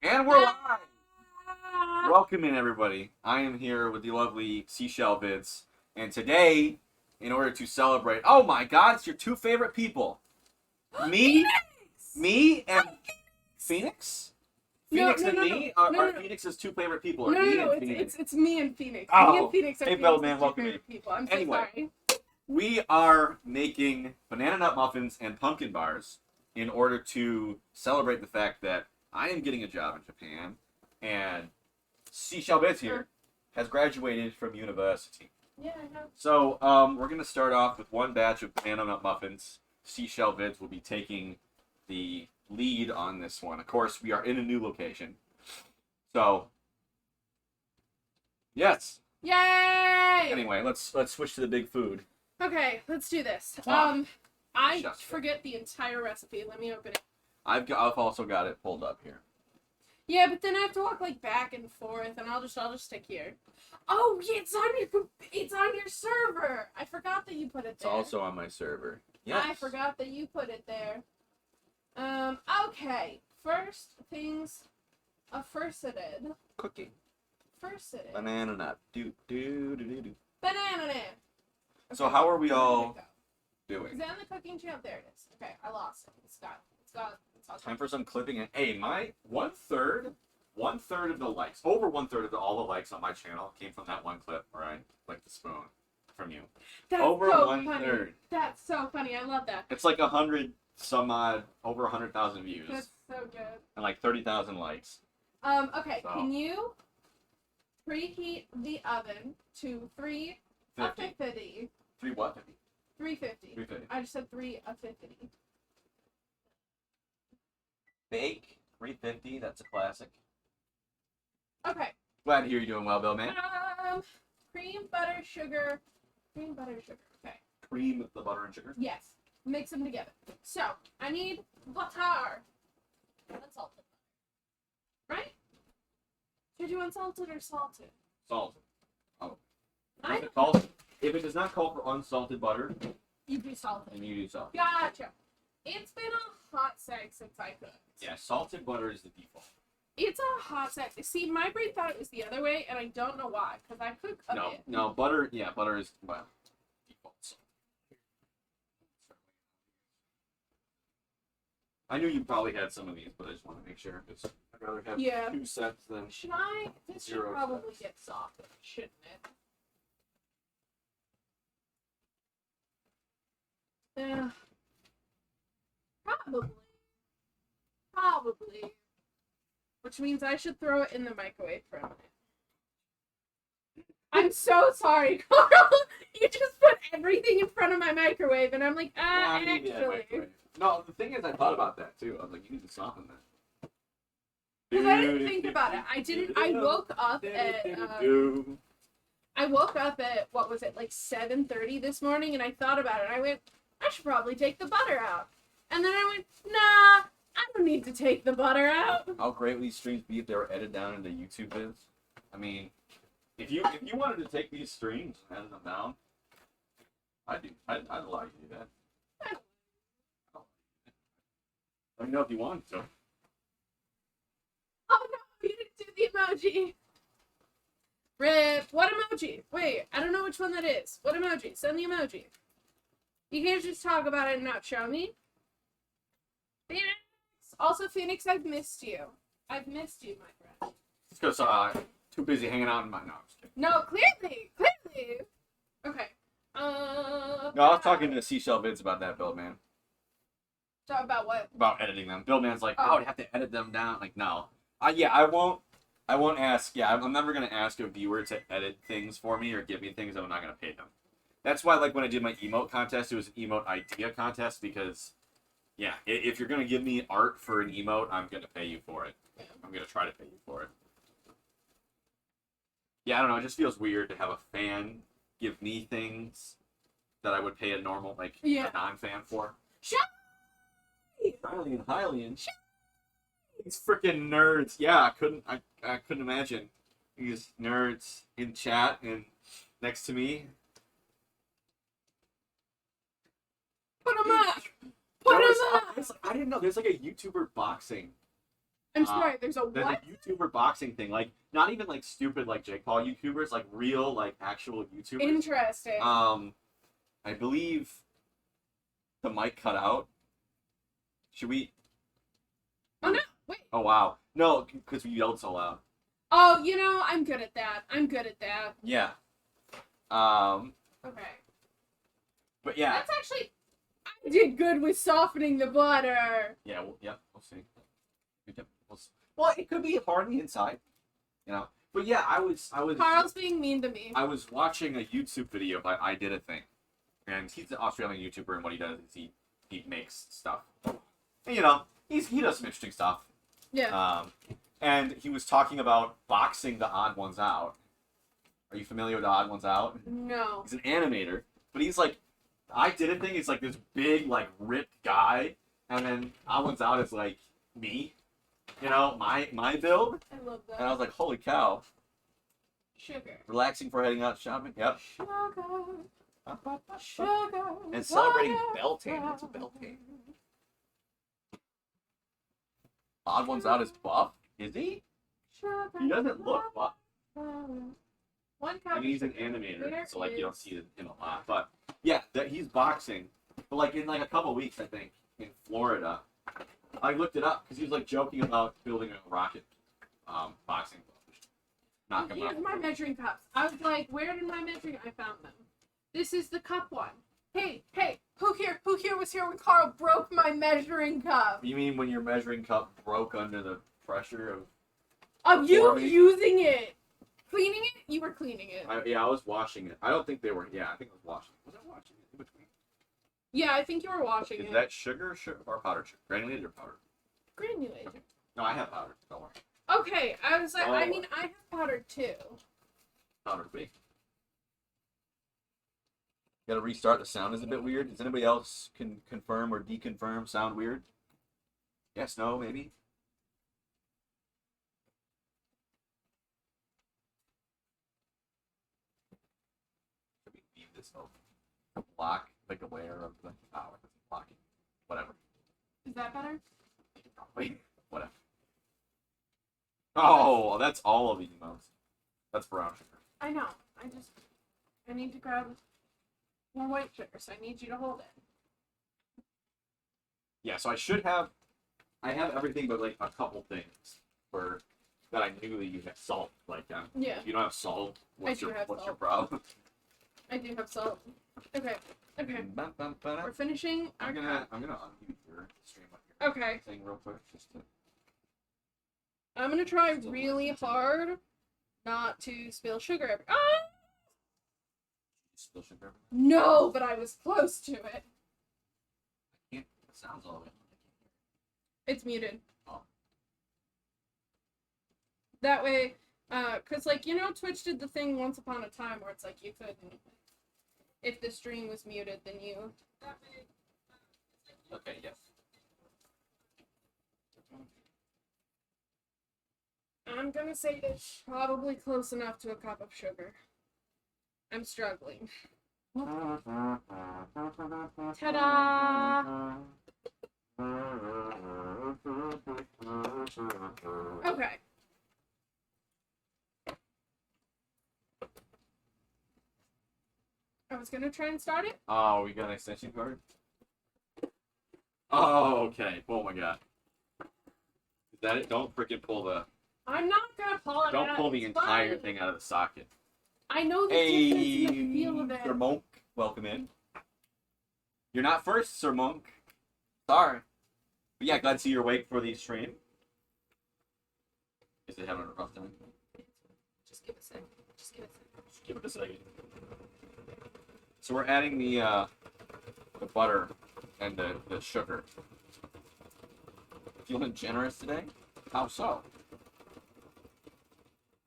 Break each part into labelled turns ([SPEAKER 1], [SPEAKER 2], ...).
[SPEAKER 1] And we're live! Welcome in, everybody. I am here with the lovely SeaShellVids. And today, in order to celebrate... Oh my god, it's your two favorite people. Me,
[SPEAKER 2] Phoenix!
[SPEAKER 1] me, and Phoenix? Phoenix
[SPEAKER 2] No,
[SPEAKER 1] and
[SPEAKER 2] no,
[SPEAKER 1] me?
[SPEAKER 2] no.
[SPEAKER 1] Are
[SPEAKER 2] No.
[SPEAKER 1] Phoenix's two favorite people? Or
[SPEAKER 2] No,
[SPEAKER 1] me
[SPEAKER 2] no,
[SPEAKER 1] and Phoenix?
[SPEAKER 2] it's me and Phoenix.
[SPEAKER 1] Oh,
[SPEAKER 2] Me and Phoenix are
[SPEAKER 1] hey,
[SPEAKER 2] Phoenix's
[SPEAKER 1] Bellman,
[SPEAKER 2] two
[SPEAKER 1] welcome
[SPEAKER 2] favorite
[SPEAKER 1] in.
[SPEAKER 2] people. I'm so
[SPEAKER 1] Anyway.
[SPEAKER 2] sorry.
[SPEAKER 1] We are making banana nut muffins and pumpkin bars in order to celebrate the fact that I am getting a job in Japan and SeaShellVids here has graduated from university.
[SPEAKER 2] Yeah, I know.
[SPEAKER 1] So we're going to start off with one batch of banana nut muffins. SeaShellVids will be taking the lead on this one. Of course, we are in a new location. So, yes.
[SPEAKER 2] Yay!
[SPEAKER 1] Anyway, let's switch to the big food.
[SPEAKER 2] Okay, let's do this.
[SPEAKER 1] Wow.
[SPEAKER 2] I
[SPEAKER 1] Just-
[SPEAKER 2] forget the entire recipe. Let me open it.
[SPEAKER 1] I've also got it pulled up here.
[SPEAKER 2] Yeah, but then I have to walk like back and forth, and I'll just stick here. Oh, yeah, it's on your server. I forgot that you put it
[SPEAKER 1] It's
[SPEAKER 2] there.
[SPEAKER 1] also on my server. Yes.
[SPEAKER 2] I forgot that you put it there. Okay. First things, first-ed.
[SPEAKER 1] Cooking.
[SPEAKER 2] First-ed.
[SPEAKER 1] Banana nut. Do.
[SPEAKER 2] Banana nut.
[SPEAKER 1] So how are we all
[SPEAKER 2] Is
[SPEAKER 1] doing?
[SPEAKER 2] that on the cooking channel? There it is. Okay, I lost it. It's all
[SPEAKER 1] Time for some clipping. And hey, my one third of the likes, over one third of all the likes on my channel came from that one clip where I licked the spoon from you.
[SPEAKER 2] That's
[SPEAKER 1] Over
[SPEAKER 2] so
[SPEAKER 1] one
[SPEAKER 2] funny.
[SPEAKER 1] third.
[SPEAKER 2] That's so funny. I love that.
[SPEAKER 1] It's like 100 some odd, over 100,000 views
[SPEAKER 2] That's so good.
[SPEAKER 1] and like 30,000 likes.
[SPEAKER 2] Okay,
[SPEAKER 1] So.
[SPEAKER 2] can you preheat the oven to 350?
[SPEAKER 1] 3 what?
[SPEAKER 2] 350.
[SPEAKER 1] 350.
[SPEAKER 2] I just said 350.
[SPEAKER 1] Bake 350. That's a classic.
[SPEAKER 2] Okay.
[SPEAKER 1] Glad to hear you're doing well, Bill, man.
[SPEAKER 2] Cream, butter, sugar. Cream, butter, sugar. Okay.
[SPEAKER 1] Cream the butter and sugar.
[SPEAKER 2] Yes. Mix them together. So, I need butter. Unsalted. Right? Should you unsalted or salted?
[SPEAKER 1] Salted. Oh.
[SPEAKER 2] I
[SPEAKER 1] If it does not call for unsalted butter,
[SPEAKER 2] You do salted.
[SPEAKER 1] then you do salted.
[SPEAKER 2] Gotcha. It's been a hot sec since I cooked.
[SPEAKER 1] Yeah, salted butter is the default.
[SPEAKER 2] It's a hot sec. See, my brain thought it was the other way, and I don't know why, because I cook a bit.
[SPEAKER 1] No, butter, yeah, butter is, well, default. I knew you probably had some of these, but I just want to make sure, because I'd rather have
[SPEAKER 2] Yeah.
[SPEAKER 1] 2 sets than...
[SPEAKER 2] Should I? This should
[SPEAKER 1] 0
[SPEAKER 2] probably
[SPEAKER 1] sets.
[SPEAKER 2] get softer, shouldn't it? Yeah. Probably. Which means I should throw it in the microwave for a minute. I'm so sorry, Carl. You just put everything in front of my microwave, and I'm like,
[SPEAKER 1] Well, I need that
[SPEAKER 2] actually.
[SPEAKER 1] microwave. No, the thing is, I thought about that, too. I was like, you need to soften that.
[SPEAKER 2] Because I didn't think about it. I woke up at what was it, like 7:30 this morning, and I thought about it. I went, I should probably take the butter out. And then I went, nah, I don't need to take the butter out.
[SPEAKER 1] How great would these streams be if they were edited down into YouTube vids? I mean, if you wanted to take these streams and edit them down, I'd allow you to do that. Let me know if you want to.
[SPEAKER 2] Oh no, you didn't do the emoji. Rip. What emoji? Wait, I don't know which one that is. What emoji? Send the emoji. You can't just talk about it and not show me. Phoenix. Also, Phoenix, I've missed you. I've missed you, my friend.
[SPEAKER 1] It's because too busy hanging out in my... No, I'm just kidding.
[SPEAKER 2] No, clearly. Okay.
[SPEAKER 1] No, I was talking to SeaShellVids about that, Bill, man.
[SPEAKER 2] Talk about what?
[SPEAKER 1] About editing them. Bill, man's like, oh, I'd have to edit them down. Like, no. Yeah, I won't ask. Yeah, I'm never going to ask a viewer to edit things for me or give me things that I'm not going to pay them. That's why, like, when I did my emote contest, it was an emote idea contest because, yeah, if you're going to give me art for an emote, I'm going to pay you for it.
[SPEAKER 2] Yeah.
[SPEAKER 1] I'm going to try to pay you for it. Yeah, I don't know. It just feels weird to have a fan give me things that I would pay a normal, like,
[SPEAKER 2] Yeah.
[SPEAKER 1] a non-fan for.
[SPEAKER 2] Shut
[SPEAKER 1] Hylian. These freaking nerds. Yeah, I couldn't imagine these nerds in chat and next to me.
[SPEAKER 2] Put him up! Put him up!
[SPEAKER 1] I didn't know. There's like a YouTuber boxing
[SPEAKER 2] I'm sorry, there's a
[SPEAKER 1] There's
[SPEAKER 2] what?
[SPEAKER 1] a YouTuber boxing thing, like not even like stupid like Jake Paul YouTubers, like real like actual YouTubers.
[SPEAKER 2] Interesting.
[SPEAKER 1] I believe the mic cut out. Should we?
[SPEAKER 2] Oh no! Wait.
[SPEAKER 1] Oh wow, no, because we yelled so loud.
[SPEAKER 2] Oh, you know, I'm good at that. I'm good at that.
[SPEAKER 1] Yeah.
[SPEAKER 2] Okay.
[SPEAKER 1] But yeah.
[SPEAKER 2] That's actually. I did good with softening the butter.
[SPEAKER 1] Yeah. We'll see. Well, it could be hard on the inside, you know. But yeah, I was.
[SPEAKER 2] Carl's being mean to me.
[SPEAKER 1] I was watching a YouTube video by I Did a Thing, and he's an Australian YouTuber, and what he does is he makes stuff. And, you know, he does some interesting stuff.
[SPEAKER 2] Yeah.
[SPEAKER 1] And he was talking about boxing the odd ones out. Are you familiar with the odd ones out?
[SPEAKER 2] No.
[SPEAKER 1] He's an animator, but he's like, I Did a Thing. He's like this big, like ripped guy, and then odd ones out is like me. You know, my build.
[SPEAKER 2] I love that.
[SPEAKER 1] And I was like, holy cow.
[SPEAKER 2] Sugar.
[SPEAKER 1] Relaxing for heading out shopping. Yep.
[SPEAKER 2] Sugar. Sugar.
[SPEAKER 1] And celebrating Beltane. What's a Beltane? Odd Ones Out is buff? Is he?
[SPEAKER 2] Sugar.
[SPEAKER 1] He doesn't look buff.
[SPEAKER 2] One cup.
[SPEAKER 1] I mean, he's an animator, so like you don't see him a lot. But yeah, he's boxing. But like in like a couple weeks, I think, in Florida. I looked it up because he was like joking about building a rocket boxing club. Knock him
[SPEAKER 2] Here's
[SPEAKER 1] out.
[SPEAKER 2] my measuring cups. I was like, where did my measuring? I found them. This is the cup one. Hey, who here was here when Carl broke my measuring cup?
[SPEAKER 1] You mean when your measuring cup broke under the pressure of?
[SPEAKER 2] Of you
[SPEAKER 1] Pour me?
[SPEAKER 2] using it. Cleaning it? You were cleaning it.
[SPEAKER 1] I was washing it. I don't think they were. Yeah, I think I was washing it. Was I washing it in between?
[SPEAKER 2] Yeah, I think you were washing
[SPEAKER 1] Is
[SPEAKER 2] it.
[SPEAKER 1] that sugar or powdered sugar? Granulated or powdered?
[SPEAKER 2] Granulated.
[SPEAKER 1] No, I have powdered. Don't worry.
[SPEAKER 2] Okay, I was like, I mean, I have powdered too.
[SPEAKER 1] Powdered bacon. Gotta restart. The sound is a bit weird. Does anybody else can confirm or deconfirm sound weird? Yes, no, maybe? Should we leave this open? Block the glare of the power. Blocking. Whatever.
[SPEAKER 2] Is that better?
[SPEAKER 1] Wait, whatever. Oh, that's all of the emotes. That's brown sugar.
[SPEAKER 2] I know. I need to grab more white sugar, so I need you to hold it.
[SPEAKER 1] Yeah, so I have everything but like a couple things that I knew that you had salt. Like,
[SPEAKER 2] Yeah.
[SPEAKER 1] if you don't have salt, what's
[SPEAKER 2] do
[SPEAKER 1] your
[SPEAKER 2] have
[SPEAKER 1] your
[SPEAKER 2] salt.
[SPEAKER 1] problem?
[SPEAKER 2] I do have salt. Okay.
[SPEAKER 1] I'm
[SPEAKER 2] We're finishing our
[SPEAKER 1] gonna
[SPEAKER 2] cup.
[SPEAKER 1] unmute your stream up here.
[SPEAKER 2] Okay.
[SPEAKER 1] Thing real quick, just to.
[SPEAKER 2] I'm gonna try really hard not to spill sugar every. Ah!
[SPEAKER 1] Spill sugar.
[SPEAKER 2] No, but I was close to it.
[SPEAKER 1] I can't. It sounds all the way.
[SPEAKER 2] It's muted.
[SPEAKER 1] Oh.
[SPEAKER 2] That way, cause like you know, Twitch did the thing once upon a time where it's like you couldn't, if the stream was muted, then you. That way.
[SPEAKER 1] Okay. Yes.
[SPEAKER 2] I'm gonna say it's probably close enough to a cup of sugar. I'm struggling. Ta-da! Okay. I was gonna try and start it.
[SPEAKER 1] Oh, we got an extension cord. Oh, okay. Oh my god. Is that it? Don't freaking pull the.
[SPEAKER 2] I'm not gonna pull it
[SPEAKER 1] Don't
[SPEAKER 2] out.
[SPEAKER 1] pull the
[SPEAKER 2] It's
[SPEAKER 1] entire
[SPEAKER 2] fine.
[SPEAKER 1] thing out of the socket.
[SPEAKER 2] I know the
[SPEAKER 1] Hey,
[SPEAKER 2] difference in the feel of it.
[SPEAKER 1] Sir Monk, welcome in. You're not first, Sir Monk. Sorry. But yeah, glad to see you're awake for the stream. Is it having a rough time?
[SPEAKER 2] Just give it a second. Just give it a second.
[SPEAKER 1] Just give it a second. So we're adding the butter and the sugar. Feeling generous today? How so?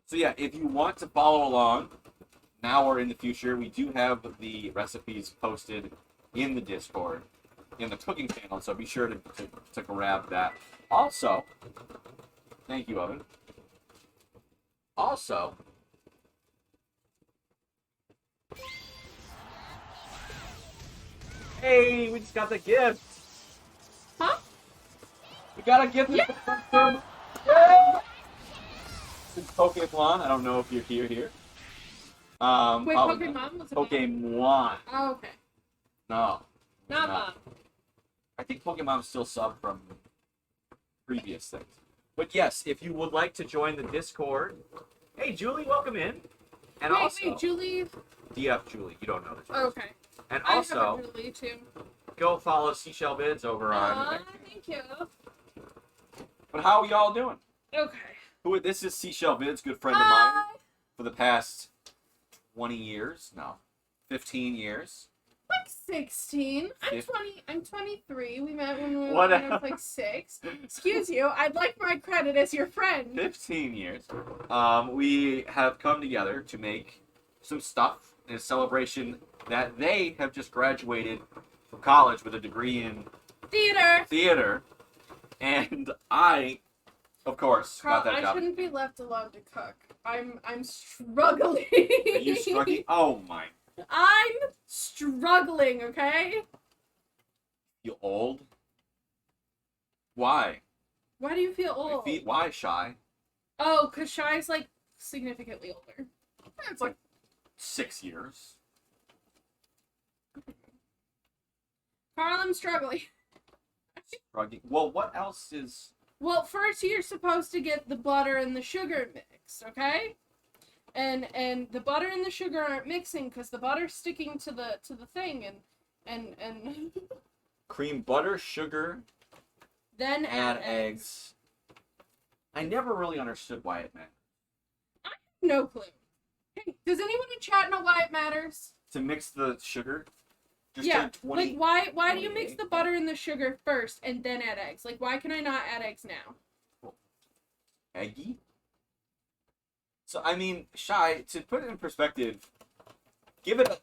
[SPEAKER 1] So yeah, if you want to follow along, now or in the future, we do have the recipes posted in the Discord, in the cooking channel, so be sure to grab that. Also, thank you, Oven. Also, hey, we just got the gift.
[SPEAKER 2] Huh?
[SPEAKER 1] We got a gift
[SPEAKER 2] Yeah.
[SPEAKER 1] from Pokemon. I don't know if you're here.
[SPEAKER 2] Wait,
[SPEAKER 1] Probably not.
[SPEAKER 2] Pokemon was a
[SPEAKER 1] Pokemon.
[SPEAKER 2] Oh, okay.
[SPEAKER 1] No.
[SPEAKER 2] Not
[SPEAKER 1] No.
[SPEAKER 2] mom.
[SPEAKER 1] I think Pokemon's still sub from previous things. But yes, if you would like to join the Discord, hey Julie, welcome in. And also,
[SPEAKER 2] Julie.
[SPEAKER 1] DF Julie, you don't know this.
[SPEAKER 2] Oh, okay.
[SPEAKER 1] And
[SPEAKER 2] I
[SPEAKER 1] also,
[SPEAKER 2] have a Julie too.
[SPEAKER 1] go follow SeaShellVids over on.
[SPEAKER 2] Thank you.
[SPEAKER 1] But how are y'all doing?
[SPEAKER 2] Okay.
[SPEAKER 1] This is SeaShellVids, good friend of mine, for the past 20 years. No, 15 years.
[SPEAKER 2] Like 16. I'm 20. I'm 23. We met when we
[SPEAKER 1] What
[SPEAKER 2] were like 6. Excuse you. I'd like my credit as your friend.
[SPEAKER 1] 15 years. We have come together to make some stuff in a celebration that they have just graduated from college with a degree in theater. And I, of course,
[SPEAKER 2] Carl,
[SPEAKER 1] got that
[SPEAKER 2] I
[SPEAKER 1] job.
[SPEAKER 2] shouldn't be left alone to cook. I'm struggling.
[SPEAKER 1] Are you struggling? Oh my.
[SPEAKER 2] I'm struggling, okay?
[SPEAKER 1] You old? Why?
[SPEAKER 2] Why do you feel old?
[SPEAKER 1] Why shy?
[SPEAKER 2] Oh, because Shy's like significantly older.
[SPEAKER 1] It's like 6 years.
[SPEAKER 2] Carl, I'm struggling.
[SPEAKER 1] Struggling. Well, what else is...
[SPEAKER 2] Well, first you're supposed to get the butter and the sugar mixed, okay? And the butter and the sugar aren't mixing because the butter's sticking to the thing and
[SPEAKER 1] cream, butter, sugar,
[SPEAKER 2] then
[SPEAKER 1] add eggs. I never really understood why it meant.
[SPEAKER 2] I have no clue. Hey, does anyone in chat know why it matters?
[SPEAKER 1] To mix the sugar? Just
[SPEAKER 2] Yeah,
[SPEAKER 1] 20,
[SPEAKER 2] like why do you mix the butter and the sugar first and then add eggs? Like why can I not add eggs now?
[SPEAKER 1] Eggy? So I mean, Shy, to put it in perspective, give it a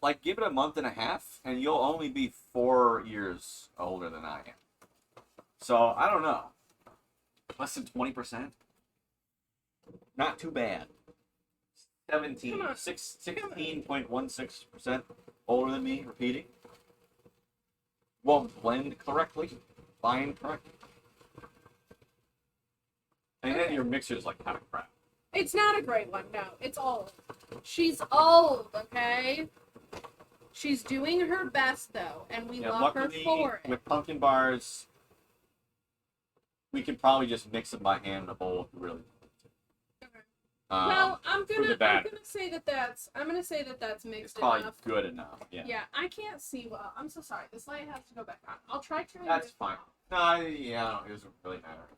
[SPEAKER 1] month and a half, and you'll only be 4 years older than I am. So I don't know, less than 20%. Not too bad. 16.16% older than me. Repeating. Won't blend correctly. Bind correctly. And then your mixer's like kind of crap.
[SPEAKER 2] It's not a great one, no. It's old. She's old, okay? She's doing her best, though, and we love her for it.
[SPEAKER 1] With pumpkin bars, we can probably just mix them by hand in a bowl if we really want to.
[SPEAKER 2] Well, I'm gonna say that that's mixed
[SPEAKER 1] it's probably
[SPEAKER 2] enough.
[SPEAKER 1] good enough. Yeah.
[SPEAKER 2] Yeah, I can't see well. I'm so sorry. This light has to go back on. I'll try to.
[SPEAKER 1] That's fine. No, yeah, it doesn't really matter.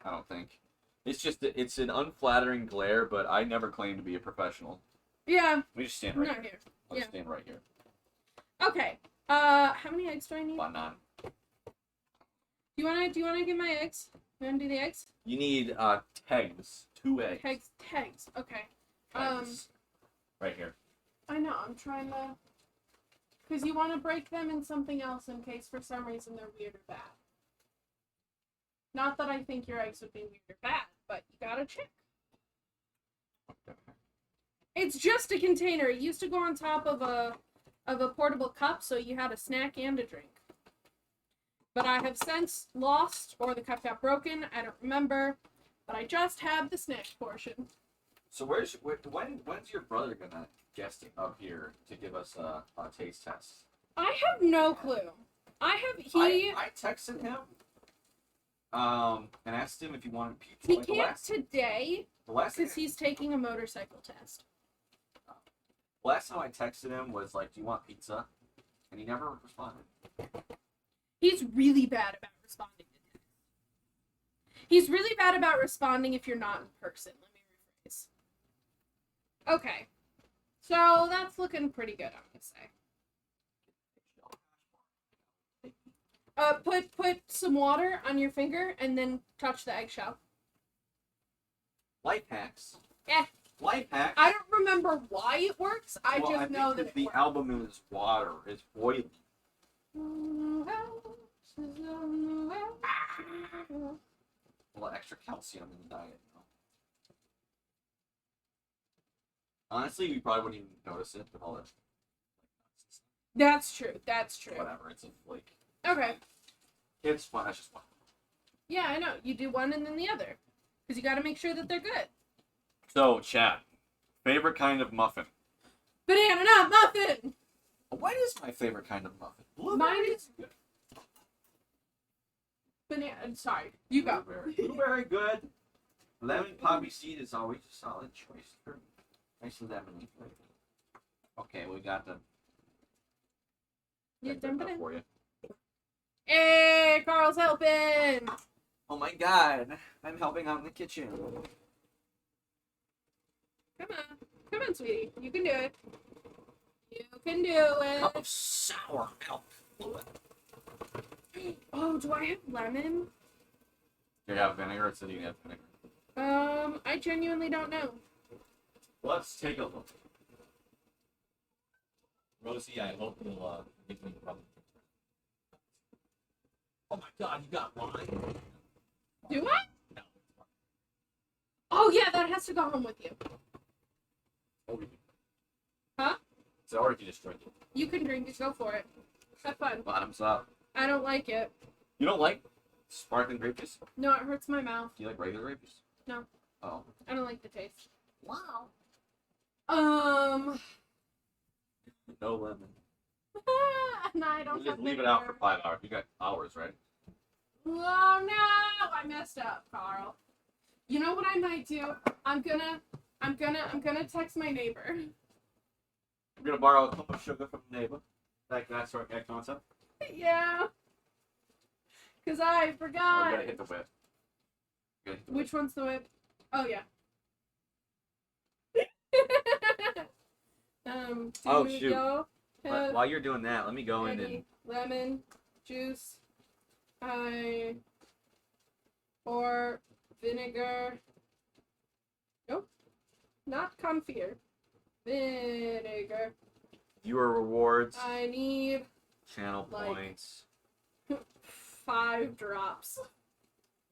[SPEAKER 1] I don't think. It's just it's an unflattering glare, but I never claimed to be a professional.
[SPEAKER 2] Yeah.
[SPEAKER 1] Let me just stand right
[SPEAKER 2] Not
[SPEAKER 1] here.
[SPEAKER 2] here.
[SPEAKER 1] I'll just stand right here.
[SPEAKER 2] Okay. How many eggs do I need?
[SPEAKER 1] About 9.
[SPEAKER 2] Do you wanna get my eggs? You wanna do the eggs?
[SPEAKER 1] You need tags. 2 eggs.
[SPEAKER 2] Tags. Okay.
[SPEAKER 1] Tags. Right here.
[SPEAKER 2] I know. I'm trying to. Because you want to break them in something else in case for some reason they're weird or bad. Not that I think your eggs would be weird or bad, but you gotta check. It's just a container. It used to go on top of a portable cup, so you had a snack and a drink. But I have since lost, or the cup got broken. I don't remember. But I just have the snack portion.
[SPEAKER 1] So when's your brother gonna guest up here to give us a taste test?
[SPEAKER 2] I have no clue.
[SPEAKER 1] I texted him. And asked him if he wanted pizza.
[SPEAKER 2] He can't today
[SPEAKER 1] because
[SPEAKER 2] he's taking a motorcycle test.
[SPEAKER 1] Last time I texted him was like, "Do you want pizza?" And he never responded.
[SPEAKER 2] He's really bad about responding to text. He's really bad about responding if you're not in person. Let me rephrase. Okay, so that's looking pretty good, I'm gonna say. Put some water on your finger and then touch the eggshell.
[SPEAKER 1] Life hacks.
[SPEAKER 2] Yeah.
[SPEAKER 1] Life hacks.
[SPEAKER 2] I don't remember why it works. I just know that
[SPEAKER 1] the album is water. It's boiling. A little extra calcium in the diet. You know? Honestly, we probably wouldn't even notice it with all that.
[SPEAKER 2] That's true. That's true.
[SPEAKER 1] Whatever. It's a flake.
[SPEAKER 2] Okay.
[SPEAKER 1] It's fun. That's just fun.
[SPEAKER 2] Yeah, I know. You do one and then the other. Because you got to make sure that they're good.
[SPEAKER 1] So, chat. Favorite kind of muffin?
[SPEAKER 2] Banana nut muffin.
[SPEAKER 1] What is my favorite kind of muffin?
[SPEAKER 2] Mine is banana. Sorry, you go.
[SPEAKER 1] Blueberry good. Lemon poppy seed is always a solid choice for nice lemon. Okay, we got the.
[SPEAKER 2] You dump it in.
[SPEAKER 1] For you.
[SPEAKER 2] Hey, Carl's helping.
[SPEAKER 1] Oh my god, I'm helping out in the kitchen.
[SPEAKER 2] Come on, sweetie. You can do it. You can do
[SPEAKER 1] Cup
[SPEAKER 2] it.
[SPEAKER 1] of sour milk.
[SPEAKER 2] Oh, do I have lemon?
[SPEAKER 1] Do you have vinegar? It said you have vinegar.
[SPEAKER 2] I genuinely don't know.
[SPEAKER 1] Let's take a look. Rosie, I hope you'll give me a problem. Oh my god, you got wine?
[SPEAKER 2] Do I?
[SPEAKER 1] No.
[SPEAKER 2] Oh yeah, that has to go home with you.
[SPEAKER 1] Or we can-
[SPEAKER 2] Huh?
[SPEAKER 1] So, or if you just drink it.
[SPEAKER 2] You can drink it. Go for it. Have fun.
[SPEAKER 1] Bottoms up.
[SPEAKER 2] I don't like it.
[SPEAKER 1] You don't like sparkling grape juice?
[SPEAKER 2] No, it hurts my mouth.
[SPEAKER 1] Do you like regular grape juice?
[SPEAKER 2] No.
[SPEAKER 1] Oh.
[SPEAKER 2] I don't like the taste.
[SPEAKER 1] Wow. No lemon.
[SPEAKER 2] No, I don't
[SPEAKER 1] You just
[SPEAKER 2] have
[SPEAKER 1] leave it out for
[SPEAKER 2] vinegar.
[SPEAKER 1] 5 hours. You got hours, right?
[SPEAKER 2] Oh no! I messed up, Carl. You know what I might do? I'm gonna text my neighbor.
[SPEAKER 1] I'm gonna borrow a cup of sugar from the neighbor. Like that sort of concept.
[SPEAKER 2] Yeah. Cause I
[SPEAKER 1] Oh, you
[SPEAKER 2] forgot.
[SPEAKER 1] gotta hit the whip. You gotta hit the
[SPEAKER 2] Which
[SPEAKER 1] whip.
[SPEAKER 2] one's the whip? Oh yeah.
[SPEAKER 1] Oh,
[SPEAKER 2] do
[SPEAKER 1] shoot.
[SPEAKER 2] you have
[SPEAKER 1] While you're doing that, let me go in and
[SPEAKER 2] any lemon juice? Or vinegar? Nope. Not comfier. Vinegar.
[SPEAKER 1] viewer rewards,
[SPEAKER 2] I need
[SPEAKER 1] channel
[SPEAKER 2] like-
[SPEAKER 1] points.
[SPEAKER 2] 5 drops.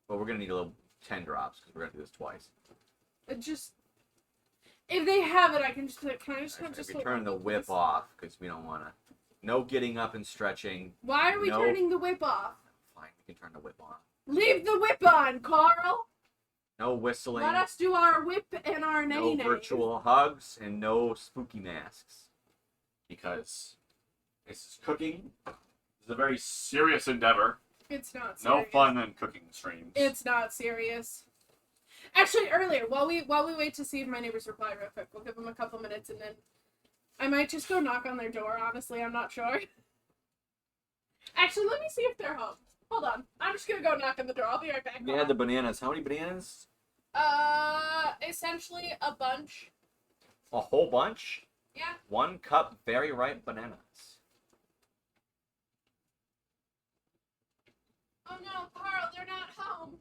[SPEAKER 1] But we're gonna need a little 10 drops because we're gonna do this twice.
[SPEAKER 2] Just if they have it, I can just put. Can I just have
[SPEAKER 1] Actually,
[SPEAKER 2] just
[SPEAKER 1] we
[SPEAKER 2] like
[SPEAKER 1] turn
[SPEAKER 2] one
[SPEAKER 1] the
[SPEAKER 2] of
[SPEAKER 1] whip
[SPEAKER 2] these?
[SPEAKER 1] off because we don't wanna. No getting up and stretching.
[SPEAKER 2] Why are we
[SPEAKER 1] No.
[SPEAKER 2] turning the whip off?
[SPEAKER 1] Fine, we can turn the whip on.
[SPEAKER 2] Leave the whip on, Carl.
[SPEAKER 1] No whistling.
[SPEAKER 2] Let us do our whip and our
[SPEAKER 1] No
[SPEAKER 2] nay-nay.
[SPEAKER 1] virtual hugs and no spooky masks. Because this is cooking. This is a very serious endeavor.
[SPEAKER 2] It's not
[SPEAKER 1] No
[SPEAKER 2] serious.
[SPEAKER 1] fun in cooking streams.
[SPEAKER 2] It's not serious. Actually, earlier, while we wait to see if my neighbors reply real quick, we'll give them a couple minutes and then I might just go knock on their door, honestly, I'm not sure. Actually, let me see if they're home. Hold on. I'm just gonna go knock on the door. I'll be right back.
[SPEAKER 1] We had the bananas. How many bananas?
[SPEAKER 2] Essentially a bunch.
[SPEAKER 1] A whole bunch?
[SPEAKER 2] Yeah.
[SPEAKER 1] 1 cup very ripe bananas.
[SPEAKER 2] Oh no, Carl, they're not home.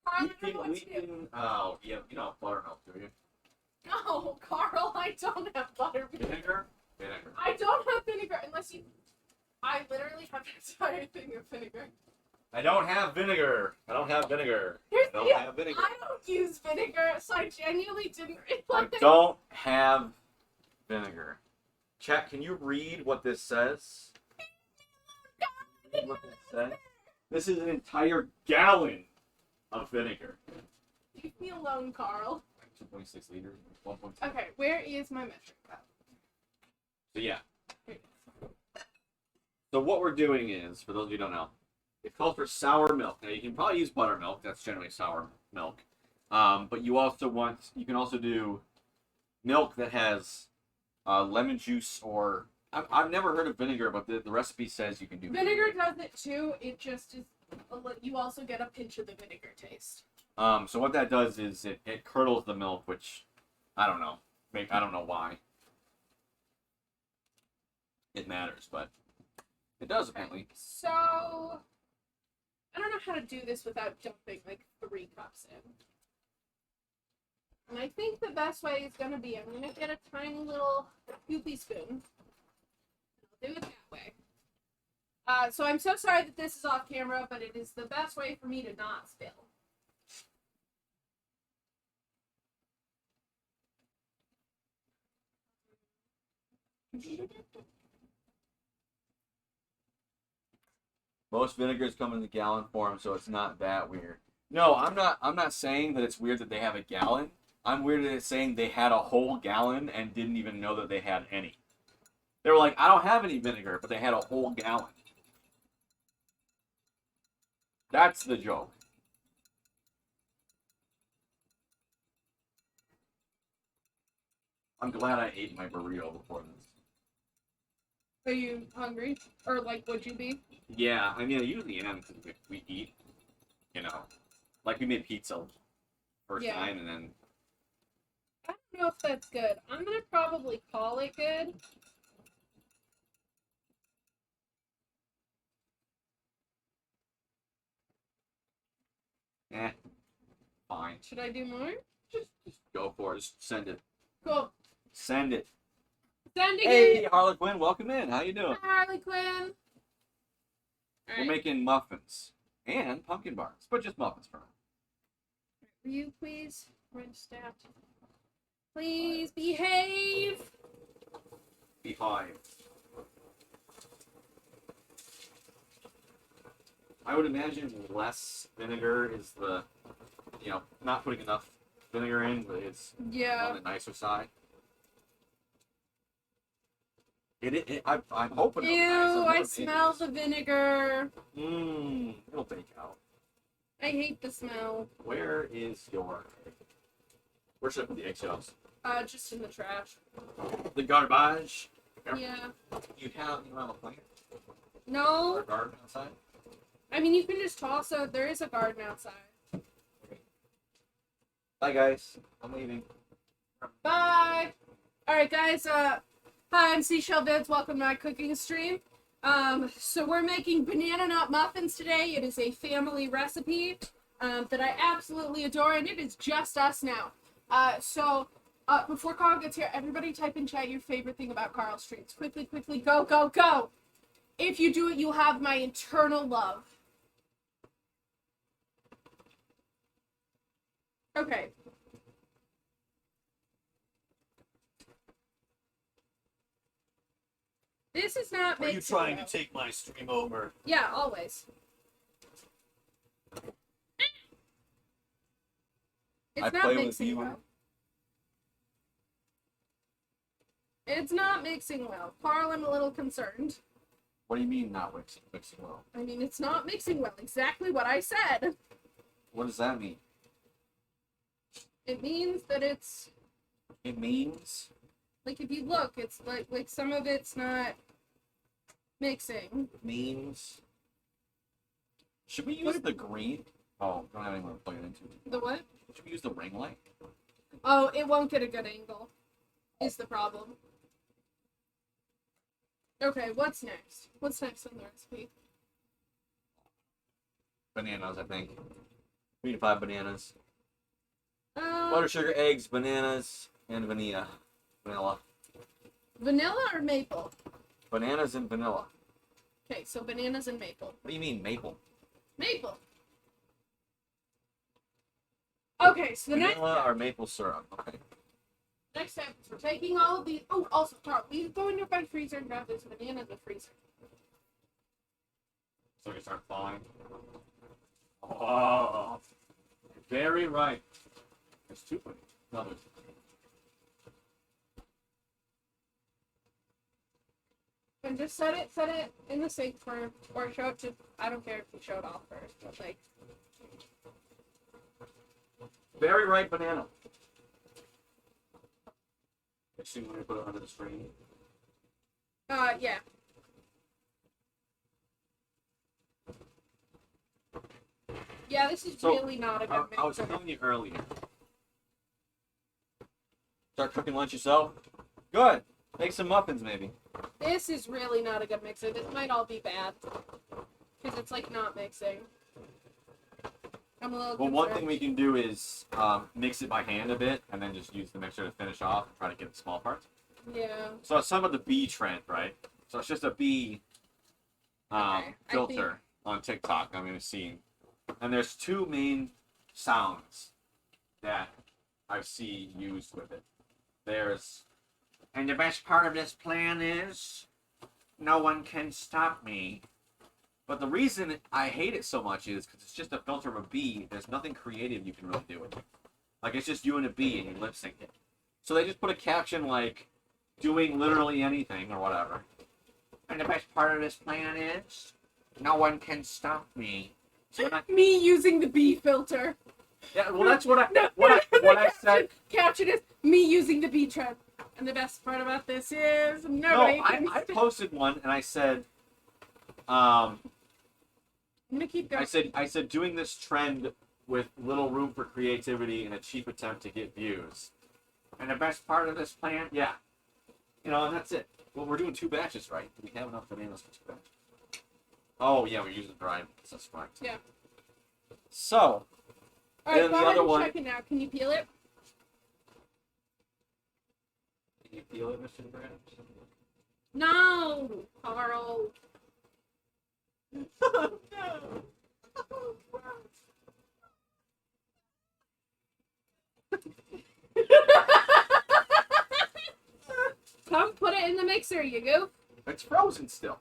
[SPEAKER 2] Carl, I don't know what to do.
[SPEAKER 1] Oh, yeah, you know buttermilk, do you?
[SPEAKER 2] No, Carl, I don't have buttermilk.
[SPEAKER 1] Vinegar? Vinegar.
[SPEAKER 2] I don't have vinegar unless you. I literally have an entire thing of vinegar.
[SPEAKER 1] I don't have vinegar. I don't have vinegar.
[SPEAKER 2] Here's
[SPEAKER 1] I don't
[SPEAKER 2] the deal.
[SPEAKER 1] have vinegar.
[SPEAKER 2] I don't use vinegar, so I genuinely didn't
[SPEAKER 1] I
[SPEAKER 2] realize.
[SPEAKER 1] don't have vinegar. Chat, can you read what this says? Read what this says? This is an entire gallon of vinegar.
[SPEAKER 2] Leave me alone, Carl.
[SPEAKER 1] 2.6 liters, 1.2.
[SPEAKER 2] Okay, where is my measuring cup?
[SPEAKER 1] So yeah.
[SPEAKER 2] Here it is.
[SPEAKER 1] So what we're doing is, for those of you who don't know, it calls for sour milk. Now you can probably use buttermilk. That's generally sour milk. But you can also do milk that has lemon juice or I've never heard of vinegar, but the recipe says you can do
[SPEAKER 2] Vinegar does it too. It just is. You also get a pinch of the vinegar taste.
[SPEAKER 1] So what that does is it curdles the milk, which I don't know. I don't know why it matters, but it does apparently.
[SPEAKER 2] So I don't know how to do this without dumping like 3 cups in. And I think the best way is gonna be I'm gonna get a tiny little scoopy spoon. I'll do it that way. So I'm so sorry that this is off camera, but it is the best way for me to not spill.
[SPEAKER 1] Most vinegars come in the gallon form, so it's not that weird. No, I'm not saying that it's weird that they have a gallon. I'm weird that it's saying they had a whole gallon and didn't even know that they had any. They were like, I don't have any vinegar, but they had a whole gallon. That's the joke. I'm glad I ate my burrito before this.
[SPEAKER 2] Are you hungry? Or like, would you be?
[SPEAKER 1] Yeah, I mean, I usually am because we eat, you know, like we made pizza first
[SPEAKER 2] Yeah.
[SPEAKER 1] time, and then
[SPEAKER 2] I don't know if that's good. I'm gonna probably call it good.
[SPEAKER 1] fine.
[SPEAKER 2] Should I do more?
[SPEAKER 1] Just go for it. Just send it.
[SPEAKER 2] Cool.
[SPEAKER 1] Send it.
[SPEAKER 2] Sending
[SPEAKER 1] Hey,
[SPEAKER 2] it.
[SPEAKER 1] Harlequin, welcome in. How you doing?
[SPEAKER 2] Harley Quinn.
[SPEAKER 1] We're making muffins and pumpkin bars, but just muffins for now.
[SPEAKER 2] Will you please run stat? Please behave.
[SPEAKER 1] Behind. I would imagine less vinegar is the, not putting enough vinegar in, but it's
[SPEAKER 2] Yeah.
[SPEAKER 1] on the nicer side. I'm hoping
[SPEAKER 2] Ew,
[SPEAKER 1] it'll be nice.
[SPEAKER 2] I smell the vinegar.
[SPEAKER 1] It'll bake out.
[SPEAKER 2] I hate the smell.
[SPEAKER 1] Where is your egg? Where should I put the eggshells?
[SPEAKER 2] Just in the trash.
[SPEAKER 1] The garbage.
[SPEAKER 2] Yeah.
[SPEAKER 1] You have a plant or
[SPEAKER 2] No.
[SPEAKER 1] a garden outside?
[SPEAKER 2] I mean, you can just toss it. There is a garden outside.
[SPEAKER 1] Bye, guys. I'm leaving.
[SPEAKER 2] Bye. All right, guys. Hi, I'm SeaShellVids. Welcome to my cooking stream. So we're making banana nut muffins today. It is a family recipe that I absolutely adore, and it is just us now. Before Carl gets here, everybody type in chat your favorite thing about Carl's streams. Quickly, quickly, go, go, go. If you do it, you'll have my eternal love. Okay. This is not.
[SPEAKER 3] Are you trying to take my stream over?
[SPEAKER 2] Yeah, always. It's not mixing well. It's not mixing well. Carl, I'm a little concerned.
[SPEAKER 1] What do you mean not mixing well?
[SPEAKER 2] I mean, it's not mixing well. Exactly what I said.
[SPEAKER 1] What does that mean?
[SPEAKER 2] It means that it's...
[SPEAKER 1] It means?
[SPEAKER 2] Like, if you look, it's like some of it's not mixing.
[SPEAKER 1] Means? Should we use the green? Oh, don't have anyone to plug it into.
[SPEAKER 2] The what?
[SPEAKER 1] Should we use the ring light?
[SPEAKER 2] Oh, it won't get a good angle. Is the problem. Okay, what's next? What's next on the recipe?
[SPEAKER 1] Bananas, I think. 3 to 5 bananas. Butter, sugar, eggs, bananas, and vanilla.
[SPEAKER 2] Vanilla or maple?
[SPEAKER 1] Bananas and vanilla.
[SPEAKER 2] Okay, so bananas and maple.
[SPEAKER 1] What do you mean, maple?
[SPEAKER 2] Maple. Okay, so the
[SPEAKER 1] vanilla or maple syrup. Okay.
[SPEAKER 2] Next step is we're taking all of these. Oh, also, Carl, please go in your bed freezer and grab this banana in the freezer.
[SPEAKER 1] So we start thawing. Oh, very right. There's 2 bananas. No, there's...
[SPEAKER 2] And just set it in the sink or show it to, I don't care if you show it off first, but like.
[SPEAKER 1] Very ripe banana. Assume when we put it under the screen.
[SPEAKER 2] Yeah. Yeah, this is really not a good mix.
[SPEAKER 1] I was telling you earlier. Start cooking lunch yourself? Good. Make some muffins, maybe.
[SPEAKER 2] This is really not a good mixer. This might all be bad. Because it's like not mixing. I'm a little
[SPEAKER 1] Well, one thing we can do is mix it by hand a bit, and then just use the mixer to finish off and try to get the small parts.
[SPEAKER 2] Yeah.
[SPEAKER 1] So some of the bee trend, right? So it's just a bee filter on TikTok I'm going to see. And there's 2 main sounds that I see used with it. There's, and the best part of this plan is, no one can stop me. But the reason I hate it so much is because it's just a filter of a bee. There's nothing creative you can really do with it. Like, it's just you and a bee and you lip sync it. So they just put a caption like, doing literally anything or whatever. And the best part of this plan is, no one can stop me. So
[SPEAKER 2] Me using the bee filter.
[SPEAKER 1] yeah, well, that's what I said.
[SPEAKER 2] Caption is me using the bee trend. And the best part about this is nobody can
[SPEAKER 1] I posted one and I said,
[SPEAKER 2] I'm gonna keep going.
[SPEAKER 1] I said doing this trend with little room for creativity and a cheap attempt to get views. And the best part of this plan, yeah. You know, and that's it. Well, we're doing 2 batches, right? We have enough bananas for 2 batches. Oh, yeah, we're using dried. That's correct.
[SPEAKER 2] Yeah.
[SPEAKER 1] So,
[SPEAKER 2] Alright,
[SPEAKER 1] then
[SPEAKER 2] go
[SPEAKER 1] the
[SPEAKER 2] ahead
[SPEAKER 1] other
[SPEAKER 2] and
[SPEAKER 1] one.
[SPEAKER 2] check it now. Can you peel it?
[SPEAKER 1] Can you feel it, Mr. Brad?
[SPEAKER 2] No, Carl.
[SPEAKER 3] No.
[SPEAKER 2] Come, put it in the mixer, you goof.
[SPEAKER 1] It's frozen still.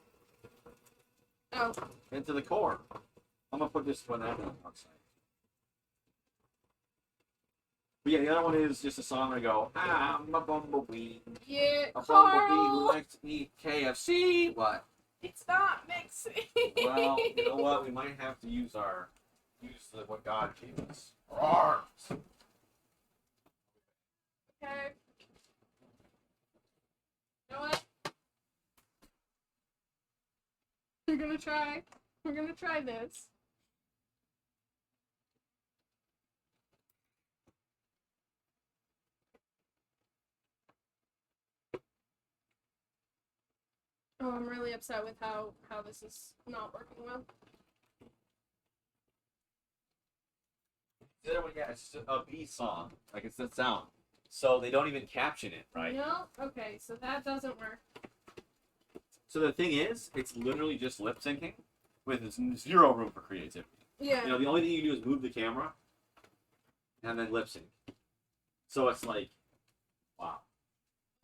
[SPEAKER 2] Oh.
[SPEAKER 1] Into the core. I'm gonna put this banana outside. But yeah, the other one is just a song where I go, I'm a bumblebee.
[SPEAKER 2] Yeah,
[SPEAKER 1] A bumblebee who
[SPEAKER 2] Carl.
[SPEAKER 1] likes to eat KFC. What?
[SPEAKER 2] It's not mixing.
[SPEAKER 1] Well, you know what? We might have to use what God gave us. Our arms.
[SPEAKER 2] Okay. You know what? We're gonna try this. Oh, I'm really upset with how this is not working well.
[SPEAKER 1] The other one, yeah, it's just a bee song. Like, it's that sound. So they don't even caption it, right?
[SPEAKER 2] No? Okay, so that doesn't work.
[SPEAKER 1] So the thing is, it's literally just lip syncing with zero room for creativity.
[SPEAKER 2] Yeah.
[SPEAKER 1] You know, the only thing you can do is move the camera and then lip sync. So it's like, wow.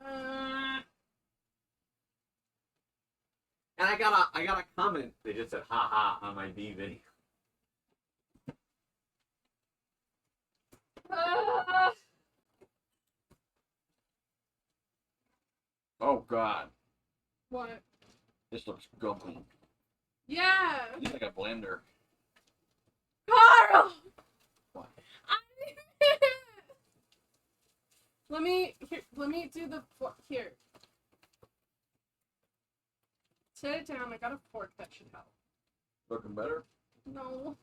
[SPEAKER 1] And I got a comment. They just said, "Ha ha" on my bee video. Oh God,
[SPEAKER 2] What?
[SPEAKER 1] this looks gumpy.
[SPEAKER 2] Yeah.
[SPEAKER 1] It's like a blender.
[SPEAKER 2] Carl!
[SPEAKER 1] What?
[SPEAKER 2] Let me do the here. Set it down. I got a fork that should help.
[SPEAKER 1] Looking better?
[SPEAKER 2] No.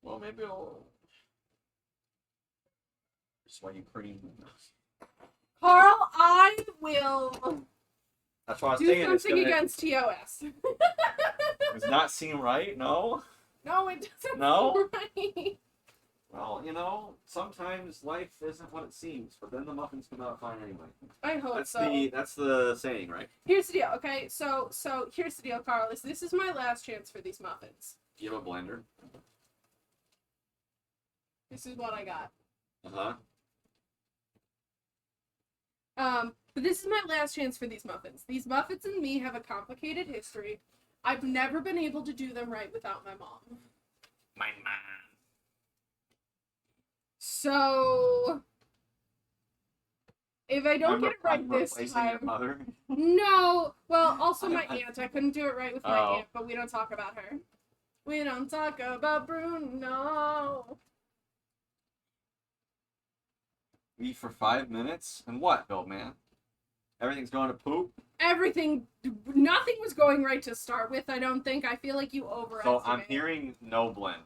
[SPEAKER 1] Well, maybe I'll. That's why you cream.
[SPEAKER 2] Carl, I will
[SPEAKER 1] That's why I was
[SPEAKER 2] do
[SPEAKER 1] saying it's
[SPEAKER 2] something
[SPEAKER 1] gonna.
[SPEAKER 2] against TOS.
[SPEAKER 1] Does not seem right. No.
[SPEAKER 2] No, it doesn't.
[SPEAKER 1] No?
[SPEAKER 2] seem right.
[SPEAKER 1] Well, you know, sometimes life isn't what it seems, but then the muffins come out fine anyway.
[SPEAKER 2] I hope
[SPEAKER 1] That's
[SPEAKER 2] so.
[SPEAKER 1] that's the saying, right?
[SPEAKER 2] Here's the deal, okay? So here's the deal, Carl. This is my last chance for these muffins.
[SPEAKER 1] Do you have a blender?
[SPEAKER 2] This is what I got. But this is my last chance for these muffins. These muffins and me have a complicated history. I've never been able to do them right without my mom.
[SPEAKER 1] My mom.
[SPEAKER 2] So if I don't get it right
[SPEAKER 1] I'm
[SPEAKER 2] this
[SPEAKER 1] replacing your
[SPEAKER 2] time,
[SPEAKER 1] mother.
[SPEAKER 2] no. Well, also my aunt. I couldn't do it right with my
[SPEAKER 1] Oh.
[SPEAKER 2] aunt, but we don't talk about her. We don't talk about Bruno.
[SPEAKER 1] Eat for 5 minutes? And what, Bill, man? Everything's going to poop?
[SPEAKER 2] Nothing was going right to start with, I don't think. I feel like you overestimated.
[SPEAKER 1] So I'm hearing no blender.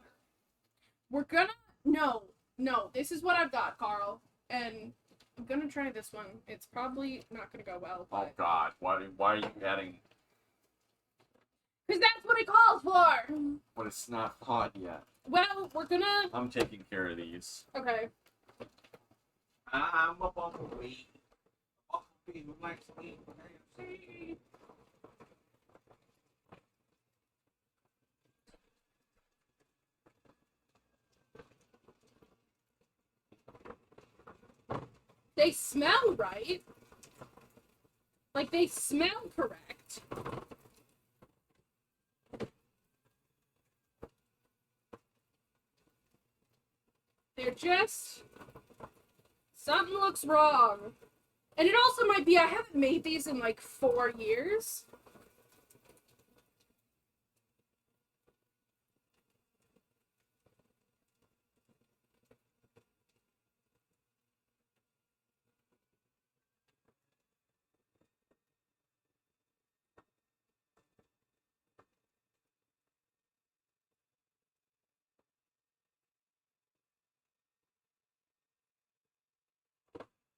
[SPEAKER 2] We're gonna... No, this is what I've got, Carl. And I'm gonna try this one. It's probably not gonna go well,
[SPEAKER 1] Oh,
[SPEAKER 2] but...
[SPEAKER 1] God. Why are you adding...
[SPEAKER 2] Because that's what it calls for!
[SPEAKER 1] But it's not hot yet.
[SPEAKER 2] Well, we're gonna...
[SPEAKER 1] I'm taking care of these.
[SPEAKER 2] Okay.
[SPEAKER 1] I'm a bumblebee. Bumblebee who likes to eat KFC.
[SPEAKER 2] They smell right. Like, they smell correct. It just... Something looks wrong. And it also might be I haven't made these in like 4 years.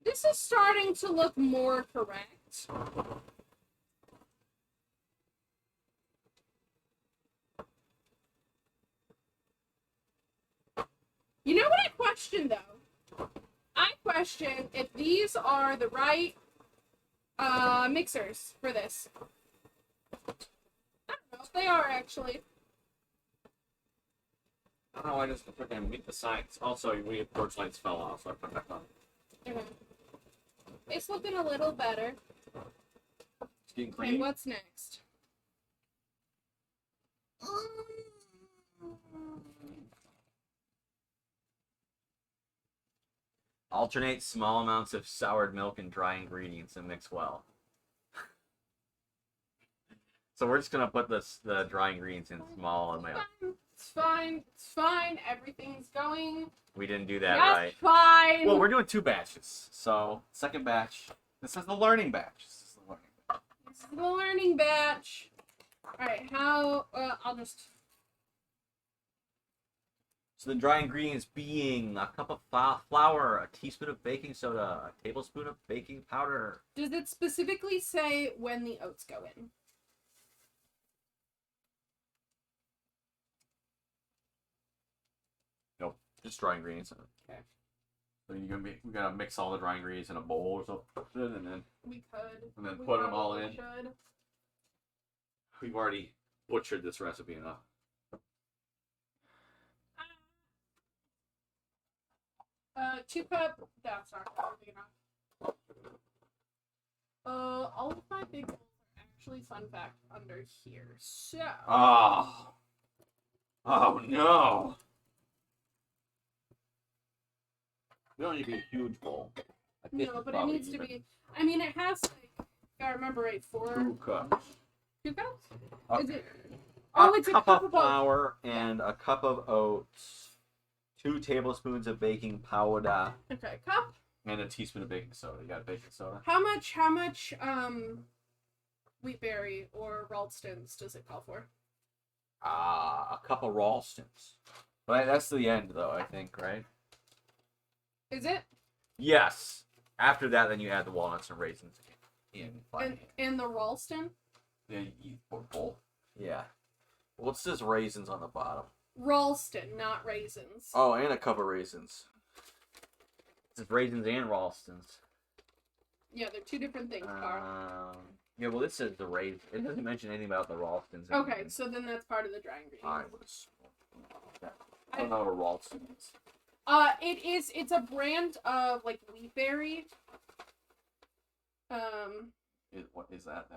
[SPEAKER 2] This is starting to look more correct. You know what I question, though? I question if these are the right mixers for this. I don't know if they are, actually.
[SPEAKER 1] I don't know, I just freaking meet the signs. Also, we torch lights fell off, so I put it back on.
[SPEAKER 2] Okay. It's looking a little better.
[SPEAKER 1] It's getting
[SPEAKER 2] Okay,
[SPEAKER 1] clean.
[SPEAKER 2] what's next?
[SPEAKER 1] Alternate small amounts of soured milk and dry ingredients and mix well. So we're just gonna put the dry ingredients in small milk.
[SPEAKER 2] It's fine. It's fine. Everything's going
[SPEAKER 1] We didn't do that
[SPEAKER 2] just
[SPEAKER 1] right.
[SPEAKER 2] fine.
[SPEAKER 1] Well, we're doing 2 batches. So second batch. This is the learning batch. This is the learning batch.
[SPEAKER 2] This is the learning batch. Alright, how... I'll just...
[SPEAKER 1] So the dry ingredients being a cup of flour, a teaspoon of baking soda, a tablespoon of baking powder.
[SPEAKER 2] Does it specifically say when the oats go in?
[SPEAKER 1] Nope, just dry ingredients.
[SPEAKER 2] Okay.
[SPEAKER 1] So we gotta mix all the dry ingredients in a bowl or something, and then
[SPEAKER 2] We could.
[SPEAKER 1] And then
[SPEAKER 2] We
[SPEAKER 1] put 'em all
[SPEAKER 2] probably
[SPEAKER 1] in.
[SPEAKER 2] Should.
[SPEAKER 1] we've already butchered this recipe enough.
[SPEAKER 2] 2 cup. That's not big enough. All of my big bowls are actually, fun fact, under here. So.
[SPEAKER 1] Oh. Oh no. We don't need to be a huge bowl. I think
[SPEAKER 2] No,
[SPEAKER 1] it's
[SPEAKER 2] but it
[SPEAKER 1] probably
[SPEAKER 2] needs to
[SPEAKER 1] even
[SPEAKER 2] be. I mean, it has like. If I remember right,
[SPEAKER 1] 2 cups.
[SPEAKER 2] 2 cups?
[SPEAKER 1] Uh,
[SPEAKER 2] Is it? Oh, it's a cup of oats.
[SPEAKER 1] flour and a cup of oats. 2 tablespoons of baking powder
[SPEAKER 2] Okay, cup.
[SPEAKER 1] and a teaspoon of baking soda. You got baking soda?
[SPEAKER 2] How much wheat berry or Ralston's does it call for?
[SPEAKER 1] A cup of Ralstons. But that's the end, though, I think, right?
[SPEAKER 2] Is it?
[SPEAKER 1] Yes. After that, then you add the walnuts and raisins in.
[SPEAKER 2] And the Ralston?
[SPEAKER 1] Yeah, you eat bowl. Yeah. What's this raisins on the bottom?
[SPEAKER 2] Ralston, not raisins.
[SPEAKER 1] Oh, and a cup of raisins. It's raisins and Ralstons.
[SPEAKER 2] Yeah, they're 2 different things, Carl.
[SPEAKER 1] Yeah, well, this says the raisin. It doesn't mention anything about the Ralstons.
[SPEAKER 2] Okay, so then that's part of the dry ingredients.
[SPEAKER 1] I don't know what a Ralston is.
[SPEAKER 2] It's a brand of like wheat berry.
[SPEAKER 1] What is that?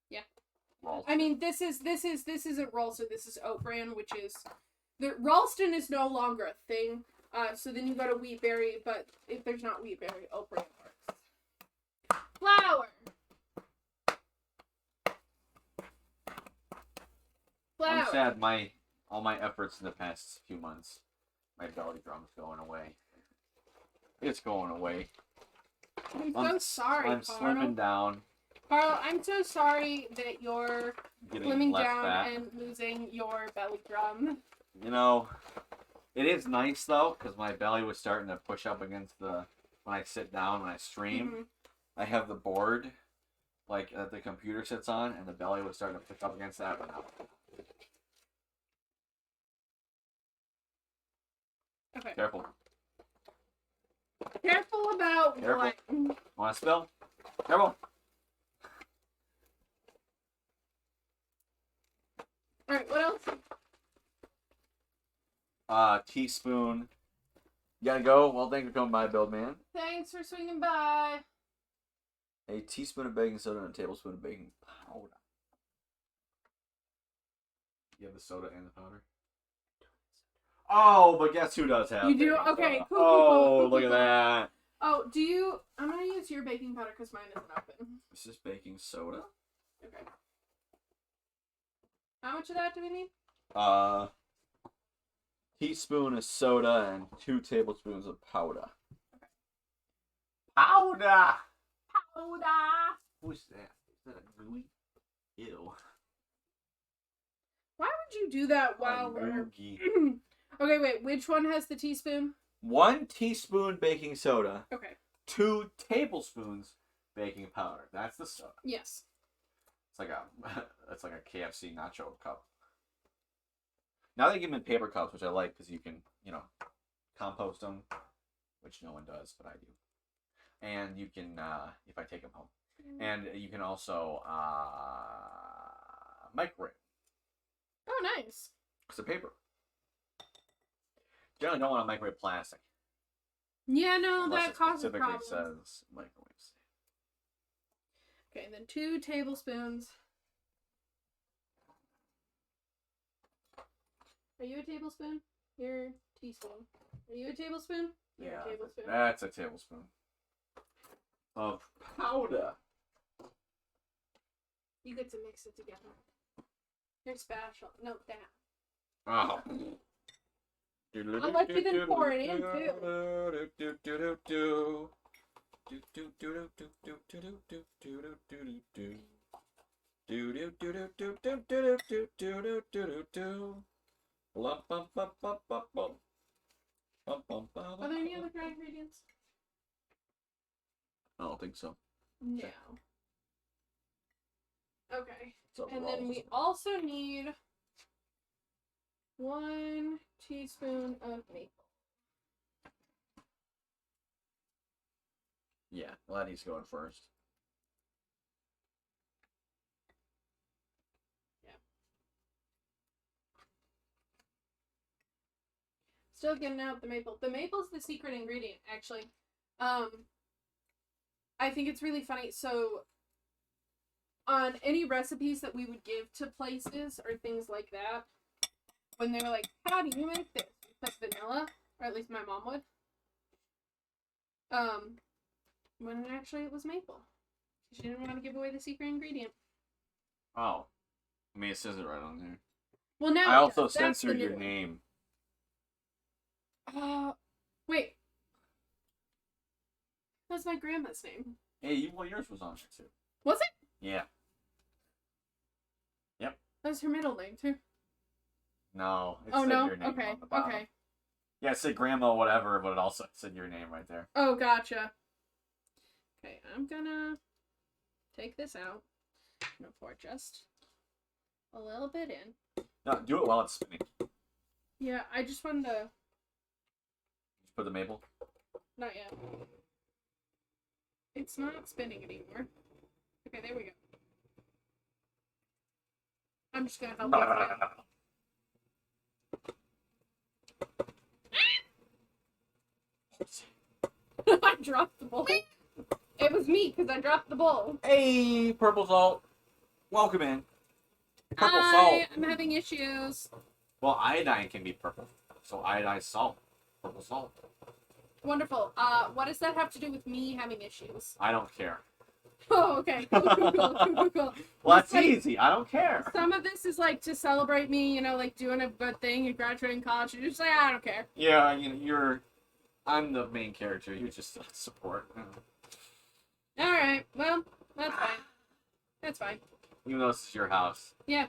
[SPEAKER 2] Yeah.
[SPEAKER 1] Ralston.
[SPEAKER 2] I mean, this isn't Ralston. This is Oat Bran, which is the Ralston is no longer a thing. So then you go to wheat berry, but if there's not wheat berry, Oat Bran works. Flour.
[SPEAKER 1] I'm sad. All my efforts in the past few months, my belly drum's going away. It's going away.
[SPEAKER 2] I'm so sorry,
[SPEAKER 1] I'm
[SPEAKER 2] Carl.
[SPEAKER 1] slimming down.
[SPEAKER 2] Carl, I'm so sorry that you're
[SPEAKER 1] Getting
[SPEAKER 2] slimming
[SPEAKER 1] less
[SPEAKER 2] down
[SPEAKER 1] fat.
[SPEAKER 2] and losing your belly drum.
[SPEAKER 1] You know, it is nice though, because my belly was starting to push up against when I sit down, when I stream.
[SPEAKER 2] Mhm.
[SPEAKER 1] I have the board, like, that the computer sits on, and the belly was starting to push up against that, but now.
[SPEAKER 2] Okay.
[SPEAKER 1] Careful.
[SPEAKER 2] Careful about
[SPEAKER 1] Careful.
[SPEAKER 2] what?
[SPEAKER 1] Want to spill? Careful.
[SPEAKER 2] Alright, what else?
[SPEAKER 1] Teaspoon. You gotta go? Well, thanks for coming by, Build Man.
[SPEAKER 2] Thanks for swinging by.
[SPEAKER 1] A teaspoon of baking soda and a tablespoon of baking powder. You have the soda and the powder? Oh, but guess who does have
[SPEAKER 2] You do?
[SPEAKER 1] baking
[SPEAKER 2] Okay,
[SPEAKER 1] soda?
[SPEAKER 2] cool,
[SPEAKER 1] Oh,
[SPEAKER 2] cool.
[SPEAKER 1] look at that.
[SPEAKER 2] Oh, do you? I'm gonna use your baking powder because mine isn't open.
[SPEAKER 1] This is baking soda.
[SPEAKER 2] Okay. How much of that do we need?
[SPEAKER 1] Teaspoon of soda and 2 tablespoons of powder. Powder!
[SPEAKER 2] Powder.
[SPEAKER 1] Who's that? Is that a gooey? Ew.
[SPEAKER 2] Why would you do that while
[SPEAKER 1] A
[SPEAKER 2] we're...
[SPEAKER 1] noogie.
[SPEAKER 2] Okay, wait. Which one has the teaspoon?
[SPEAKER 1] 1 teaspoon baking soda.
[SPEAKER 2] Okay.
[SPEAKER 1] 2 tablespoons baking powder. That's the soda.
[SPEAKER 2] Yes.
[SPEAKER 1] It's like a that's like a KFC nacho cup. Now they give them in paper cups, which I like because you can, compost them, which no one does, but I do. And you can, if I take them home, and you can also microwave
[SPEAKER 2] Oh, nice.
[SPEAKER 1] because of paper. Generally, don't want to microwave plastic.
[SPEAKER 2] Yeah, no,
[SPEAKER 1] unless
[SPEAKER 2] that
[SPEAKER 1] it
[SPEAKER 2] causes
[SPEAKER 1] specifically
[SPEAKER 2] problems.
[SPEAKER 1] says microwaves.
[SPEAKER 2] Okay, and then 2 tablespoons. Are you a tablespoon? You're a teaspoon. Are you a tablespoon? You're
[SPEAKER 1] Yeah,
[SPEAKER 2] a tablespoon.
[SPEAKER 1] that's a tablespoon of powder.
[SPEAKER 2] You get to mix it together. Your spatula. No, that.
[SPEAKER 1] Oh.
[SPEAKER 2] I'll let you then pour it in, Are there any other dry ingredients?
[SPEAKER 1] I don't think so.
[SPEAKER 2] No. Okay.
[SPEAKER 1] So
[SPEAKER 2] And then we also need 1 teaspoon of maple.
[SPEAKER 1] Yeah, Laddie's going first.
[SPEAKER 2] Still getting out the maple. The maple's the secret ingredient, actually. I think it's really funny. So, on any recipes that we would give to places or things like that, when they were like, "How do you make this?" We put vanilla, or at least my mom would. When actually it was maple. She didn't want to give away the secret ingredient.
[SPEAKER 1] Oh. I mean, it says it right on there.
[SPEAKER 2] Well, now
[SPEAKER 1] I also
[SPEAKER 2] that's the
[SPEAKER 1] censored
[SPEAKER 2] new
[SPEAKER 1] your
[SPEAKER 2] one.
[SPEAKER 1] name.
[SPEAKER 2] Wait. That's my grandma's name.
[SPEAKER 1] Hey, yours was on there too.
[SPEAKER 2] Was it?
[SPEAKER 1] Yeah.
[SPEAKER 2] That's her middle name too.
[SPEAKER 1] No. It
[SPEAKER 2] Oh
[SPEAKER 1] said
[SPEAKER 2] no.
[SPEAKER 1] your name
[SPEAKER 2] Okay.
[SPEAKER 1] on the bottom.
[SPEAKER 2] Okay.
[SPEAKER 1] Yeah, it said grandma whatever, but it also said your name right there.
[SPEAKER 2] Oh, gotcha. Okay, I'm gonna take this out. I'm gonna pour just a little bit in.
[SPEAKER 1] No, do it while it's spinning.
[SPEAKER 2] Yeah, I just wanted to.
[SPEAKER 1] Just put the maple.
[SPEAKER 2] Not yet. It's not spinning anymore. Okay, there we go. I'm just gonna help you. I dropped the bowl. It was me because I dropped the bowl.
[SPEAKER 1] Hey, purple salt. Welcome in. Purple
[SPEAKER 2] Hi,
[SPEAKER 1] salt.
[SPEAKER 2] I'm having issues.
[SPEAKER 1] Well, iodine can be purple. So iodized salt. Purple salt.
[SPEAKER 2] Wonderful. What does that have to do with me having issues?
[SPEAKER 1] I don't care.
[SPEAKER 2] Oh, okay. Cool.
[SPEAKER 1] Well, that's
[SPEAKER 2] Like,
[SPEAKER 1] easy. I don't care.
[SPEAKER 2] some of this is like to celebrate me, like doing a good thing and graduating college. You're just like, I don't care.
[SPEAKER 1] Yeah, I'm the main character. You're just support.
[SPEAKER 2] All right. Well, that's fine. That's fine.
[SPEAKER 1] Even though this is your house.
[SPEAKER 2] Yeah.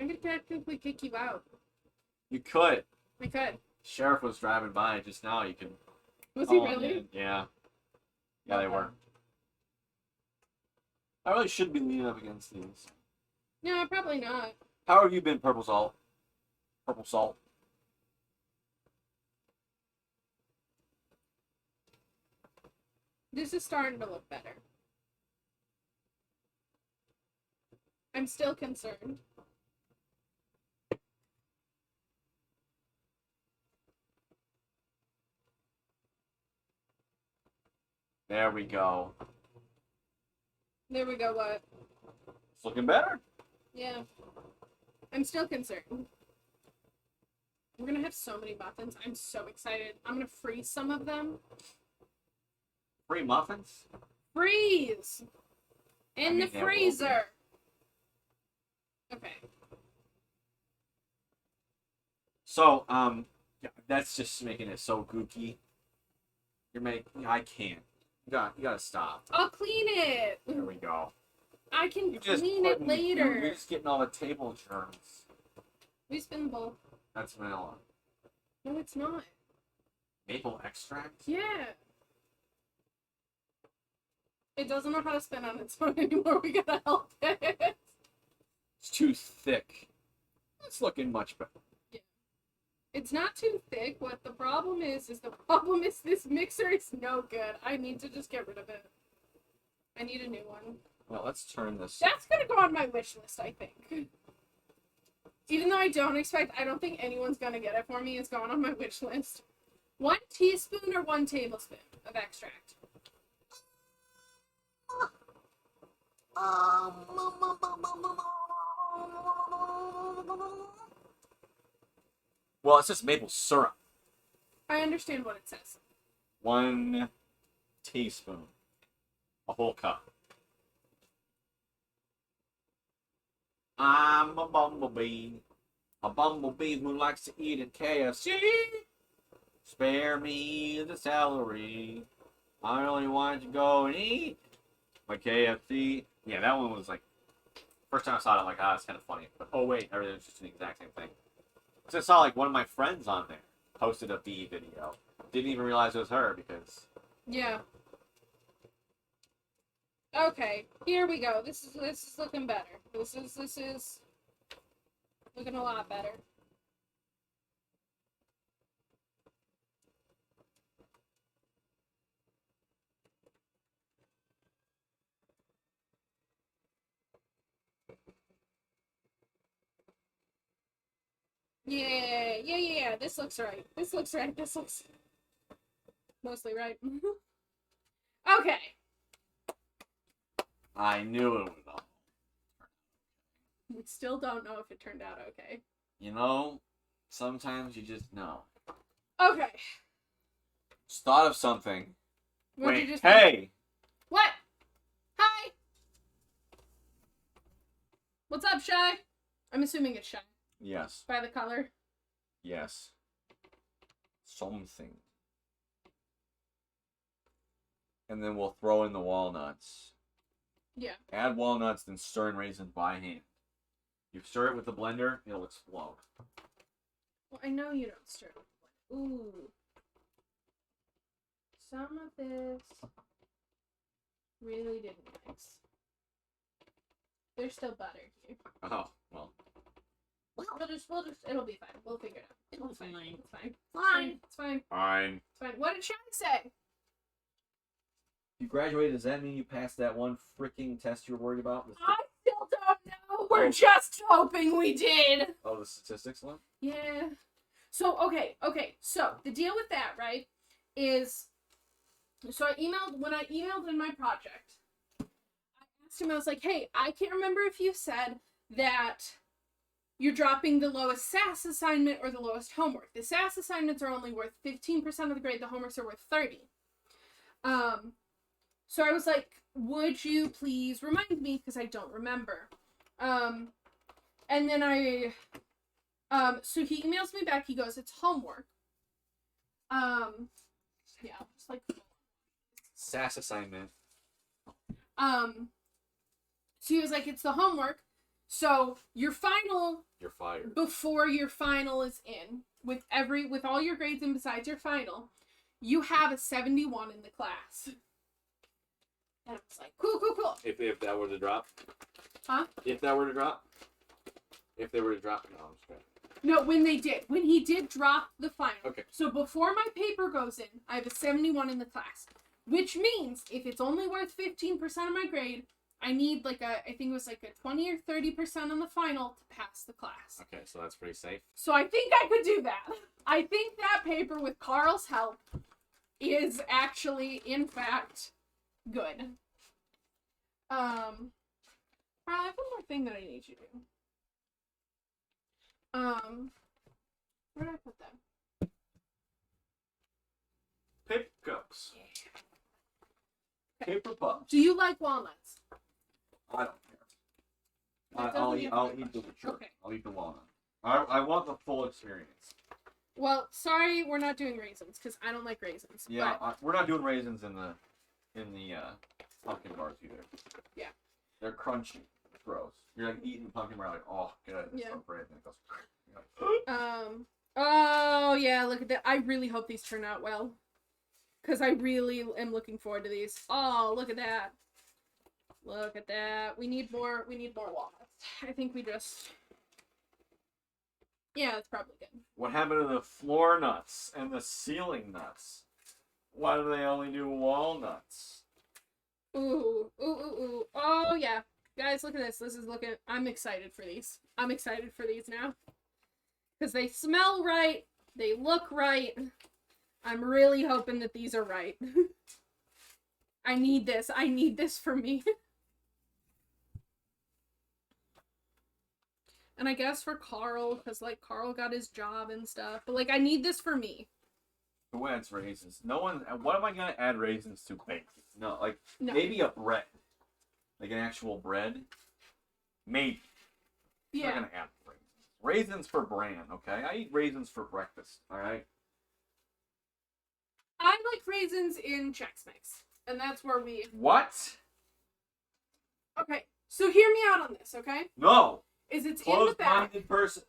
[SPEAKER 2] I'm gonna technically kick you out.
[SPEAKER 1] You could.
[SPEAKER 2] I could.
[SPEAKER 1] Sheriff was driving by just now. You can.
[SPEAKER 2] Was he
[SPEAKER 1] call him
[SPEAKER 2] really?
[SPEAKER 1] in. Yeah. Yeah, they
[SPEAKER 2] Okay.
[SPEAKER 1] were. I really should be leaning up against these.
[SPEAKER 2] No, probably not.
[SPEAKER 1] How have you been, Purple Salt? Purple Salt.
[SPEAKER 2] This is starting to look better. I'm still concerned.
[SPEAKER 1] There we go.
[SPEAKER 2] There we go. What?
[SPEAKER 1] It's looking better.
[SPEAKER 2] Yeah. I'm still concerned. We're gonna have so many muffins. I'm so excited. I'm gonna freeze some of them.
[SPEAKER 1] Free muffins?
[SPEAKER 2] Freeze! In the
[SPEAKER 1] that will be.
[SPEAKER 2] freezer! Okay.
[SPEAKER 1] So, yeah, that's just making it so gooky. I can't. You gotta stop.
[SPEAKER 2] I'll clean it!
[SPEAKER 1] There we go.
[SPEAKER 2] I can
[SPEAKER 1] You just
[SPEAKER 2] clean it later.
[SPEAKER 1] You're just getting all the table germs.
[SPEAKER 2] We spin the bowl.
[SPEAKER 1] That's vanilla.
[SPEAKER 2] No, it's not.
[SPEAKER 1] Maple extract?
[SPEAKER 2] Yeah. It doesn't know how to spin on its own anymore. We gotta help it.
[SPEAKER 1] It's too thick. It's looking much better.
[SPEAKER 2] It's not too thick. What the problem is this mixer is no good. I need to just get rid of it. I need a new one.
[SPEAKER 1] Well, let's turn this.
[SPEAKER 2] That's gonna go on my wish list, I think. Even though I don't think anyone's gonna get it for me, it's going on my wish list. 1 teaspoon or 1 tablespoon of extract?
[SPEAKER 1] Well, it's just maple syrup.
[SPEAKER 2] I understand what it says.
[SPEAKER 1] 1 teaspoon. A whole cup. I'm a bumblebee. A bumblebee who likes to eat at KFC. Spare me the celery. I only want to go and eat my KFC. Yeah, that one was like, first time I saw it, I'm like, it's kind of funny. But oh wait, everything was just the exact same thing. So I saw like one of my friends on there posted a bee video. Didn't even realize it was her because.
[SPEAKER 2] Yeah. Okay, here we go. This is looking better. This is looking a lot better. Yeah. This looks right. This looks mostly right. Okay.
[SPEAKER 1] I knew it would all.
[SPEAKER 2] We still don't know if it turned out okay.
[SPEAKER 1] You know, sometimes you just know.
[SPEAKER 2] Okay.
[SPEAKER 1] Just thought of something.
[SPEAKER 2] What'd
[SPEAKER 1] Wait,
[SPEAKER 2] you just
[SPEAKER 1] hey!
[SPEAKER 2] What? Hi! What's up, Shy? I'm assuming it's Shy.
[SPEAKER 1] Yes.
[SPEAKER 2] By the color.
[SPEAKER 1] Yes. Something. And then we'll throw in the walnuts.
[SPEAKER 2] Yeah.
[SPEAKER 1] Add walnuts, then stir in raisins by hand. You stir it with the blender, it'll explode.
[SPEAKER 2] Well, I know you don't stir it. Ooh. Some of this really didn't mix. There's still butter here.
[SPEAKER 1] Oh, well.
[SPEAKER 2] We'll just, it'll be fine. We'll figure it out. It's fine. It's fine.
[SPEAKER 1] Fine.
[SPEAKER 2] It's fine.
[SPEAKER 1] Fine.
[SPEAKER 2] It's fine. What did Shy say?
[SPEAKER 1] You graduated, does that mean you passed that one freaking test you were worried about?
[SPEAKER 2] I still don't know. We're just hoping we did.
[SPEAKER 1] Oh, the statistics one?
[SPEAKER 2] Yeah. So, okay. So, the deal with that, right, is, so when I emailed in my project, I asked him, I was like, hey, I can't remember if you said that you're dropping the lowest SAS assignment or the lowest homework. The SAS assignments are only worth 15% of the grade. The homeworks are worth 30. So I was like, would you please remind me? Because I don't remember. And then so he emails me back. He goes, it's homework. Yeah, just like.
[SPEAKER 1] SAS assignment.
[SPEAKER 2] So he was like, it's the homework. So your final.
[SPEAKER 1] You're fired. Before
[SPEAKER 2] your final is in, with all your grades in besides your final, you have a 71 in the class. And I was like, cool.
[SPEAKER 1] If that were to drop?
[SPEAKER 2] Huh?
[SPEAKER 1] If that were to drop? If they were to drop? No, I'm just kidding.
[SPEAKER 2] No, when he did drop the final.
[SPEAKER 1] Okay.
[SPEAKER 2] So before my paper goes in, I have a 71 in the class. Which means, if it's only worth 15% of my grade, I need I think it was like a 20 or 30% on the final to pass the class.
[SPEAKER 1] Okay, so that's pretty safe.
[SPEAKER 2] So I think I could do that. I think that paper, with Carl's help, is actually, in fact, good. Carl, I have one more thing that I need you to do. Where did I put them?
[SPEAKER 1] Paper cups. Paper puffs.
[SPEAKER 2] Do you like walnuts?
[SPEAKER 1] I don't care.
[SPEAKER 2] That
[SPEAKER 1] I'll
[SPEAKER 2] doesn't
[SPEAKER 1] eat.
[SPEAKER 2] answer
[SPEAKER 1] I'll
[SPEAKER 2] my
[SPEAKER 1] eat the.
[SPEAKER 2] question.
[SPEAKER 1] Sure,
[SPEAKER 2] Okay.
[SPEAKER 1] I'll eat the walnut. I want the full experience.
[SPEAKER 2] Well, sorry, we're not doing raisins because I don't like raisins.
[SPEAKER 1] Yeah,
[SPEAKER 2] But
[SPEAKER 1] we're not doing raisins in the pumpkin bars either.
[SPEAKER 2] Yeah.
[SPEAKER 1] They're crunchy. It's gross. You're like eating pumpkin bar, like, oh, good. It's
[SPEAKER 2] Yeah.
[SPEAKER 1] so great. And it goes.
[SPEAKER 2] Oh yeah, look at that. I really hope these turn out well. Because I really am looking forward to these. Oh, look at that. Look at that. We need more walnuts. I think we just... Yeah, that's probably good.
[SPEAKER 1] What happened to the floor nuts and the ceiling nuts? Why do they only do walnuts?
[SPEAKER 2] Ooh. Oh yeah. Guys, look at this. This is looking... I'm excited for these. I'm excited for these now. Because they smell right. They look right. I'm really hoping that these are right. I need this. I need this for me. And I guess for Carl, because, like, Carl got his job and stuff. But, like, I need this for me.
[SPEAKER 1] Who adds raisins? No one. What am I gonna add raisins to bake? No, like
[SPEAKER 2] No.
[SPEAKER 1] maybe a bread, like an actual bread. Maybe. I'm
[SPEAKER 2] Yeah.
[SPEAKER 1] not gonna add raisins. Raisins for bran, okay? I eat raisins for breakfast. All right.
[SPEAKER 2] I like raisins in Chex Mix. And that's where we...
[SPEAKER 1] What?
[SPEAKER 2] Okay. So hear me out on this, okay?
[SPEAKER 1] No.
[SPEAKER 2] Is it's in the bag.
[SPEAKER 1] Closed-minded person.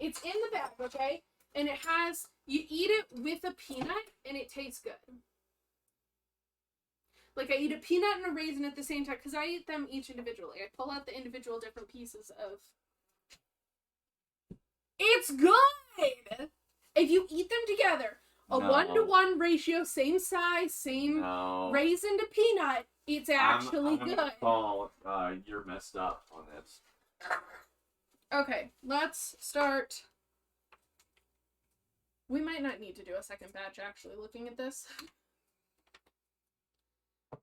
[SPEAKER 2] It's in the bag, okay? And it has... You eat it with a peanut, and it tastes good. Like, I eat a peanut and a raisin at the same time, because I eat them each individually. I pull out the individual different pieces of... It's good! If you eat them together, a
[SPEAKER 1] No.
[SPEAKER 2] 1-to-1 ratio, same size, same
[SPEAKER 1] No.
[SPEAKER 2] raisin to peanut, it's actually
[SPEAKER 1] I'm
[SPEAKER 2] good.
[SPEAKER 1] gonna call, you're messed up on this.
[SPEAKER 2] Okay, let's start... We might not need to do a second batch, actually, looking at this.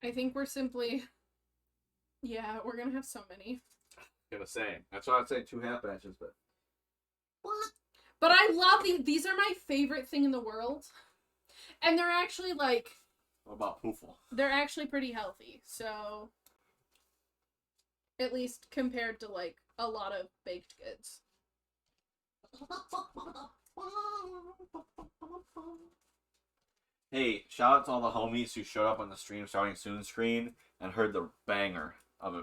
[SPEAKER 2] I think we're simply... Yeah, we're gonna have so many.
[SPEAKER 1] Gonna say. That's why I'd say 2 half batches, but...
[SPEAKER 2] But I love these. These are my favorite thing in the world. And they're actually, like...
[SPEAKER 1] What about Poofle?
[SPEAKER 2] They're actually pretty healthy, so... At least compared to, like, a lot of baked goods.
[SPEAKER 1] Hey, shout out to all the homies who showed up on the stream starting soon screen and heard the banger of a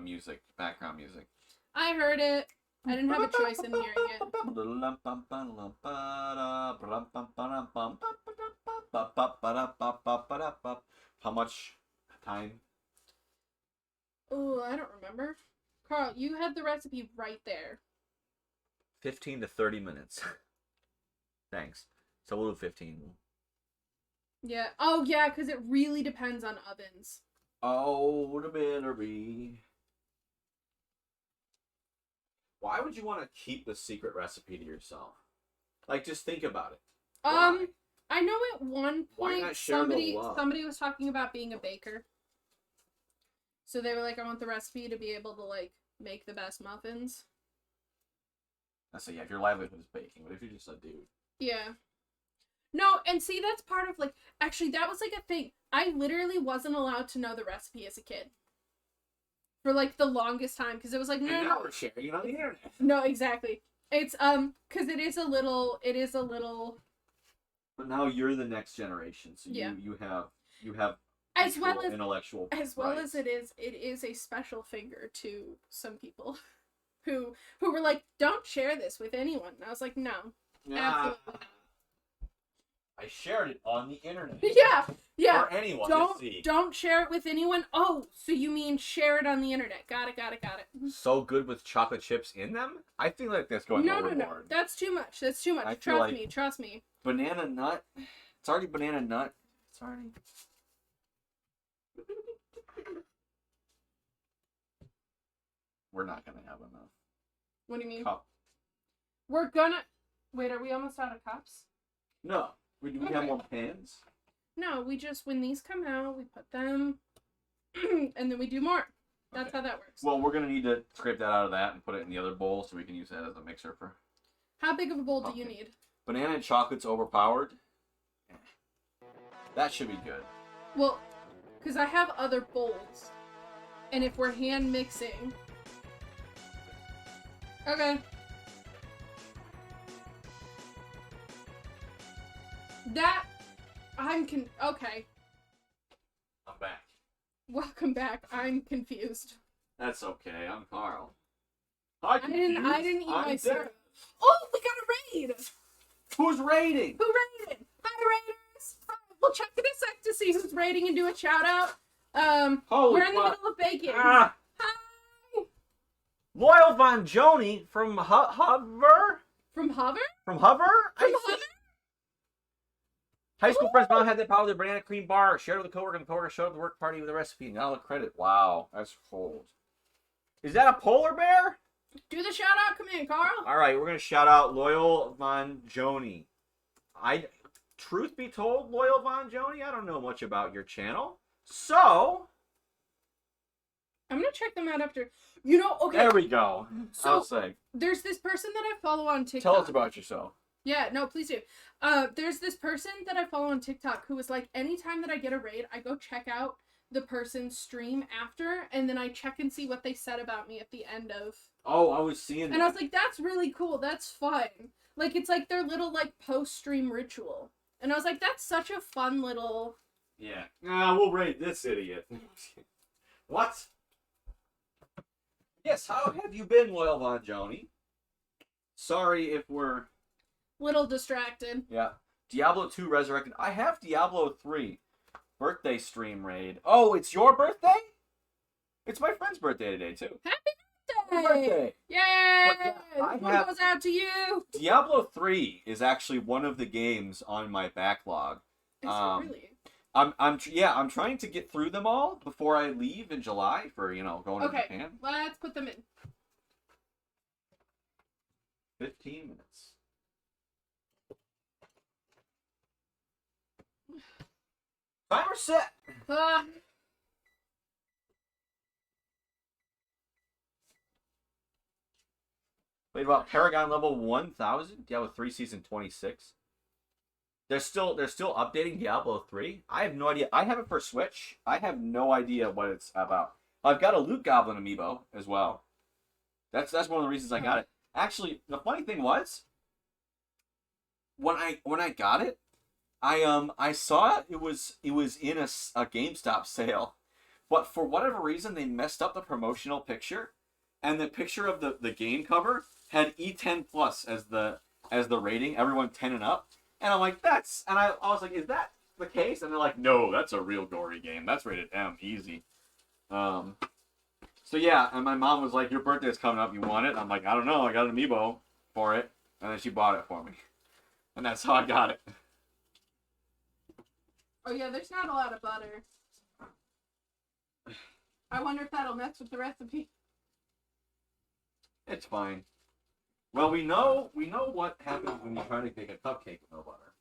[SPEAKER 1] background music.
[SPEAKER 2] I heard it. I didn't have a choice in hearing it.
[SPEAKER 1] How much time?
[SPEAKER 2] Oh, I don't remember. Carl, you had the recipe right there.
[SPEAKER 1] 15 to 30 minutes. Thanks. So we'll do 15.
[SPEAKER 2] Yeah. Oh, yeah, because it really depends on ovens.
[SPEAKER 1] Oh, the bittery. Why would you want to keep the secret recipe to yourself? Like, just think about it. Why?
[SPEAKER 2] I know at one
[SPEAKER 1] Why
[SPEAKER 2] point
[SPEAKER 1] not share the love?
[SPEAKER 2] somebody was talking about being a baker. So they were like, I want the recipe to be able to, like, make the best muffins.
[SPEAKER 1] I say, yeah, if your livelihood is baking, but if you're just a dude.
[SPEAKER 2] Yeah. No, and see, that's part of, like, actually, that was, like, a thing. I literally wasn't allowed to know the recipe as a kid. For, like, the longest time, because it was like,
[SPEAKER 1] And
[SPEAKER 2] no,
[SPEAKER 1] now
[SPEAKER 2] no.
[SPEAKER 1] we're sharing it on the internet.
[SPEAKER 2] No, exactly. It's, because it is a little...
[SPEAKER 1] But now you're the next generation, so
[SPEAKER 2] Yeah.
[SPEAKER 1] you have
[SPEAKER 2] As well
[SPEAKER 1] equal
[SPEAKER 2] as
[SPEAKER 1] intellectual
[SPEAKER 2] As well
[SPEAKER 1] rights.
[SPEAKER 2] as it is a special finger to some people who were like, don't share this with anyone. And I was like, no. Absolutely not.
[SPEAKER 1] I shared it on the internet.
[SPEAKER 2] Yeah.
[SPEAKER 1] For anyone to see.
[SPEAKER 2] Don't share it with anyone. Oh, so you mean share it on the internet. Got it.
[SPEAKER 1] So good with chocolate chips in them? I feel like that's going
[SPEAKER 2] No.
[SPEAKER 1] overboard.
[SPEAKER 2] That's too much.
[SPEAKER 1] I feel like-
[SPEAKER 2] Trust me.
[SPEAKER 1] Banana nut? It's already banana nut. It's already... We're not going to have enough.
[SPEAKER 2] What do you mean?
[SPEAKER 1] Cup.
[SPEAKER 2] We're gonna... Wait, are we almost out of cups?
[SPEAKER 1] No. We have
[SPEAKER 2] Okay.
[SPEAKER 1] more pans?
[SPEAKER 2] No, we just, when these come out, we put them, and then we do more. That's
[SPEAKER 1] Okay.
[SPEAKER 2] how that works.
[SPEAKER 1] Well, we're going to need to scrape that out of that and put it in the other bowl so we can use that as a mixer for...
[SPEAKER 2] How big of a bowl do you
[SPEAKER 1] Okay.
[SPEAKER 2] need?
[SPEAKER 1] Banana and chocolate's overpowered. That should be good.
[SPEAKER 2] Well, because I have other bowls. And if we're hand mixing... Okay. That... Okay.
[SPEAKER 1] I'm back.
[SPEAKER 2] Welcome back. I'm confused.
[SPEAKER 1] That's okay. I'm Carl. Hi,
[SPEAKER 2] I didn't eat my
[SPEAKER 1] I'm
[SPEAKER 2] cereal.
[SPEAKER 1] Derek.
[SPEAKER 2] Oh, we got a raid!
[SPEAKER 1] Who's raiding?
[SPEAKER 2] Who raided? Hi, raiders! We'll check in a sec to see who's raiding and do a shout out.
[SPEAKER 1] Holy
[SPEAKER 2] we're in the
[SPEAKER 1] fuck.
[SPEAKER 2] middle of baking.
[SPEAKER 1] Ah,
[SPEAKER 2] Hi!
[SPEAKER 1] Loyal Von Joni from Hover?
[SPEAKER 2] From Hover?
[SPEAKER 1] From Hover?
[SPEAKER 2] From Hover?
[SPEAKER 1] High school friends mom had that power with their banana cream bar. Shared with a coworker, and the coworker showed up at the work party with the recipe. Now the credit. Wow, that's cold. Is that a polar bear?
[SPEAKER 2] Do the shout out command, Carl.
[SPEAKER 1] All right, we're gonna shout out Loyal Von Joni. Truth be told, Loyal Von Joni, I don't know much about your channel, so
[SPEAKER 2] I'm gonna check them out after. You know, okay.
[SPEAKER 1] there we go.
[SPEAKER 2] So
[SPEAKER 1] I'll say.
[SPEAKER 2] there's this person that I follow on TikTok.
[SPEAKER 1] Tell us about yourself.
[SPEAKER 2] Yeah, no, please do. There's this person that I follow on TikTok who was like, anytime that I get a raid, I go check out the person's stream after, and then I check and see what they said about me at the end of.
[SPEAKER 1] Oh, I was seeing that.
[SPEAKER 2] And I was like, that's really cool. That's fun. Like, it's like their little, like, post-stream ritual. And I was like, that's such a fun little...
[SPEAKER 1] Yeah. We'll raid this idiot. What? Yes, how have you been, Loyal Von Joni? Sorry if we're...
[SPEAKER 2] little distracted.
[SPEAKER 1] Yeah. Diablo 2 Resurrected. I have Diablo 3. Birthday stream raid. Oh, it's your birthday? It's my friend's birthday today, too.
[SPEAKER 2] Happy
[SPEAKER 1] Birthday!
[SPEAKER 2] Yay!
[SPEAKER 1] Yeah, I
[SPEAKER 2] One
[SPEAKER 1] have-
[SPEAKER 2] goes out to you!
[SPEAKER 1] Diablo 3 is actually one of the games on my backlog.
[SPEAKER 2] Is it really?
[SPEAKER 1] I'm trying to get through them all before I leave in July for, going to
[SPEAKER 2] Okay,
[SPEAKER 1] Japan.
[SPEAKER 2] let's put them in.
[SPEAKER 1] 15 minutes. Timer set.
[SPEAKER 2] Ah,
[SPEAKER 1] Wait, about Paragon level 1000? Diablo 3 season 26. They're still updating Diablo 3. I have no idea. I have it for Switch. I have no idea what it's about. I've got a Loot Goblin amiibo as well. That's one of the reasons I got it. Actually, the funny thing was, when I got it, I saw it was in a GameStop sale, but for whatever reason they messed up the promotional picture, and the picture of the game cover had E10 plus as the rating, everyone 10 and up, and I'm like, I was like, is that the case? And they're like, no, that's a real gory game. That's rated M, easy. So yeah, and my mom was like, your birthday's coming up, you want it? I'm like, I don't know, I got an amiibo for it, and then she bought it for me, and that's how I got it.
[SPEAKER 2] oh yeah, there's not a lot of butter. I wonder if that'll mess with the recipe.
[SPEAKER 1] It's fine. Well, we know what happens when you try to bake a cupcake with no butter.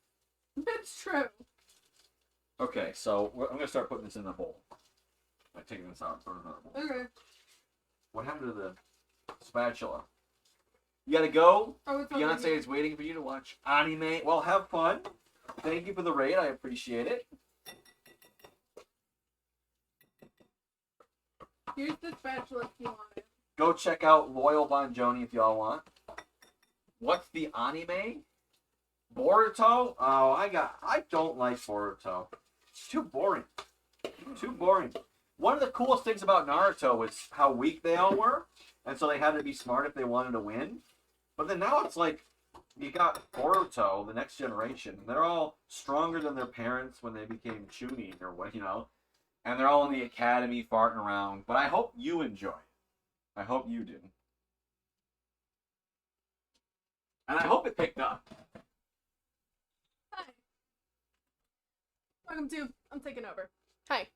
[SPEAKER 2] That's true.
[SPEAKER 1] Okay, so I'm gonna start putting this in the bowl. By taking this out and throwing it in another bowl.
[SPEAKER 2] Okay.
[SPEAKER 1] What happened to the spatula? You gotta go.
[SPEAKER 2] Oh, it's over
[SPEAKER 1] Beyonce
[SPEAKER 2] here.
[SPEAKER 1] is waiting for you to watch anime. Well, have fun. Thank you for the raid. I appreciate it.
[SPEAKER 2] Here's the spatula if you want it.
[SPEAKER 1] Go check out Loyal Bon Joni if y'all want. What's the anime? Boruto? Oh, I don't like Boruto. It's too boring. Too boring. One of the coolest things about Naruto was how weak they all were, and so they had to be smart if they wanted to win. But then now it's like, you got Boruto, the next generation. They're all stronger than their parents when they became Chunin or what, and they're all in the academy farting around. But I hope you enjoy it. I hope you do. And I hope it picked up.
[SPEAKER 2] Hi. Welcome to... I'm taking over. Hi.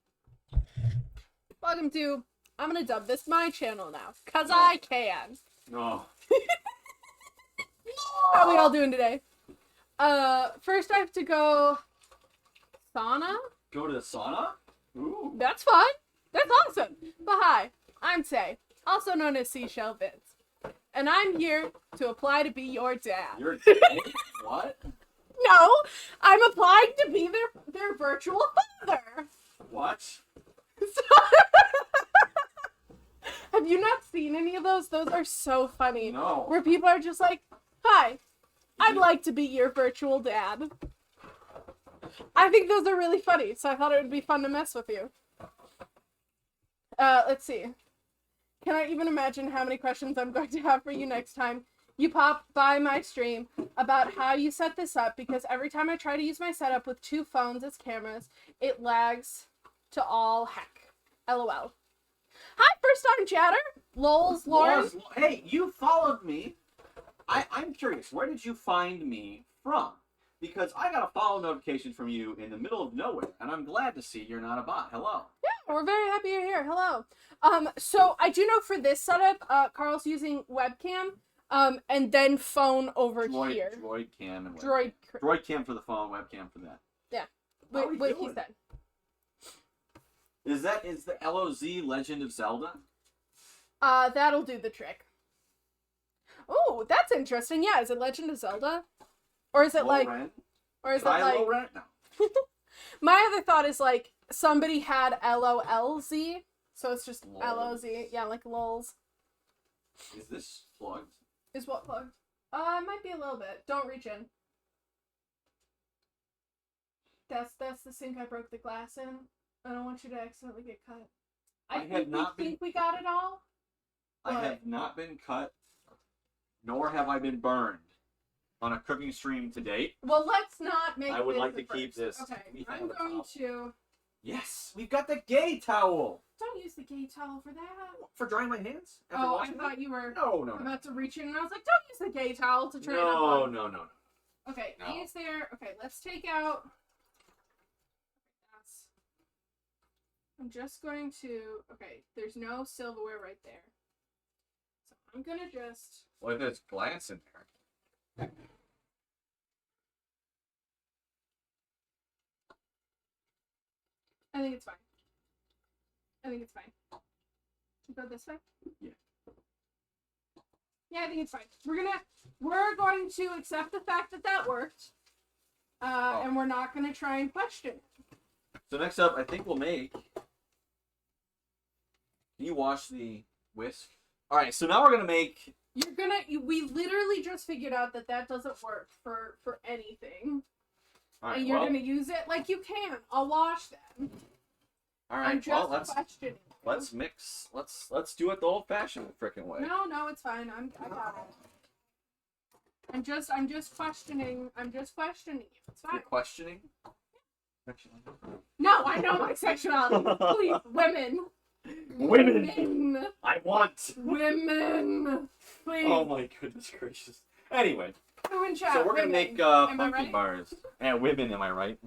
[SPEAKER 2] Welcome to... I'm gonna dub this my channel now. Cause I can.
[SPEAKER 1] No.
[SPEAKER 2] How we all doing today? First I have to go... Sauna?
[SPEAKER 1] Go to the sauna? Ooh.
[SPEAKER 2] That's fun. That's awesome. But hi, I'm Tay, also known as SeaShellVids. and I'm here to apply to be your dad.
[SPEAKER 1] You're what?
[SPEAKER 2] No, I'm applying to be their virtual father.
[SPEAKER 1] What?
[SPEAKER 2] Have you not seen any of those? Those are so funny.
[SPEAKER 1] No.
[SPEAKER 2] Where people are just like, hi, I'd like to be your virtual dad. I think those are really funny, so I thought it would be fun to mess with you. Let's see. Can I even imagine how many questions I'm going to have for you next time you pop by my stream about how you set this up? Because every time I try to use my setup with 2 phones as cameras, it lags to all heck. LOL. Hi, first time chatter. Lols, Lauren.
[SPEAKER 1] Hey, you followed me. I'm curious, where did you find me from? Because I got a follow notification from you in the middle of nowhere, and I'm glad to see you're not a bot. Hello.
[SPEAKER 2] Yeah, we're very happy you're here. Hello. So I do know for this setup, Carl's using webcam, and then phone over here.
[SPEAKER 1] Droid cam and
[SPEAKER 2] Droid.
[SPEAKER 1] Droid cam for the phone, webcam for that.
[SPEAKER 2] Yeah.
[SPEAKER 1] How we
[SPEAKER 2] What he
[SPEAKER 1] doing?
[SPEAKER 2] said.
[SPEAKER 1] Is the LOZ Legend of Zelda?
[SPEAKER 2] That'll do the trick. Oh, that's interesting. Yeah, is it Legend of Zelda? Or is it like...
[SPEAKER 1] Ren?
[SPEAKER 2] Or is it
[SPEAKER 1] Kylo
[SPEAKER 2] like...
[SPEAKER 1] Ren? No.
[SPEAKER 2] My other thought is like, somebody had LOLZ, so it's just
[SPEAKER 1] Lol.
[SPEAKER 2] LOZ. Yeah, like lols.
[SPEAKER 1] Is this plugged?
[SPEAKER 2] Is what plugged? It might be a little bit. Don't reach in. That's the sink I broke the glass in. I don't want you to accidentally get cut. I think we got it all.
[SPEAKER 1] I have not been cut, nor have I been burned on a cooking stream to date.
[SPEAKER 2] Well, let's not make
[SPEAKER 1] I would
[SPEAKER 2] this
[SPEAKER 1] like
[SPEAKER 2] the
[SPEAKER 1] to keep
[SPEAKER 2] first.
[SPEAKER 1] this.
[SPEAKER 2] Okay,
[SPEAKER 1] We
[SPEAKER 2] I'm
[SPEAKER 1] have a
[SPEAKER 2] going
[SPEAKER 1] towel.
[SPEAKER 2] to...
[SPEAKER 1] Yes, we've got the gay towel.
[SPEAKER 2] Don't use the gay towel for that.
[SPEAKER 1] For drying my hands? After
[SPEAKER 2] Oh, I
[SPEAKER 1] washing them?
[SPEAKER 2] thought you were
[SPEAKER 1] No.
[SPEAKER 2] about to reach in, and I was like, don't use the gay towel to try it
[SPEAKER 1] No.
[SPEAKER 2] on. Okay,
[SPEAKER 1] No.
[SPEAKER 2] these there. Okay, let's take out... I'm just going to... Okay, there's no silverware right there. So I'm going to just...
[SPEAKER 1] Well, there's glass in there.
[SPEAKER 2] I think it's fine. Go this way?
[SPEAKER 1] Yeah.
[SPEAKER 2] Yeah, I think it's fine. We're going to accept the fact that that worked. And we're not going to try and question it.
[SPEAKER 1] So next up, I think we'll make... Can you wash the whisk? All right, so now we're gonna make.
[SPEAKER 2] We literally just figured out that doesn't work for anything.
[SPEAKER 1] All right,
[SPEAKER 2] and you're gonna use it like you can. I'll wash them.
[SPEAKER 1] All right,
[SPEAKER 2] I'm just
[SPEAKER 1] let's
[SPEAKER 2] questioning.
[SPEAKER 1] let's mix. Let's do it the old-fashioned frickin' way.
[SPEAKER 2] No, it's fine. I got it. I'm just questioning. It's fine.
[SPEAKER 1] You're questioning.
[SPEAKER 2] No, I know my sexuality. Please, women.
[SPEAKER 1] Women. I want.
[SPEAKER 2] Women. Please.
[SPEAKER 1] Oh my goodness gracious. Anyway,
[SPEAKER 2] Who in chat?
[SPEAKER 1] so we're gonna
[SPEAKER 2] Women.
[SPEAKER 1] make
[SPEAKER 2] Am I
[SPEAKER 1] pumpkin
[SPEAKER 2] right?
[SPEAKER 1] bars. And women, am I right?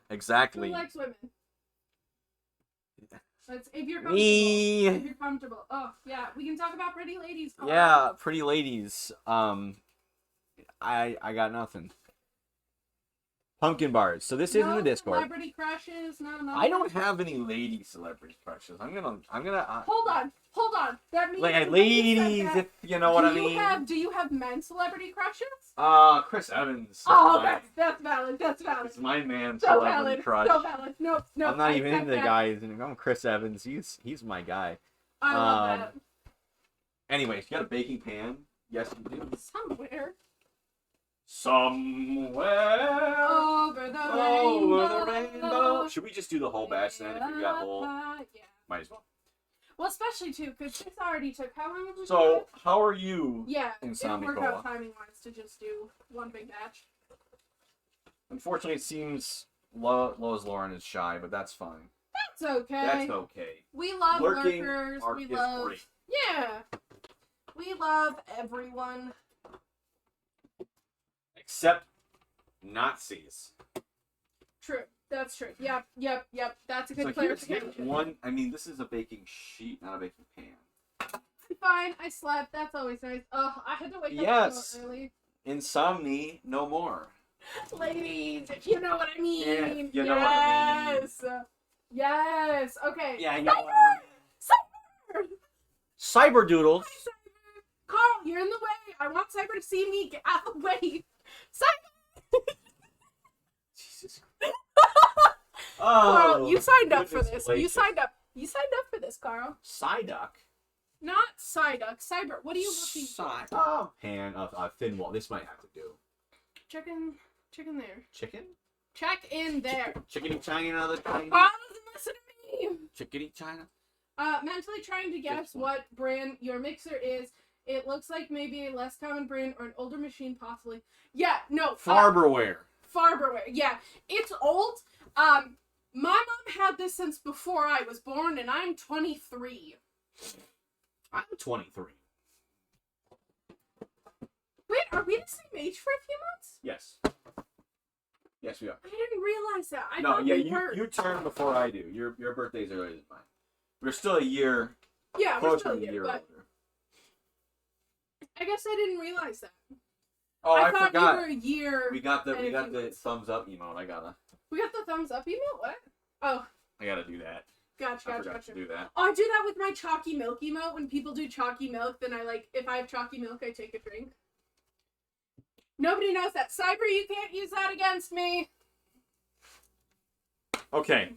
[SPEAKER 1] Exactly.
[SPEAKER 2] Who likes women? If you're comfortable.
[SPEAKER 1] Me.
[SPEAKER 2] If you're comfortable. Oh, yeah. We can talk about pretty ladies.
[SPEAKER 1] Yeah, pretty ladies. I got nothing. Pumpkin bars. So this is in the Discord.
[SPEAKER 2] Celebrity crushes. No.
[SPEAKER 1] I don't have any lady celebrity crushes. I'm gonna.
[SPEAKER 2] Hold on. That means
[SPEAKER 1] Like
[SPEAKER 2] when you said
[SPEAKER 1] ladies,
[SPEAKER 2] that,
[SPEAKER 1] if you know what I mean.
[SPEAKER 2] Do you have men celebrity crushes?
[SPEAKER 1] Chris Evans.
[SPEAKER 2] Oh, that's valid.
[SPEAKER 1] It's my man
[SPEAKER 2] So
[SPEAKER 1] celebrity
[SPEAKER 2] valid.
[SPEAKER 1] crush.
[SPEAKER 2] So valid. No.
[SPEAKER 1] I'm not even
[SPEAKER 2] accept
[SPEAKER 1] into the
[SPEAKER 2] that.
[SPEAKER 1] guys. I'm Chris Evans. He's my guy.
[SPEAKER 2] I love that.
[SPEAKER 1] Anyways, you got a baking pan? Yes, you do. Somewhere
[SPEAKER 2] Over the rainbow.
[SPEAKER 1] Should we just do the whole batch then? If we got whole,
[SPEAKER 2] Yeah.
[SPEAKER 1] might as well.
[SPEAKER 2] Well, especially too, because this already took how long? Was
[SPEAKER 1] So, how are you?
[SPEAKER 2] yeah, it
[SPEAKER 1] Insomnia
[SPEAKER 2] worked
[SPEAKER 1] Cola.
[SPEAKER 2] out timing wise to just do one big batch.
[SPEAKER 1] Unfortunately, it seems Lois Lauren is shy, but that's fine.
[SPEAKER 2] That's okay.
[SPEAKER 1] That's okay.
[SPEAKER 2] We love
[SPEAKER 1] Lurking
[SPEAKER 2] lurkers.
[SPEAKER 1] art
[SPEAKER 2] We
[SPEAKER 1] is
[SPEAKER 2] love.
[SPEAKER 1] great.
[SPEAKER 2] Yeah. We love everyone.
[SPEAKER 1] Except Nazis.
[SPEAKER 2] True. That's true. Yep. That's a good
[SPEAKER 1] So here's
[SPEAKER 2] clarification.
[SPEAKER 1] one. I mean, this is a baking sheet, not a baking pan.
[SPEAKER 2] Fine. I slept. That's always nice. Oh, I had to wake up
[SPEAKER 1] Yes.
[SPEAKER 2] so early.
[SPEAKER 1] Insomnia, no more.
[SPEAKER 2] Ladies, if you know what I mean.
[SPEAKER 1] Yeah, you know what I mean.
[SPEAKER 2] Yes. Okay.
[SPEAKER 1] Yeah, you know what I mean.
[SPEAKER 2] Cypher!
[SPEAKER 1] Cyberdoodles.
[SPEAKER 2] Hi, Cyber. Carl, you're in the way. I want Cyber to see me. Get out of the way. Cyber.
[SPEAKER 1] Jesus.
[SPEAKER 2] Carl, you signed up for
[SPEAKER 1] goodness
[SPEAKER 2] this. You
[SPEAKER 1] gracious.
[SPEAKER 2] signed up. You signed up for this, Carl.
[SPEAKER 1] Psyduck.
[SPEAKER 2] Not Psyduck. Cyber. What are you looking for?
[SPEAKER 1] Oh, pan of thin wall. This might have to do.
[SPEAKER 2] Chicken there.
[SPEAKER 1] Chicken?
[SPEAKER 2] Check in there.
[SPEAKER 1] Chickeny China, the China.
[SPEAKER 2] Carl doesn't listen to me.
[SPEAKER 1] Chickeny China.
[SPEAKER 2] Mentally trying to guess what brand your mixer is. It looks like maybe a less common brand or an older machine, possibly. Yeah, no.
[SPEAKER 1] Farberware.
[SPEAKER 2] Farberware. Yeah, it's old. My mom had this since before I was born, and I'm 23.
[SPEAKER 1] I'm 23.
[SPEAKER 2] Wait, are we the same age for a few months?
[SPEAKER 1] Yes. Yes, we are.
[SPEAKER 2] I didn't realize that. I
[SPEAKER 1] No,
[SPEAKER 2] thought
[SPEAKER 1] yeah,
[SPEAKER 2] we were.
[SPEAKER 1] you turn before I do. Your birthday's earlier than mine. We're still a year.
[SPEAKER 2] Yeah, we're
[SPEAKER 1] Closer
[SPEAKER 2] still
[SPEAKER 1] to a
[SPEAKER 2] here,
[SPEAKER 1] year
[SPEAKER 2] but
[SPEAKER 1] older.
[SPEAKER 2] I guess I didn't realize that.
[SPEAKER 1] Oh, I
[SPEAKER 2] thought
[SPEAKER 1] forgot.
[SPEAKER 2] you were a year.
[SPEAKER 1] We got the
[SPEAKER 2] and a few
[SPEAKER 1] the
[SPEAKER 2] months.
[SPEAKER 1] thumbs up emote.
[SPEAKER 2] We got the thumbs up emote. What? Oh,
[SPEAKER 1] I gotta do that.
[SPEAKER 2] gotcha,
[SPEAKER 1] I
[SPEAKER 2] gotcha,
[SPEAKER 1] forgot
[SPEAKER 2] gotcha.
[SPEAKER 1] to do that.
[SPEAKER 2] Oh, I do that with my chalky milk emote. When people do chalky milk, then I if I have chalky milk, I take a drink. Nobody knows that. Cyber, you can't use that against me.
[SPEAKER 1] Okay.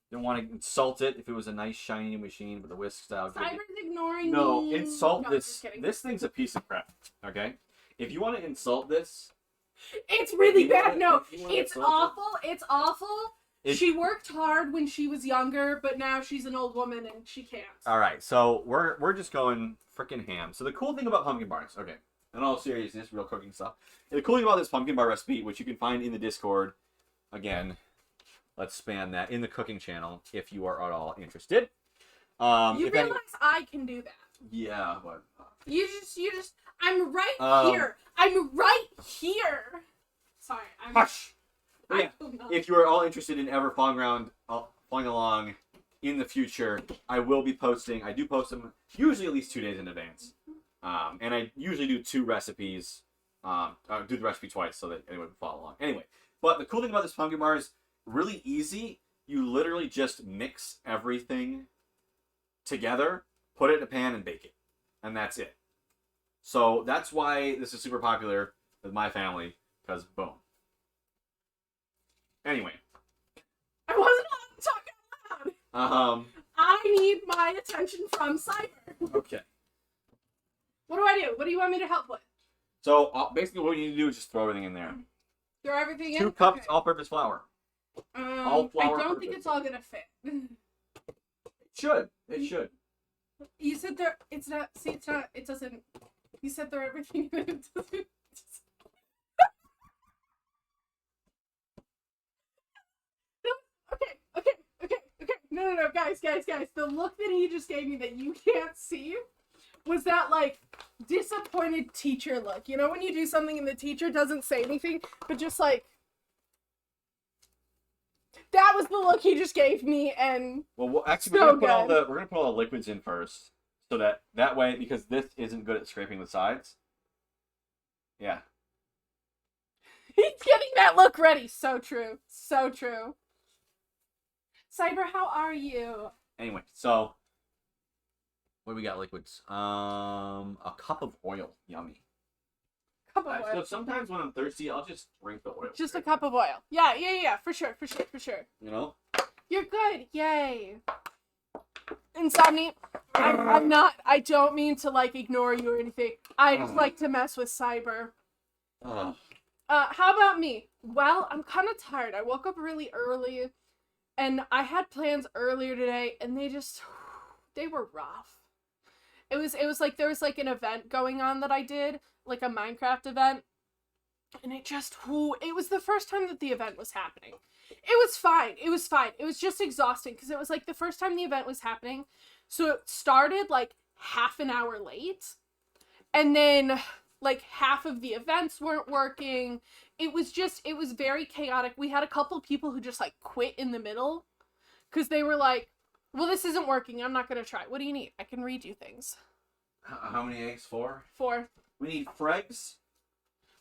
[SPEAKER 1] Didn't want to insult it if it was a nice shiny machine with a whisk style.
[SPEAKER 2] Cyber's ignoring
[SPEAKER 1] No,
[SPEAKER 2] me.
[SPEAKER 1] insult
[SPEAKER 2] No,
[SPEAKER 1] this.
[SPEAKER 2] just kidding.
[SPEAKER 1] This thing's a piece of crap. Okay. If you want to insult this,
[SPEAKER 2] It's really
[SPEAKER 1] You
[SPEAKER 2] bad.
[SPEAKER 1] wanna-
[SPEAKER 2] No,
[SPEAKER 1] if you wanna
[SPEAKER 2] it's
[SPEAKER 1] insult it-
[SPEAKER 2] awful. It's awful.
[SPEAKER 1] It-
[SPEAKER 2] She worked hard when she was younger, but now she's an old woman and she can't.
[SPEAKER 1] all right. So we're just going freaking ham. So the cool thing about pumpkin bars, okay, in all seriousness, real cooking stuff. The cool thing about this pumpkin bar recipe, which you can find in the Discord, again, let's spam that in the cooking channel if you are at all interested.
[SPEAKER 2] You
[SPEAKER 1] if any-
[SPEAKER 2] realize I can do that.
[SPEAKER 1] yeah, but
[SPEAKER 2] You just. I'm right
[SPEAKER 1] Um,
[SPEAKER 2] here. I'm right here. Sorry, I'm.
[SPEAKER 1] hush.
[SPEAKER 2] I
[SPEAKER 1] Yeah.
[SPEAKER 2] will not.
[SPEAKER 1] If you are all interested in ever following along in the future, I will be posting. I do post them usually at least 2 days in advance, and I usually do 2 recipes. I do the recipe twice so that anyone can follow along. Anyway, but the cool thing about this pumpkin bar is really easy. You literally just mix everything together, put it in a pan, and bake it, and that's it. So that's why this is super popular with my family, because boom. Anyway,
[SPEAKER 2] I wasn't allowed to talk out loud. I need my attention from Cyber.
[SPEAKER 1] Okay.
[SPEAKER 2] What do I do? What do you want me to help with?
[SPEAKER 1] So basically, what you need to do is just throw everything in there.
[SPEAKER 2] Throw everything in?
[SPEAKER 1] 2 cups
[SPEAKER 2] Okay.
[SPEAKER 1] all-purpose flour. all
[SPEAKER 2] I
[SPEAKER 1] flour
[SPEAKER 2] don't think
[SPEAKER 1] purpose.
[SPEAKER 2] it's all gonna fit.
[SPEAKER 1] It should. It should.
[SPEAKER 2] You said there. It's not. See, it's not. It doesn't. You said throw everything in. It doesn't. No. Okay. No, guys. The look that he just gave me that you can't see was that like disappointed teacher look. You know when you do something and the teacher doesn't say anything, but just like. That was the look he just gave me, and
[SPEAKER 1] Well, actually,
[SPEAKER 2] So
[SPEAKER 1] we're gonna put all the liquids in first, so that way, because this isn't good at scraping the sides. Yeah.
[SPEAKER 2] he's getting that look ready. So true. So true. Cyber, how are you?
[SPEAKER 1] Anyway, so what do we got? Liquids. A cup of oil. Yummy.
[SPEAKER 2] Cup of
[SPEAKER 1] So
[SPEAKER 2] oil.
[SPEAKER 1] sometimes when I'm thirsty, I'll just drink the oil.
[SPEAKER 2] Just a cup of oil. Yeah. For sure.
[SPEAKER 1] You know.
[SPEAKER 2] You're good. Yay. Insomni, I'm not. I don't mean to like ignore you or anything. I just like to mess with Cyber.
[SPEAKER 1] Ugh.
[SPEAKER 2] How about me? Well, I'm kind of tired. I woke up really early, and I had plans earlier today, and they were rough. It was like there was like an event going on that I did, like a Minecraft event, and it was the first time that the event was happening. It was fine. It was just exhausting because it was like the first time the event was happening. So it started like half an hour late, and then like half of the events weren't working. It was very chaotic. We had a couple of people who just like quit in the middle because they were like, well, this isn't working. I'm not going to try. What do you need? I can read you things.
[SPEAKER 1] How many eggs? 4.
[SPEAKER 2] 4.
[SPEAKER 1] We need fregs.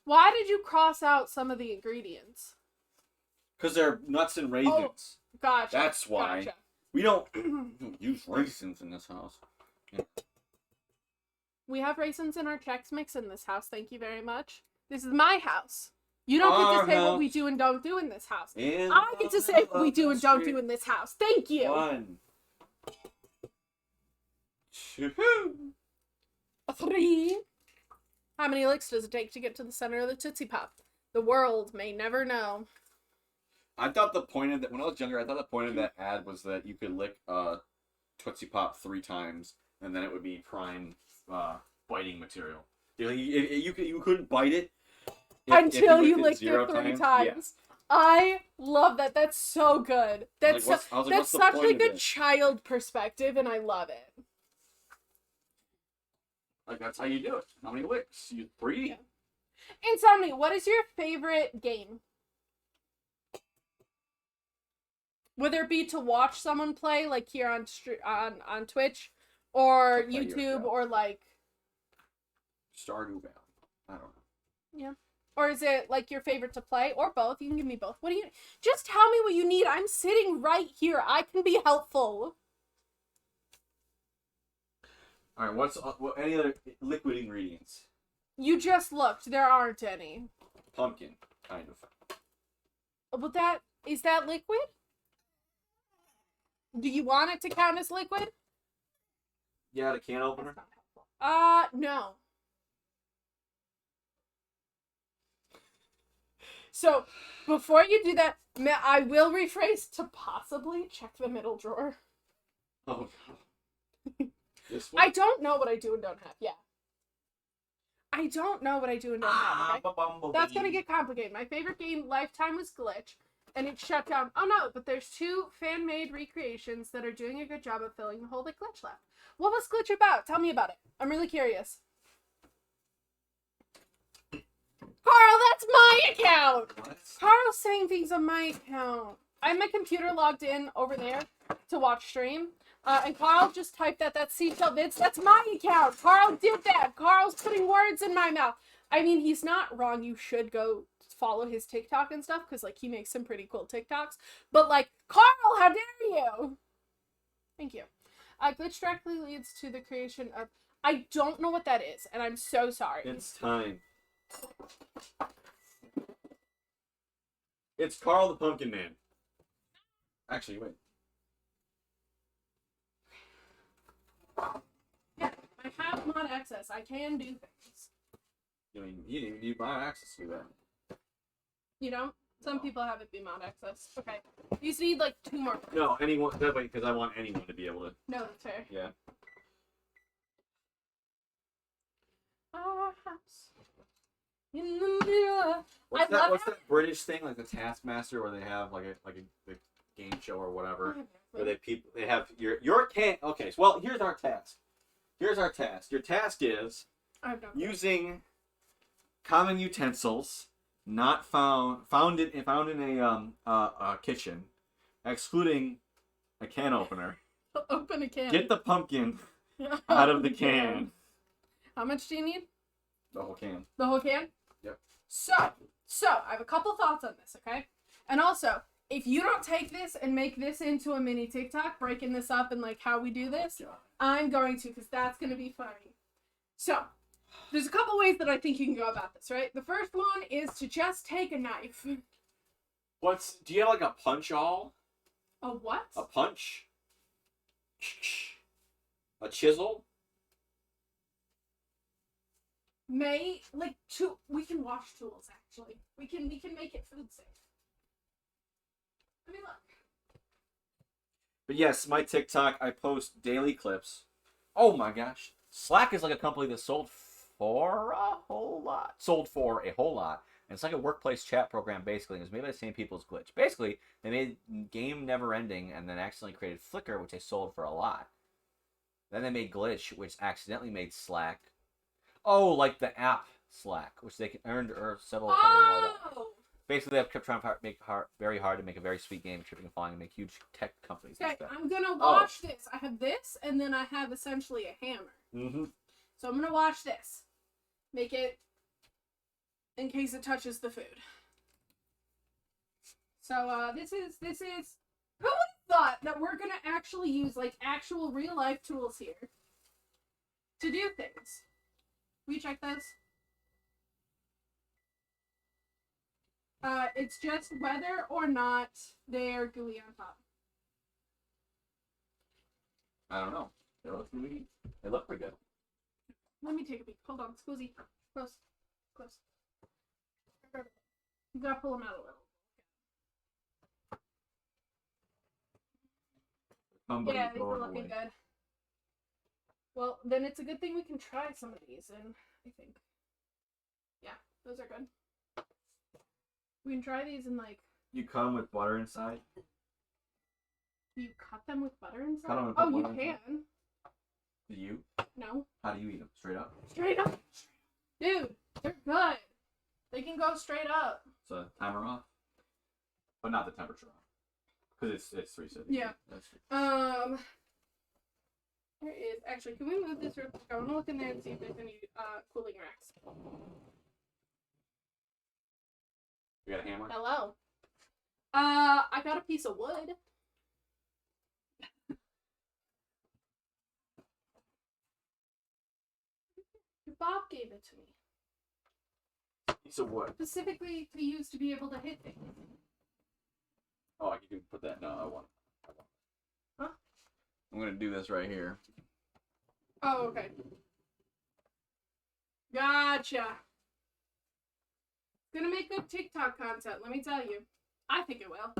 [SPEAKER 2] Why did you cross out some of the ingredients?
[SPEAKER 1] Because they're nuts and raisins.
[SPEAKER 2] Gotcha.
[SPEAKER 1] That's why.
[SPEAKER 2] Gotcha.
[SPEAKER 1] We don't use raisins in this house.
[SPEAKER 2] We have raisins in our Chex Mix in this house. Thank you very much. This is my house. You don't get to say what we do and don't do in this house. I get to say what we do and don't do in this house. Thank you.
[SPEAKER 1] 1, 2.
[SPEAKER 2] 3. How many licks does it take to get to the center of the Tootsie Pop? The world may never know.
[SPEAKER 1] I thought the point of that, when I was younger, I thought the point of that ad was that you could lick Tootsie Pop 3 times, and then it would be prime biting material. You couldn't bite it
[SPEAKER 2] until you licked
[SPEAKER 1] it
[SPEAKER 2] it 3 times.
[SPEAKER 1] Yeah.
[SPEAKER 2] I love that. That's so good. That's
[SPEAKER 1] like,
[SPEAKER 2] that's such like a child perspective, and I love it.
[SPEAKER 1] Like, that's how you do it. How many licks? 3?
[SPEAKER 2] Yeah. Insomnia, what is your favorite game? Whether it be to watch someone play, like here on Twitch, or YouTube, or like
[SPEAKER 1] Stardew Valley. I don't know.
[SPEAKER 2] Yeah. Or is it like your favorite to play, or both? You can give me both. What do you? Just tell me what you need. I'm sitting right here. I can be helpful.
[SPEAKER 1] All right. What any other liquid ingredients?
[SPEAKER 2] You just looked. There aren't any.
[SPEAKER 1] Pumpkin, kind of.
[SPEAKER 2] But is that liquid? Do you want it to count as liquid?
[SPEAKER 1] Yeah, the can opener.
[SPEAKER 2] No. So, before you do that, I will rephrase to possibly check the middle drawer.
[SPEAKER 1] Oh, this one?
[SPEAKER 2] I don't know what I do and don't have. Yeah. I don't know what I do and don't have. Okay? That's going to get complicated. My favorite game, Lifetime, was Glitch, and it shut down. Oh, no, but there's 2 fan-made recreations that are doing a good job of filling the hole that Glitch left. What was Glitch about? Tell me about it. I'm really curious. Carl, that's my account!
[SPEAKER 1] What?
[SPEAKER 2] Carl's saying things on my account. I have my computer logged in over there to watch stream. And Carl just typed that. That's SeaShellVids. That's my account. Carl did that. Carl's putting words in my mouth. I mean, he's not wrong. You should go follow his TikTok and stuff, because, like, he makes some pretty cool TikToks. But, like, Carl, how dare you? Thank you. Glitch directly leads to the creation of... I don't know what that is, and I'm so sorry.
[SPEAKER 1] It's time. It's Carl the Pumpkin Man. Actually, wait.
[SPEAKER 2] Yeah, I have mod access. I can do things.
[SPEAKER 1] You didn't need my access to that.
[SPEAKER 2] You know? Some people have it be mod access. Okay. These need like 2 more.
[SPEAKER 1] No, anyone. That way, because I want anyone to be able to.
[SPEAKER 2] No, that's fair.
[SPEAKER 1] Yeah.
[SPEAKER 2] Our house in the middle.
[SPEAKER 1] What's that British thing, like the Taskmaster, where they have like a game show or whatever, where they have your can. Okay, so, well, here's our task. Your task is using common utensils not found in a kitchen, excluding a can opener.
[SPEAKER 2] Open a can.
[SPEAKER 1] Get the pumpkin out of the can.
[SPEAKER 2] How much do you need?
[SPEAKER 1] The whole can.
[SPEAKER 2] The whole can?
[SPEAKER 1] Yep.
[SPEAKER 2] So I have a couple thoughts on this, okay? And also, if you don't take this and make this into a mini TikTok, breaking this up and like how we do this, I'm going to, because that's going to be funny. So, there's a couple ways that I think you can go about this, right? The first one is to just take a knife.
[SPEAKER 1] Do you have like a punch-all?
[SPEAKER 2] A what?
[SPEAKER 1] A punch? A chisel?
[SPEAKER 2] We can wash tools, actually. We can make it food safe. Let me look.
[SPEAKER 1] But yes, my TikTok, I post daily clips. Oh my gosh. Slack is like a company that sold for a whole lot. And it's like a workplace chat program, basically. And it's made by the same people as Glitch. Basically, they made Game Never Ending and then accidentally created Flickr, which they sold for a lot. Then they made Glitch, which accidentally made Slack. Oh, like the app Slack, which they earned several hundred more. Basically, they've kept trying to make very hard to make a very sweet game, tripping and falling, and make huge tech companies.
[SPEAKER 2] Okay, I'm gonna watch this. I have this, and then I have essentially a hammer.
[SPEAKER 1] Mm-hmm.
[SPEAKER 2] So I'm gonna watch this. Make it in case it touches the food. So this is. Who would have thought that we're gonna actually use like actual real life tools here? to do things. Will you check those? It's just whether or not they're gooey on top.
[SPEAKER 1] I don't know. They look pretty. They look pretty good.
[SPEAKER 2] Let me take a peek. Hold on, Squeezy. Close. Close. You gotta pull them out a little. Yeah, these are looking good. Well, then it's a good thing we can try some of these, and I think, yeah, those are good. We can try these and like.
[SPEAKER 1] You cut them with butter inside?
[SPEAKER 2] You cut them with butter inside?
[SPEAKER 1] Cut 'em and
[SPEAKER 2] Oh,
[SPEAKER 1] put
[SPEAKER 2] you
[SPEAKER 1] butter inside.
[SPEAKER 2] can.
[SPEAKER 1] Do you?
[SPEAKER 2] No.
[SPEAKER 1] How do you eat them? Straight up?
[SPEAKER 2] Straight up. Dude, they're good. They can go straight up.
[SPEAKER 1] So timer off? But not the temperature off. Because it's 370.
[SPEAKER 2] Yeah.
[SPEAKER 1] That's
[SPEAKER 2] There is actually. Can we move this real quick? I want to look in there and see if there's any cooling racks.
[SPEAKER 1] You got a hammer?
[SPEAKER 2] Hello. I got a piece of wood. Bob gave it to me.
[SPEAKER 1] Piece of wood.
[SPEAKER 2] Specifically to use to be able to hit things.
[SPEAKER 1] Oh, you can put that. No, I want.
[SPEAKER 2] Huh?
[SPEAKER 1] I'm gonna do this right here.
[SPEAKER 2] Oh, okay. Gotcha. It's gonna make good TikTok content, let me tell you. I think it will.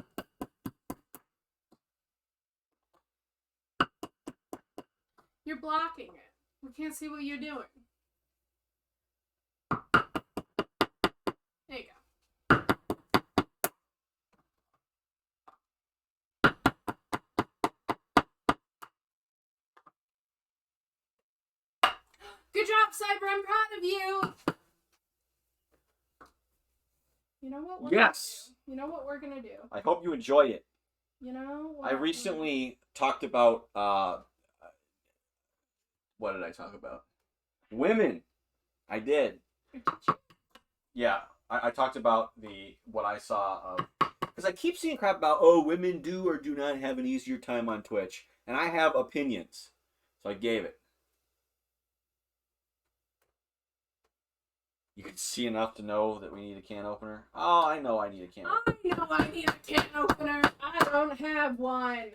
[SPEAKER 2] You're blocking it. We can't see what you're doing. There you go. Good job, Cyber. I'm proud of you. You know what?
[SPEAKER 1] Yes.
[SPEAKER 2] You know what we're gonna do?
[SPEAKER 1] I hope you enjoy it.
[SPEAKER 2] You know what?
[SPEAKER 1] I recently talked about what did I talk about? Women. I did. Yeah, I talked about what I saw of, because I keep seeing crap about, oh, women do or do not have an easier time on Twitch, and I have opinions, so I gave it. You can see enough to know that we need a can opener. Oh, I know I need a can opener.
[SPEAKER 2] I know I need a can opener. I don't have one.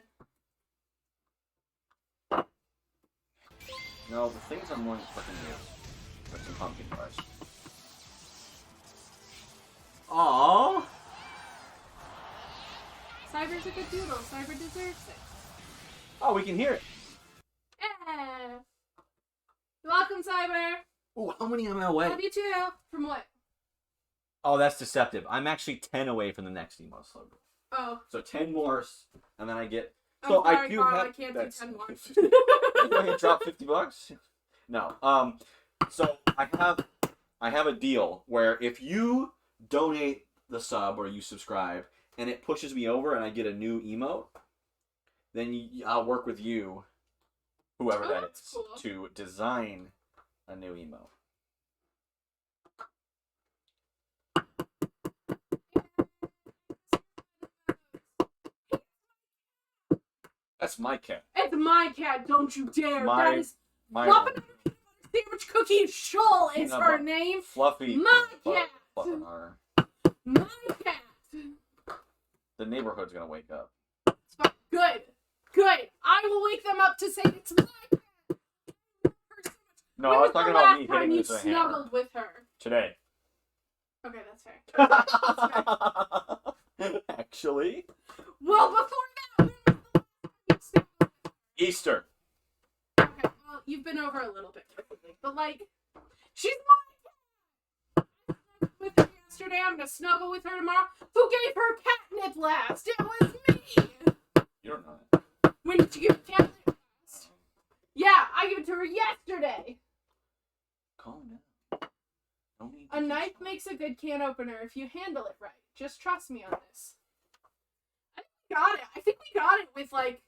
[SPEAKER 1] No, the things I'm going to fucking use are some pumpkin pies. Aww.
[SPEAKER 2] Cyber's a good doodle. Cyber deserves it.
[SPEAKER 1] Oh, we can hear it.
[SPEAKER 2] Yeah. Welcome, Cyber.
[SPEAKER 1] Ooh, how many am I away?
[SPEAKER 2] Love you too. From what?
[SPEAKER 1] Oh, that's deceptive. I'm actually 10 away from the next emo slogan.
[SPEAKER 2] Oh.
[SPEAKER 1] So 10 more, and then I get.
[SPEAKER 2] I'm
[SPEAKER 1] So
[SPEAKER 2] sorry,
[SPEAKER 1] I do
[SPEAKER 2] Carl,
[SPEAKER 1] have.
[SPEAKER 2] I can't do 10 more.
[SPEAKER 1] You go ahead and drop $50. No. So I have a deal where if you donate the sub or you subscribe and it pushes me over and I get a new emote, then I'll work with you, whoever
[SPEAKER 2] Oh,
[SPEAKER 1] that
[SPEAKER 2] that's
[SPEAKER 1] is,
[SPEAKER 2] cool.
[SPEAKER 1] to design a new emote. That's my cat.
[SPEAKER 2] It's my cat, don't you dare.
[SPEAKER 1] My-
[SPEAKER 2] That is
[SPEAKER 1] My
[SPEAKER 2] Fluffin' Sandwich Cookie Shoal is
[SPEAKER 1] No,
[SPEAKER 2] her
[SPEAKER 1] but-
[SPEAKER 2] name.
[SPEAKER 1] fluffy.
[SPEAKER 2] My cat.
[SPEAKER 1] Fluffer.
[SPEAKER 2] My cat.
[SPEAKER 1] The neighborhood's gonna wake up.
[SPEAKER 2] It's fine. Good. Good. I will wake them up to say it's my cat.
[SPEAKER 1] No,
[SPEAKER 2] When
[SPEAKER 1] I was
[SPEAKER 2] the
[SPEAKER 1] talking about
[SPEAKER 2] last
[SPEAKER 1] me
[SPEAKER 2] time
[SPEAKER 1] hitting
[SPEAKER 2] you
[SPEAKER 1] this with a hammer.
[SPEAKER 2] snuggled with her?
[SPEAKER 1] Today.
[SPEAKER 2] Okay, that's fair. That's fair.
[SPEAKER 1] Actually.
[SPEAKER 2] Well, before that, when was the last time you snuggled with her?
[SPEAKER 1] Easter.
[SPEAKER 2] Okay, well, you've been over a little bit recently, but like, she's my cat. I snuggled with her yesterday. I'm gonna snuggle with her tomorrow. Who gave her catnip last? It was me.
[SPEAKER 1] You don't know that.
[SPEAKER 2] When did you give her catnip last? Yeah, I gave it to her yesterday.
[SPEAKER 1] Calm down. No need
[SPEAKER 2] A
[SPEAKER 1] to
[SPEAKER 2] knife
[SPEAKER 1] keep
[SPEAKER 2] makes a good can opener if you handle it right. Just trust me on this. I think we got it. I think we got it with like,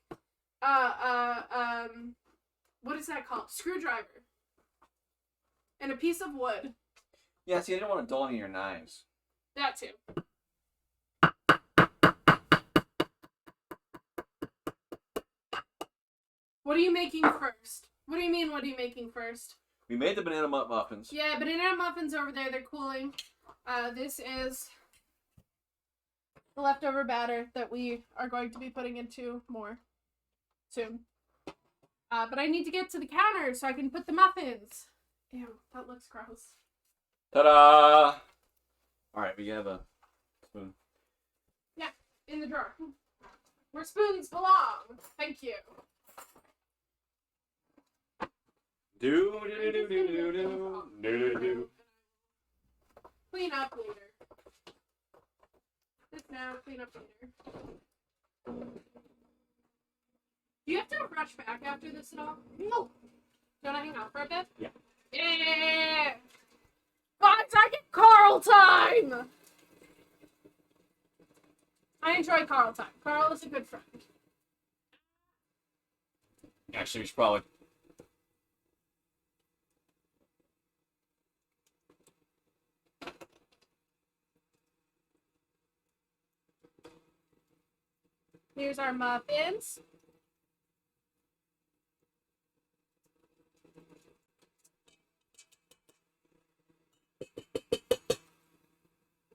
[SPEAKER 2] what is that called? Screwdriver. And a piece of wood.
[SPEAKER 1] Yeah, see, I didn't want to dull any of your knives.
[SPEAKER 2] That too. What are you making first? What do you mean? What are you making first?
[SPEAKER 1] We made the banana muffins.
[SPEAKER 2] Yeah, banana muffins over there. They're cooling. This is the leftover batter that we are going to be putting into more soon. But I need to get to the counter so I can put the muffins. Ew, that looks gross.
[SPEAKER 1] Ta-da! All right, we have a spoon.
[SPEAKER 2] Yeah, in the drawer. Where spoons belong. Thank you.
[SPEAKER 1] Do do do do do do do do.
[SPEAKER 2] Clean up later. This now, clean up later. Do you have to rush back after this at all?
[SPEAKER 1] No.
[SPEAKER 2] Do you want to hang out for a bit?
[SPEAKER 1] Yeah.
[SPEAKER 2] Yeah. Guys, I get Carl time! I enjoy Carl time. Carl is a good friend.
[SPEAKER 1] Actually, we should probably.
[SPEAKER 2] Here's our muffins.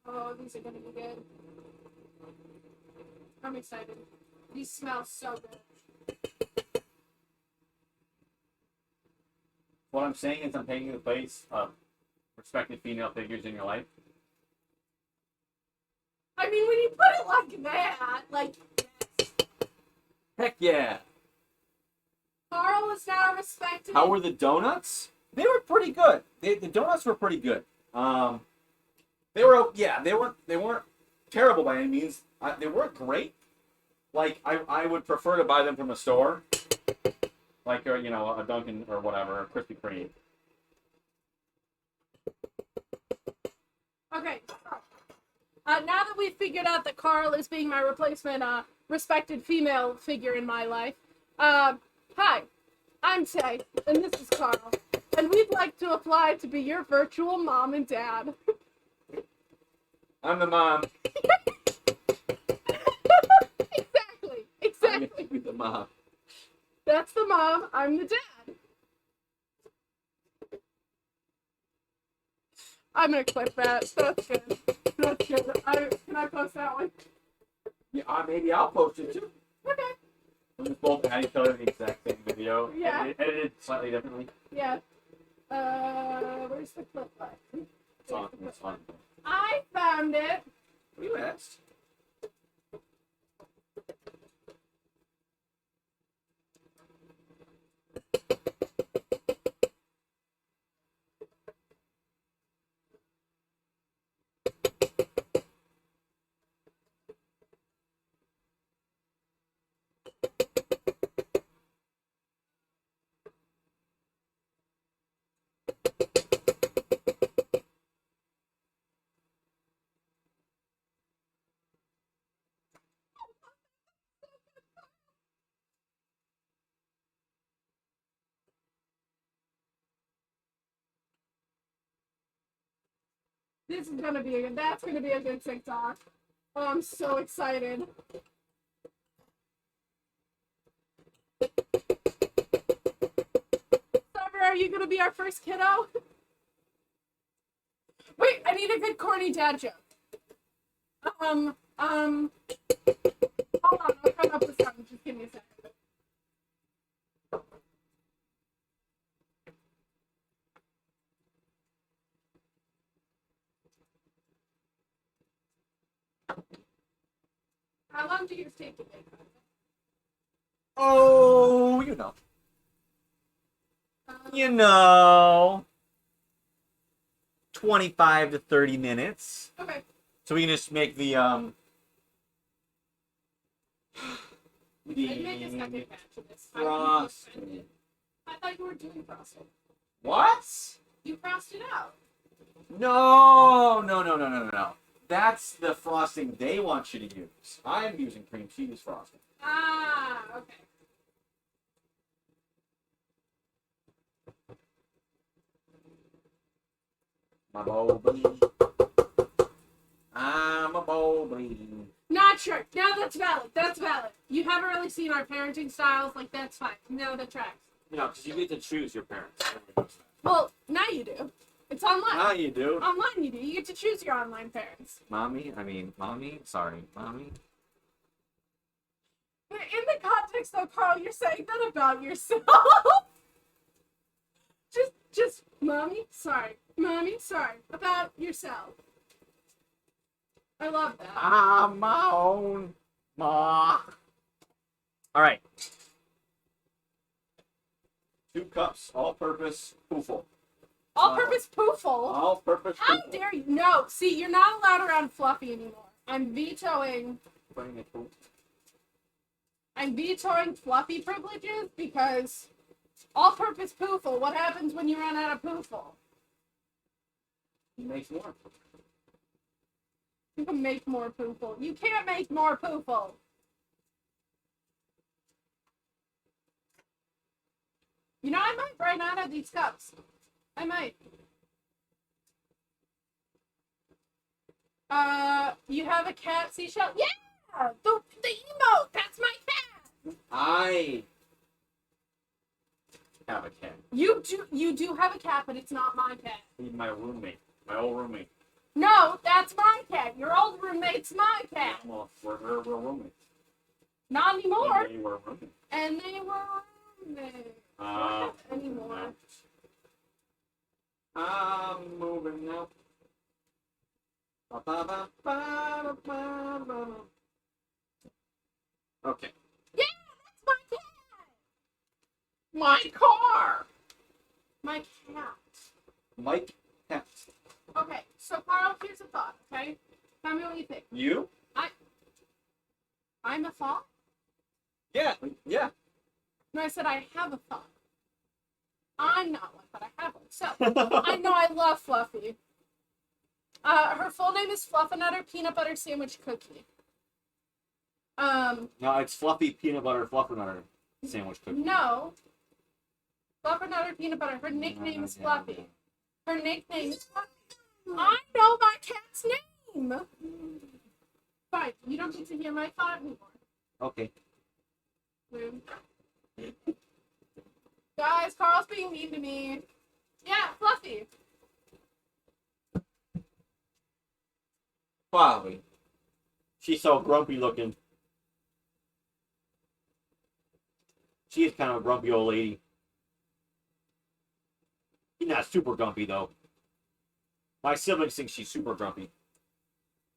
[SPEAKER 2] Oh, these are gonna be good. I'm excited. These smell so good.
[SPEAKER 1] What I'm saying is, I'm taking the place of respected female figures in your life.
[SPEAKER 2] I mean, when you put it like that, like, yes.
[SPEAKER 1] Heck yeah!
[SPEAKER 2] Carl is now respected.
[SPEAKER 1] How were the donuts? They were pretty good. The donuts were pretty good. They were they weren't terrible by any means. They weren't great. Like I would prefer to buy them from a store, like a Dunkin' or whatever, a Krispy Kreme.
[SPEAKER 2] Okay. Now that we've figured out that Carl is being my replacement, respected female figure in my life, hi, I'm Tay, and this is Carl, and we'd like to apply to be your virtual mom and dad.
[SPEAKER 1] I'm the mom.
[SPEAKER 2] Exactly.
[SPEAKER 1] I'm the mom.
[SPEAKER 2] That's the mom, I'm the dad. I'm gonna clip that. That's good. That's good. Can I post that one?
[SPEAKER 1] Yeah, maybe I'll post it too.
[SPEAKER 2] Okay.
[SPEAKER 1] We'll just both add each other the exact same video.
[SPEAKER 2] Yeah.
[SPEAKER 1] Edited slightly differently.
[SPEAKER 2] Yeah. Where's the clip button?
[SPEAKER 1] It's fun.
[SPEAKER 2] I found it.
[SPEAKER 1] What you asked?
[SPEAKER 2] This is gonna be that's gonna be a good TikTok. Oh, I'm so excited. Summer, are you gonna be our first kiddo? Wait, I need a good corny dad joke. Hold on, I'll come up with something. Just give me a second. How long do yours take to make?
[SPEAKER 1] Oh, you know. 25 to 30 minutes.
[SPEAKER 2] Okay.
[SPEAKER 1] So we can just make the
[SPEAKER 2] I'd make a second batch of this.
[SPEAKER 1] frosted.
[SPEAKER 2] I thought you were doing frosting.
[SPEAKER 1] What?
[SPEAKER 2] You frosted out.
[SPEAKER 1] No. That's the frosting they want you to use. I'm using cream cheese frosting.
[SPEAKER 2] Ah, okay.
[SPEAKER 1] My Mobley. I'm a Mobley.
[SPEAKER 2] Not sure. No, that's valid. That's valid. You haven't really seen our parenting styles. Like, that's fine. No, that tracks.
[SPEAKER 1] No, because you get to choose your parents.
[SPEAKER 2] Well, now you do. It's online.
[SPEAKER 1] Now you do.
[SPEAKER 2] Online you do. You get to choose your online parents.
[SPEAKER 1] Mommy. Mommy.
[SPEAKER 2] In the context though, Carl, you're saying that about yourself. just, mommy, sorry. Mommy, sorry. About yourself. I love that.
[SPEAKER 1] I'm my own ma. All right. 2 cups, all-purpose poofle.
[SPEAKER 2] All-purpose poofle?
[SPEAKER 1] All-purpose
[SPEAKER 2] How
[SPEAKER 1] poofle.
[SPEAKER 2] dare you? No, see, you're not allowed around Fluffy anymore. I'm vetoing Fluffy privileges because all-purpose poofle, what happens when you run out of poofle?
[SPEAKER 1] He makes more.
[SPEAKER 2] You can make more poofle. You can't make more poofle. You know, I might run out of these cups. I might. You have a cat, Seashell? Yeah! The emote! That's my cat!
[SPEAKER 1] I have a cat.
[SPEAKER 2] You do have a cat, but it's not my cat.
[SPEAKER 1] He's my roommate. My old roommate.
[SPEAKER 2] No, that's my cat. Your old roommate's my cat.
[SPEAKER 1] Well, we're roommates.
[SPEAKER 2] Not anymore.
[SPEAKER 1] And they were roommates.
[SPEAKER 2] And they were roommates. Not anymore.
[SPEAKER 1] I'm moving now. Okay.
[SPEAKER 2] Yeah, that's my cat.
[SPEAKER 1] My car.
[SPEAKER 2] My cat.
[SPEAKER 1] Mike Cat.
[SPEAKER 2] Okay, so Carl, here's a thought, okay? Tell me what you think.
[SPEAKER 1] You?
[SPEAKER 2] I'm a thought?
[SPEAKER 1] Yeah. Yeah.
[SPEAKER 2] No, I said I have a thought. I'm not one, but I have one. So, I know I love Fluffy. Her full name is Fluffernutter Peanut Butter Sandwich Cookie.
[SPEAKER 1] No, it's Fluffy Peanut Butter Fluffernutter Sandwich Cookie.
[SPEAKER 2] No. Fluffernutter Peanut Butter. Her nickname is Fluffy. Her nickname is Fluffy. I know my cat's name! Fine, you don't get to hear my thought anymore.
[SPEAKER 1] Okay.
[SPEAKER 2] Rude. Guys, Carl's being mean to me. Yeah, Fluffy.
[SPEAKER 1] Fluffy. She's so grumpy looking. She is kind of a grumpy old lady. She's not super grumpy though. My siblings think she's super grumpy.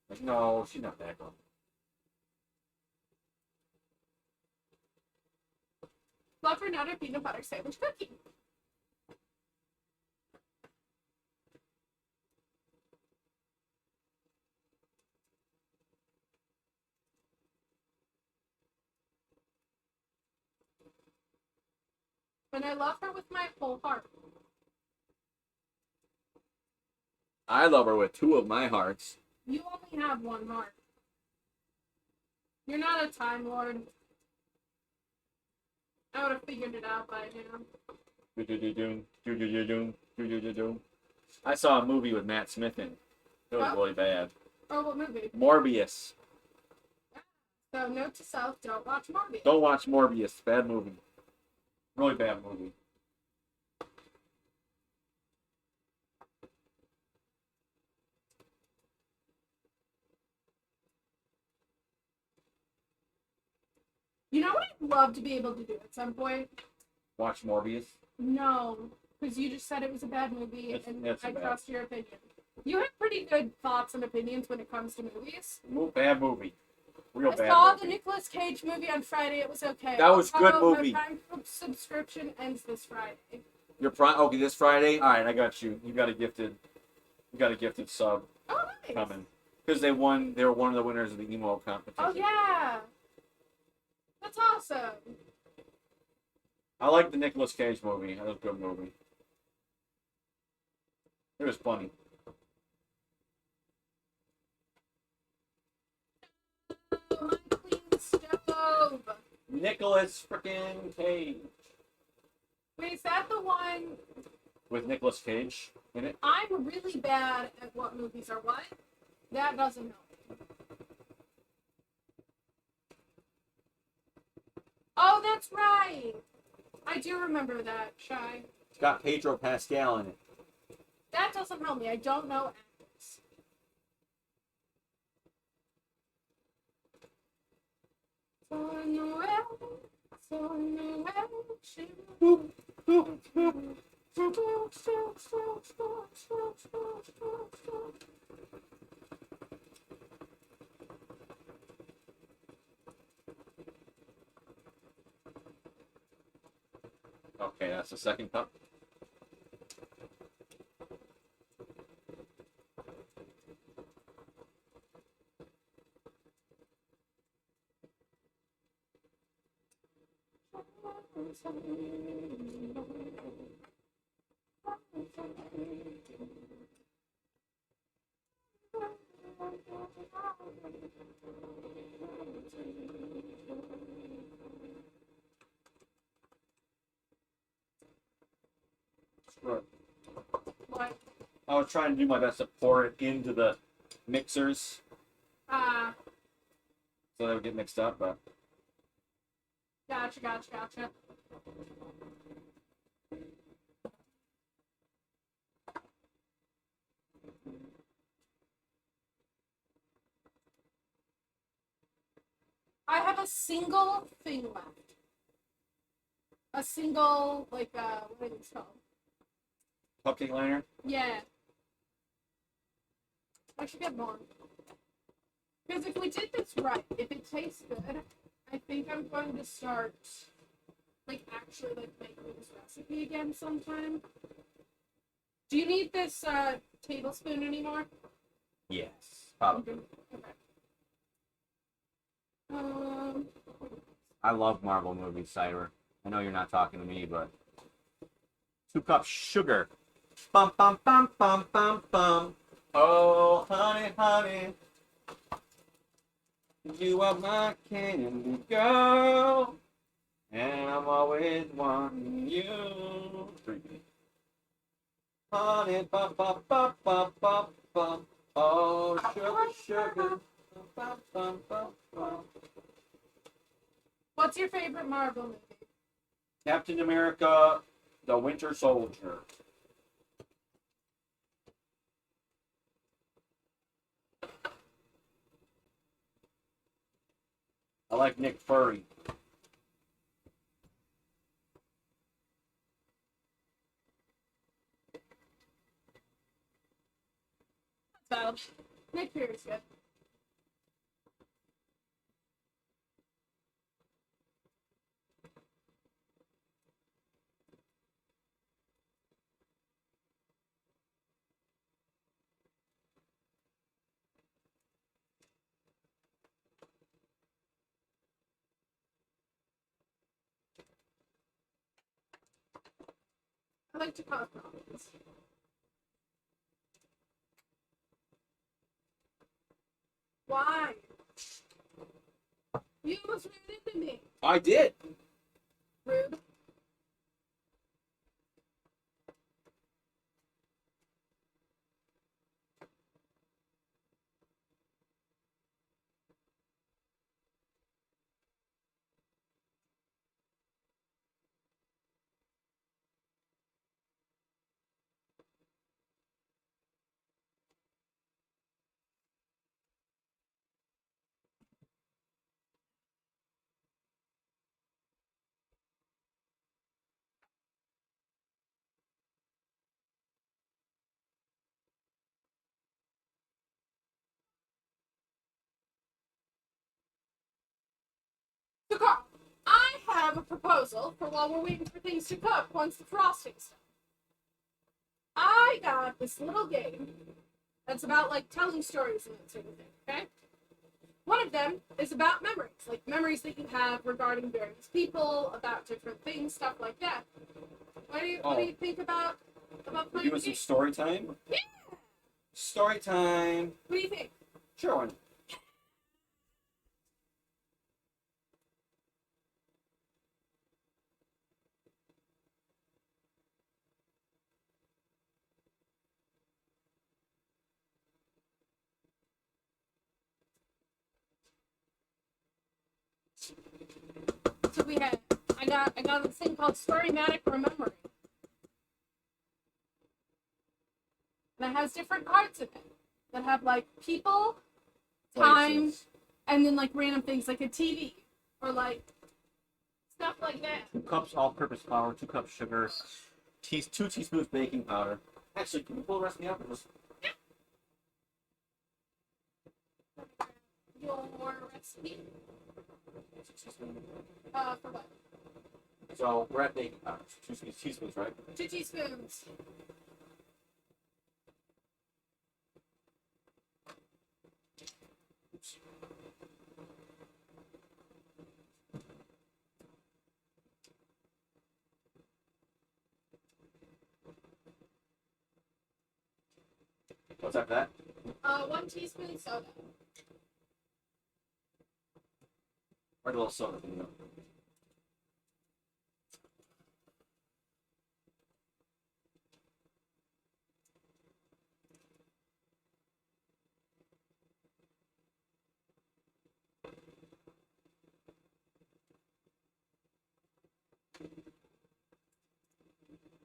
[SPEAKER 1] Like, no, she's not that grumpy.
[SPEAKER 2] Fluffernutter Peanut Butter Sandwich Cookie. And I love her with my whole heart.
[SPEAKER 1] I love her with 2 of my hearts.
[SPEAKER 2] You only have one heart. You're not a Time Lord. I would have figured it out by now.
[SPEAKER 1] I saw a movie with Matt Smith in. It was really bad.
[SPEAKER 2] Oh, what movie?
[SPEAKER 1] Morbius.
[SPEAKER 2] So, note to self, don't watch Morbius.
[SPEAKER 1] Don't watch Morbius. Bad movie. Really bad movie.
[SPEAKER 2] You know what I'd love to be able to do at some point?
[SPEAKER 1] Watch Morbius.
[SPEAKER 2] No, because you just said it was a bad movie, and I trust your opinion. You have pretty good thoughts and opinions when it comes to movies.
[SPEAKER 1] Bad movie. Real
[SPEAKER 2] I
[SPEAKER 1] bad
[SPEAKER 2] saw
[SPEAKER 1] movie.
[SPEAKER 2] the Nicolas Cage movie on Friday. It was okay.
[SPEAKER 1] That was good movie.
[SPEAKER 2] My Prime subscription ends this Friday.
[SPEAKER 1] Your Prime? Okay, this Friday. All right, I got you. You got a gifted sub
[SPEAKER 2] Oh, nice.
[SPEAKER 1] coming because they won. They were one of the winners of the emo competition.
[SPEAKER 2] Oh yeah, that's awesome.
[SPEAKER 1] I like the Nicolas Cage movie. That was a good movie. It was funny.
[SPEAKER 2] Oh, my clean stove.
[SPEAKER 1] Nicolas freaking Cage
[SPEAKER 2] Wait, is that the one?
[SPEAKER 1] with Nicolas Cage in it.
[SPEAKER 2] I'm really bad at what movies are what. That doesn't help. Oh, that's right. I do remember that, Shy.
[SPEAKER 1] It's got Pedro Pascal in it.
[SPEAKER 2] That doesn't help me. I don't know actors.
[SPEAKER 1] Okay, that's the second cup.
[SPEAKER 2] What?
[SPEAKER 1] I was trying to do my best to pour it into the mixers so they would get mixed up, but
[SPEAKER 2] Gotcha. I have a single thing left. A single, like, what is it called?
[SPEAKER 1] cupcake liner.
[SPEAKER 2] Yeah. I should get more. Because if we did this right, if it tastes good, I think I'm going to start, like, actually, like, making this recipe again sometime. Do you need this, tablespoon anymore?
[SPEAKER 1] Yes, probably.
[SPEAKER 2] Okay.
[SPEAKER 1] I love Marvel movies, Cider. I know you're not talking to me, but 2 cups sugar. Bum bum bum bum bum bum. Oh, honey, honey, you are my candy girl, and I'm always wanting you. Honey, bum bum bum bum bum bum. Oh, sugar. Bum bum bum bum.
[SPEAKER 2] What's your favorite Marvel movie?
[SPEAKER 1] Captain America, the Winter Soldier. I like Nick Fury.
[SPEAKER 2] So, Nick Fury's good. I like to cause problems. Why? You almost ran into me.
[SPEAKER 1] I did.
[SPEAKER 2] Rude. So, Carl, I have a proposal for while we're waiting for things to cook once the frosting's done. I got this little game that's about, like, telling stories and that sort of thing, okay? One of them is about memories, like memories that you have regarding various people, about different things, stuff like that. What do you think about playing
[SPEAKER 1] Doing
[SPEAKER 2] the
[SPEAKER 1] some
[SPEAKER 2] game?
[SPEAKER 1] story time?
[SPEAKER 2] Yeah!
[SPEAKER 1] Story time.
[SPEAKER 2] What do you think?
[SPEAKER 1] Sure. One.
[SPEAKER 2] So I I got this thing called Storymatic Remembering. And it has different cards in it that have like people, time,
[SPEAKER 1] Places.
[SPEAKER 2] and then like random things like a TV or like stuff like that.
[SPEAKER 1] 2 cups all-purpose flour, 2 cups sugar, 2 teaspoons baking powder. Actually, can you pull the recipe up? Just...
[SPEAKER 2] Your recipe. For what?
[SPEAKER 1] So we're at baking powder. 2 teaspoons, right?
[SPEAKER 2] 2 teaspoons.
[SPEAKER 1] Oops. What's after that?
[SPEAKER 2] 1 teaspoon soda.
[SPEAKER 1] Where'd a little soda thing go?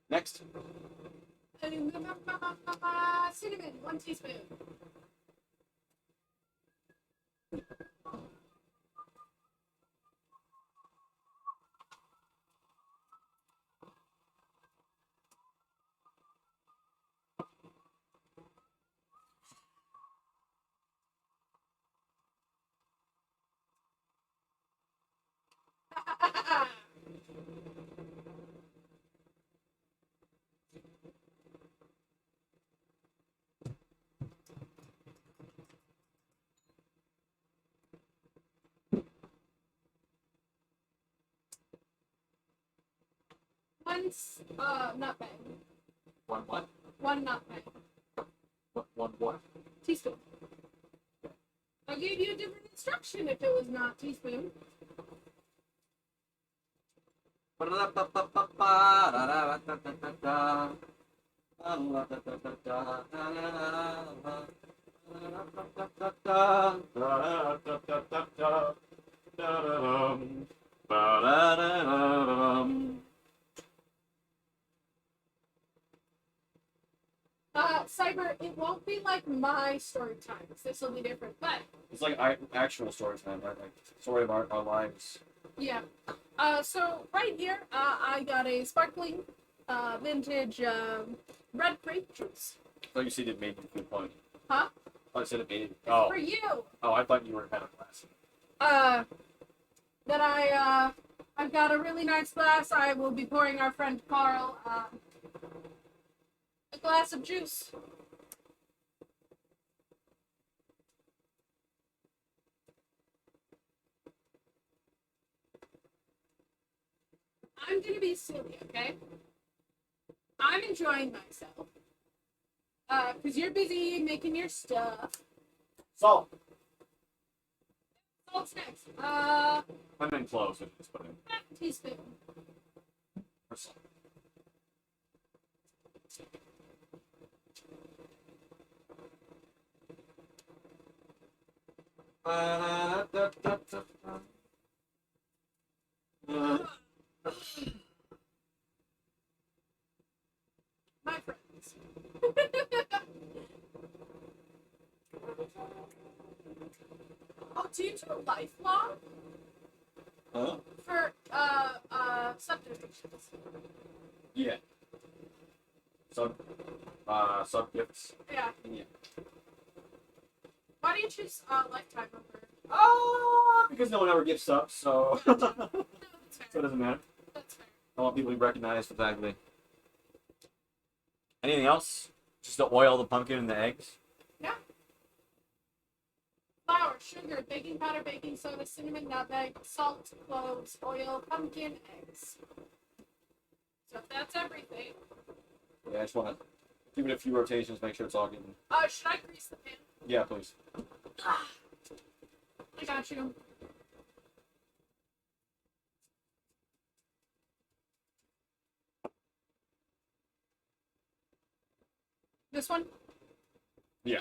[SPEAKER 1] Next.
[SPEAKER 2] Cinnamon, 1 teaspoon. One nutmeg.
[SPEAKER 1] One what?
[SPEAKER 2] 1 nutmeg.
[SPEAKER 1] One what?
[SPEAKER 2] Teaspoon. I gave you a different instruction if it was not teaspoon. Cyber, it won't be like my story times. This will be different, but
[SPEAKER 1] It's like actual story time, right? Like story of our lives.
[SPEAKER 2] yeah. So right here, I got a sparkling, vintage red grape juice.
[SPEAKER 1] I thought you said it made you feel funny.
[SPEAKER 2] Huh?
[SPEAKER 1] I thought you said it made you.
[SPEAKER 2] It's
[SPEAKER 1] Oh,
[SPEAKER 2] for you.
[SPEAKER 1] oh, I thought you were had a glass.
[SPEAKER 2] That I've got a really nice glass. I will be pouring our friend Carl a glass of juice. I'm gonna be silly, okay? I'm enjoying myself. Cause you're busy making your stuff.
[SPEAKER 1] Salt.
[SPEAKER 2] Salt's next.
[SPEAKER 1] I'm in close. Just put in.
[SPEAKER 2] Half a teaspoon.
[SPEAKER 1] For salt.
[SPEAKER 2] My friends. Oh, do you do lifelong
[SPEAKER 1] Huh?
[SPEAKER 2] for subdivisions?
[SPEAKER 1] Yeah. Sub gifts.
[SPEAKER 2] Yeah.
[SPEAKER 1] Yeah.
[SPEAKER 2] Why do you choose lifetime over?
[SPEAKER 1] Because no one ever gifts up, so
[SPEAKER 2] No,
[SPEAKER 1] so
[SPEAKER 2] that's
[SPEAKER 1] it
[SPEAKER 2] fair.
[SPEAKER 1] doesn't matter.
[SPEAKER 2] That's fair.
[SPEAKER 1] I want people to recognize the fact that. Anything else? Just to oil the pumpkin and the eggs.
[SPEAKER 2] Yeah. Flour, sugar, baking powder, baking soda, cinnamon, nutmeg, salt, cloves, oil, pumpkin, eggs. So if that's everything.
[SPEAKER 1] Yeah, I just want to give it a few rotations, make sure it's all getting.
[SPEAKER 2] Should I grease the pan?
[SPEAKER 1] Yeah, please.
[SPEAKER 2] I got you. This one?
[SPEAKER 1] Yeah.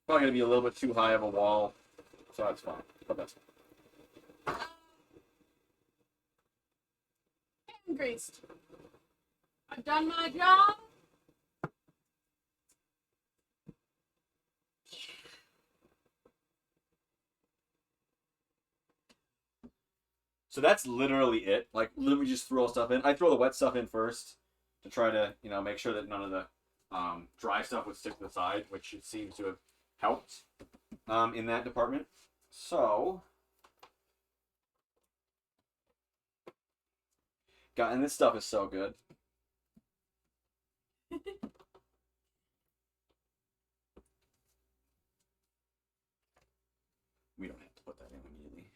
[SPEAKER 1] Probably gonna be a little bit too high of a wall, so that's fine. But that's fine.
[SPEAKER 2] and greased. I've done my job.
[SPEAKER 1] So that's literally it. Like, literally just throw stuff in. I throw the wet stuff in first to try to, make sure that none of the dry stuff would stick to the side, which it seems to have helped in that department. So, God, and this stuff is so good. We don't have to put that in immediately.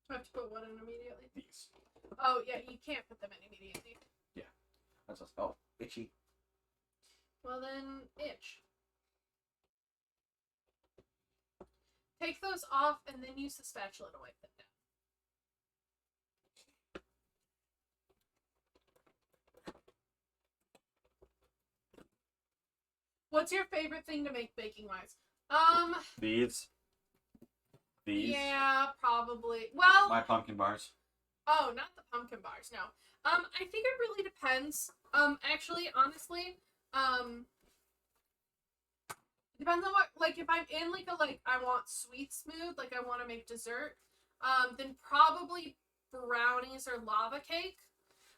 [SPEAKER 2] I have to put one in immediately.
[SPEAKER 1] These.
[SPEAKER 2] Oh, yeah, you can't put them in immediately.
[SPEAKER 1] Yeah. That's what's, oh, itchy.
[SPEAKER 2] Well, then, itch. Take those off and then use the spatula to wipe them down. What's your favorite thing to make baking-wise?
[SPEAKER 1] These.
[SPEAKER 2] Yeah, probably. Well,
[SPEAKER 1] My pumpkin bars.
[SPEAKER 2] oh, not the pumpkin bars, no. I think it really depends. Actually, honestly, depends on what, like, if I'm in, like, I want sweet smooth, like, I want to make dessert, then probably brownies or lava cake.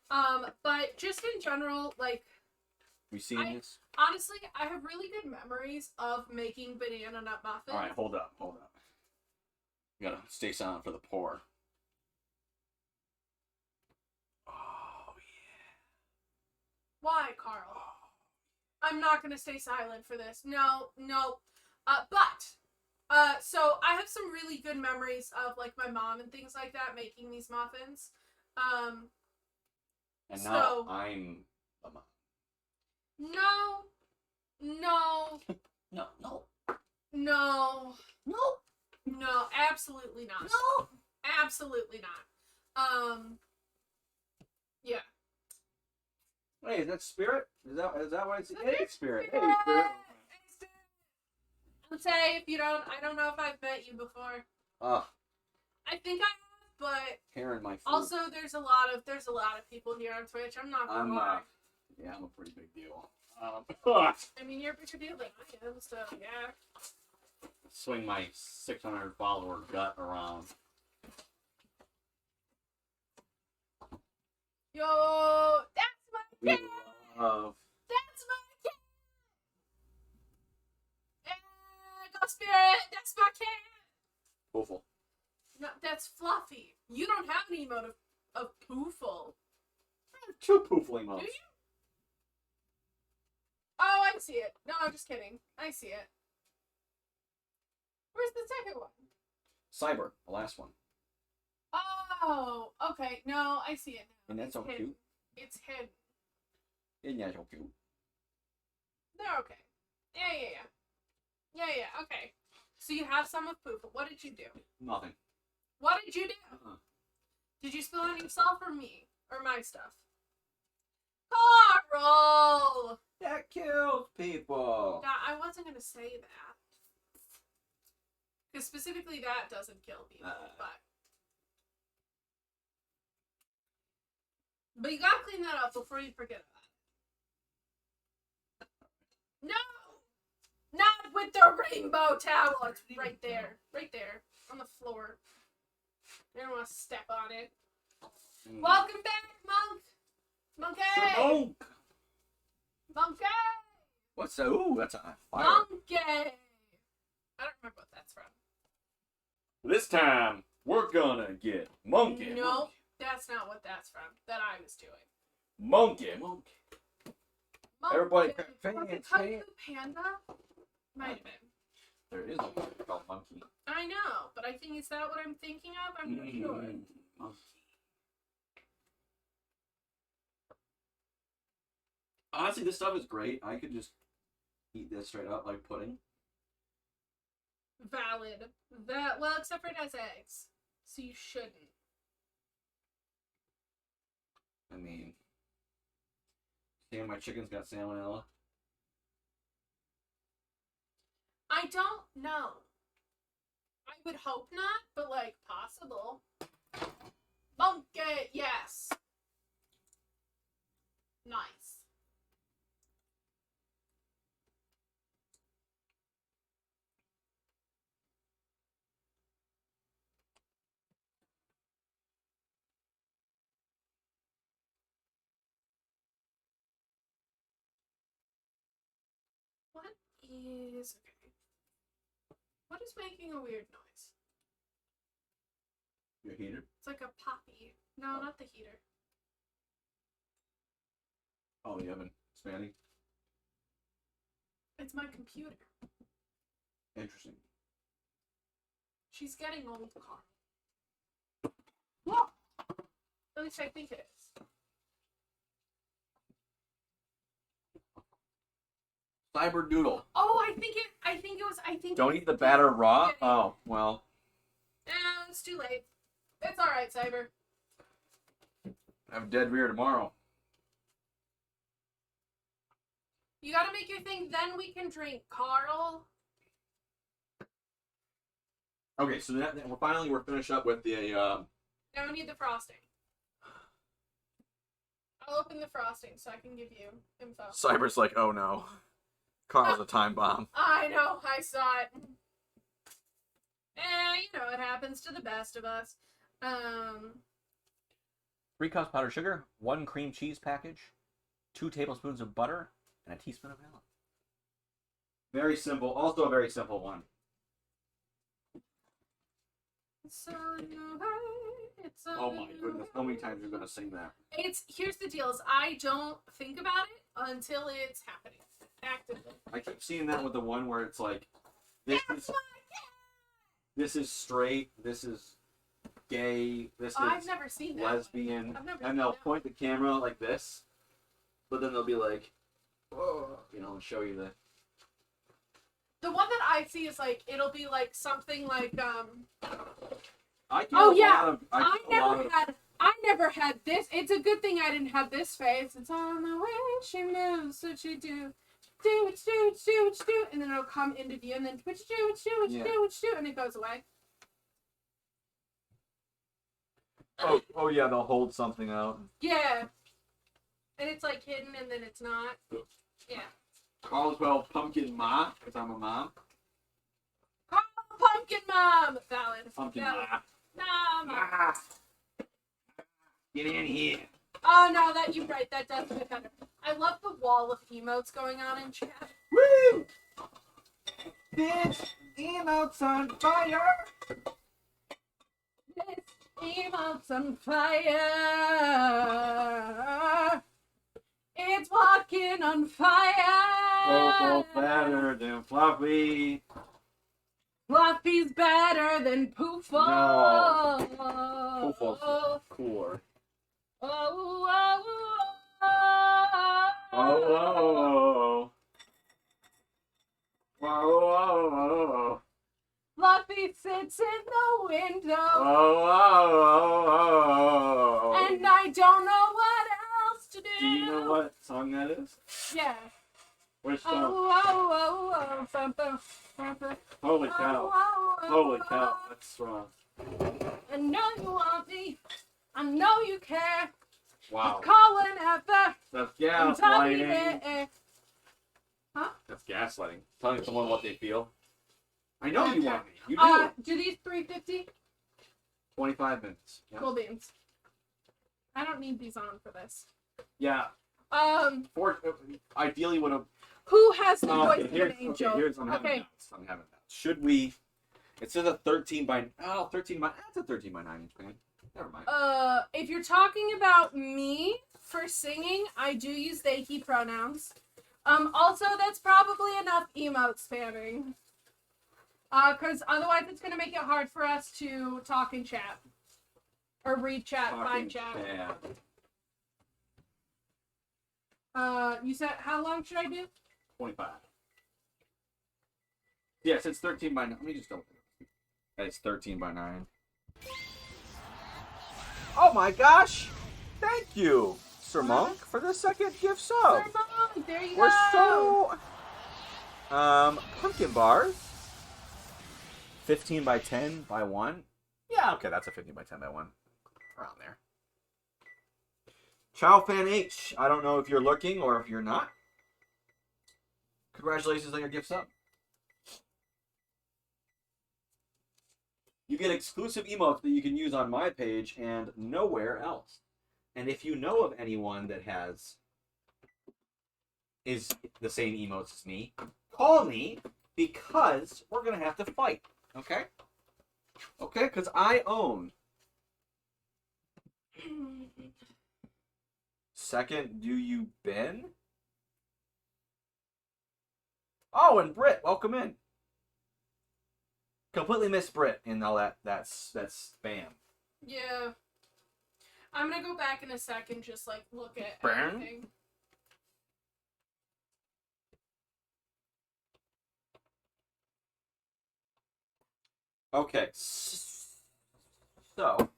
[SPEAKER 2] But just in general, like,
[SPEAKER 1] We seen this?
[SPEAKER 2] honestly, I have really good memories of making banana nut muffins.
[SPEAKER 1] All right, hold up. You gotta stay silent for the pour. Oh, yeah.
[SPEAKER 2] Why, Carl? I'm not gonna stay silent for this. No. So I have some really good memories of, like, my mom and things like that making these muffins.
[SPEAKER 1] And
[SPEAKER 2] So-
[SPEAKER 1] now I'm a mom.
[SPEAKER 2] No, absolutely not. Absolutely not. Yeah.
[SPEAKER 1] Hey, is that Spirit? Is that what it's?
[SPEAKER 2] Look
[SPEAKER 1] Hey,
[SPEAKER 2] at
[SPEAKER 1] Spirit.
[SPEAKER 2] Spirit.
[SPEAKER 1] Hey, Spirit.
[SPEAKER 2] Let's say if you don't, I don't know if I've met you before.
[SPEAKER 1] Ah,
[SPEAKER 2] I think I have, but
[SPEAKER 1] Karen, my food.
[SPEAKER 2] also there's a lot of people here on Twitch. I'm not gonna lie.
[SPEAKER 1] Yeah, I'm a pretty big deal.
[SPEAKER 2] I mean, you're a bigger deal than I am, so yeah.
[SPEAKER 1] Swing my 600 follower gut around.
[SPEAKER 2] Yo, that's my
[SPEAKER 1] We
[SPEAKER 2] cat.
[SPEAKER 1] love.
[SPEAKER 2] That's my cat. Go Spirit. That's my cat.
[SPEAKER 1] Pooful.
[SPEAKER 2] No, that's Fluffy. You don't have an emote of Pooful.
[SPEAKER 1] Two pooful
[SPEAKER 2] Do
[SPEAKER 1] emotes.
[SPEAKER 2] you? Oh, I see it. No, I'm just kidding. I see it. Where's the second one?
[SPEAKER 1] Cyber, the last one.
[SPEAKER 2] Oh, okay. No, I see it now.
[SPEAKER 1] And that's so
[SPEAKER 2] It's hidden.
[SPEAKER 1] cute.
[SPEAKER 2] It's hidden.
[SPEAKER 1] Isn't that so cute?
[SPEAKER 2] They're okay. Yeah, okay. So you have some of Pooful. What did you do?
[SPEAKER 1] Nothing.
[SPEAKER 2] What did you do?
[SPEAKER 1] Uh-uh.
[SPEAKER 2] Did you spill on yourself or me? Or my stuff? Carl!
[SPEAKER 1] That kills people.
[SPEAKER 2] God, I wasn't gonna say that. Because specifically that doesn't kill people, but you gotta clean that up before you forget about it. No! Not with the rainbow towel! It's right there. Right there. On the floor. I don't want to step on it. Welcome back, Monk! Monkey!
[SPEAKER 1] Monk.
[SPEAKER 2] Monkey!
[SPEAKER 1] What's that? Ooh, that's a fire.
[SPEAKER 2] Monkey! I don't remember what that's from.
[SPEAKER 1] This time, we're gonna get monkey.
[SPEAKER 2] Nope, that's not what that's from. That I was doing.
[SPEAKER 1] Monkey.
[SPEAKER 2] Monkey.
[SPEAKER 1] Everybody,
[SPEAKER 2] Was
[SPEAKER 1] fans,
[SPEAKER 2] it Kung Fu Panda? Might have been.
[SPEAKER 1] There is a movie called Monkey.
[SPEAKER 2] I know, but I think, is that what I'm thinking of? I'm not sure.
[SPEAKER 1] Monkey. Honestly, this stuff is great. I could just eat this straight up like pudding.
[SPEAKER 2] Valid. Well, except for it has eggs. So you shouldn't.
[SPEAKER 1] I mean, see, my chicken's got salmonella.
[SPEAKER 2] I don't know. I would hope not, but, like, possible. Monkey, yes. Nice. What is okay? What is making a weird noise?
[SPEAKER 1] Your heater?
[SPEAKER 2] It's like a poppy. No, not the heater.
[SPEAKER 1] Oh, the oven expanding.
[SPEAKER 2] It's my computer.
[SPEAKER 1] Interesting.
[SPEAKER 2] She's getting old, Carl. Whoa! At least I think it is.
[SPEAKER 1] Cyber doodle.
[SPEAKER 2] Oh, I think
[SPEAKER 1] Don't
[SPEAKER 2] it's
[SPEAKER 1] eat the batter raw?
[SPEAKER 2] Yeah.
[SPEAKER 1] Oh, well.
[SPEAKER 2] It's too late. It's alright, Cyber.
[SPEAKER 1] I have dead rear tomorrow.
[SPEAKER 2] You gotta make your thing, then we can drink, Carl.
[SPEAKER 1] Okay, so we're finished up with the
[SPEAKER 2] Now we need the frosting. I'll open the frosting so I can give you info.
[SPEAKER 1] Cyber's like, oh no. Carl's a time bomb.
[SPEAKER 2] I know, I saw it. You know, it happens to the best of us.
[SPEAKER 1] 3 cups powdered sugar, 1 cream cheese package, 2 tablespoons of butter, and a teaspoon of vanilla. Very simple. Also a very simple one. Oh my goodness, how many times are you going to sing that?
[SPEAKER 2] Here's the deal, is I don't think about it until it's happening. Actively.
[SPEAKER 1] I keep seeing that with the one where it's like, this is straight, this is gay, this is
[SPEAKER 2] I've never seen that.
[SPEAKER 1] lesbian,
[SPEAKER 2] I've never
[SPEAKER 1] and
[SPEAKER 2] seen
[SPEAKER 1] they'll
[SPEAKER 2] that.
[SPEAKER 1] point the camera like this, but then they'll be like, whoa, you know, and show you the...
[SPEAKER 2] The one that I see is like, it'll be like something like,
[SPEAKER 1] I get
[SPEAKER 2] oh
[SPEAKER 1] a
[SPEAKER 2] yeah,
[SPEAKER 1] lot of,
[SPEAKER 2] I never had this. It's a good thing I didn't have this face. It's on the way she moves, what she do, and then it'll come into view, and then twitch, and it goes away.
[SPEAKER 1] Oh yeah, they'll hold something out.
[SPEAKER 2] Yeah, and it's like hidden, and then it's not. Yeah.
[SPEAKER 1] Caldwell Pumpkin Ma, because I'm a mom.
[SPEAKER 2] Oh, pumpkin mom, valid.
[SPEAKER 1] Pumpkin
[SPEAKER 2] valid.
[SPEAKER 1] Ma.
[SPEAKER 2] Mom.
[SPEAKER 1] Ma. Get in here.
[SPEAKER 2] Oh no, you're right. That does fit better. I love the wall of emotes going on in chat.
[SPEAKER 1] Woo! This emote's on fire.
[SPEAKER 2] This emote's on fire. It's walking on fire.
[SPEAKER 1] Fluffy's better than Fluffy.
[SPEAKER 2] Fluffy's better than Poofo.
[SPEAKER 1] No. Poofle's cooler.
[SPEAKER 2] Oh.
[SPEAKER 1] Oh. Whoa.
[SPEAKER 2] Fluffy sits in the window.
[SPEAKER 1] Oh.
[SPEAKER 2] And I don't know what else to do.
[SPEAKER 1] Do you know what song that is?
[SPEAKER 2] Yeah.
[SPEAKER 1] Which song? Holy cow. Holy cow. That's strong.
[SPEAKER 2] I know you want me. I know you care.
[SPEAKER 1] Wow.
[SPEAKER 2] Call whenever.
[SPEAKER 1] That's
[SPEAKER 2] I'm telling
[SPEAKER 1] gaslighting.
[SPEAKER 2] you. Huh?
[SPEAKER 1] That's gaslighting. Telling someone what they feel. I know you want me. You do.
[SPEAKER 2] Do these 350?
[SPEAKER 1] 25 minutes. Yeah.
[SPEAKER 2] Cool beans. I don't need these on for this.
[SPEAKER 1] Yeah. Ideally would have.
[SPEAKER 2] Who has the voice of
[SPEAKER 1] here's,
[SPEAKER 2] an angel?
[SPEAKER 1] Okay, here's I'm having doubts. I'm having doubts. Should we? It says a 13 by. Oh, 13 by. That's a 13 by 9 inch pan. Never mind.
[SPEAKER 2] If you're talking about me for singing, I do use they, he pronouns. Also, that's probably enough emote spamming. Because otherwise it's going to make it hard for us to talk in chat. Or read chat, find chat. You said, how long should I do?
[SPEAKER 1] 25. Yes, it's 13 by 9. Let me just open it. It's 13 by 9. Oh my gosh! Thank you, Sir Monk, for the second gift sub.
[SPEAKER 2] Sir Monk, there you
[SPEAKER 1] We're
[SPEAKER 2] go.
[SPEAKER 1] so... pumpkin bars. 15 by 10 by 1. Yeah, okay, that's a 15 by 10 by 1. Around there. Chow Fan H. I don't know if you're looking or if you're not. Congratulations on your gift sub. You get exclusive emotes that you can use on my page and nowhere else. And if you know of anyone that is the same emotes as me, call me because we're gonna have to fight. Okay? Okay? Because I own. Second, do you Ben? Oh, and Britt, welcome in. Completely missed Britt and all that's spam.
[SPEAKER 2] Yeah. I'm gonna go back in a second, just like look at
[SPEAKER 1] Burn?
[SPEAKER 2] everything.
[SPEAKER 1] Okay. So,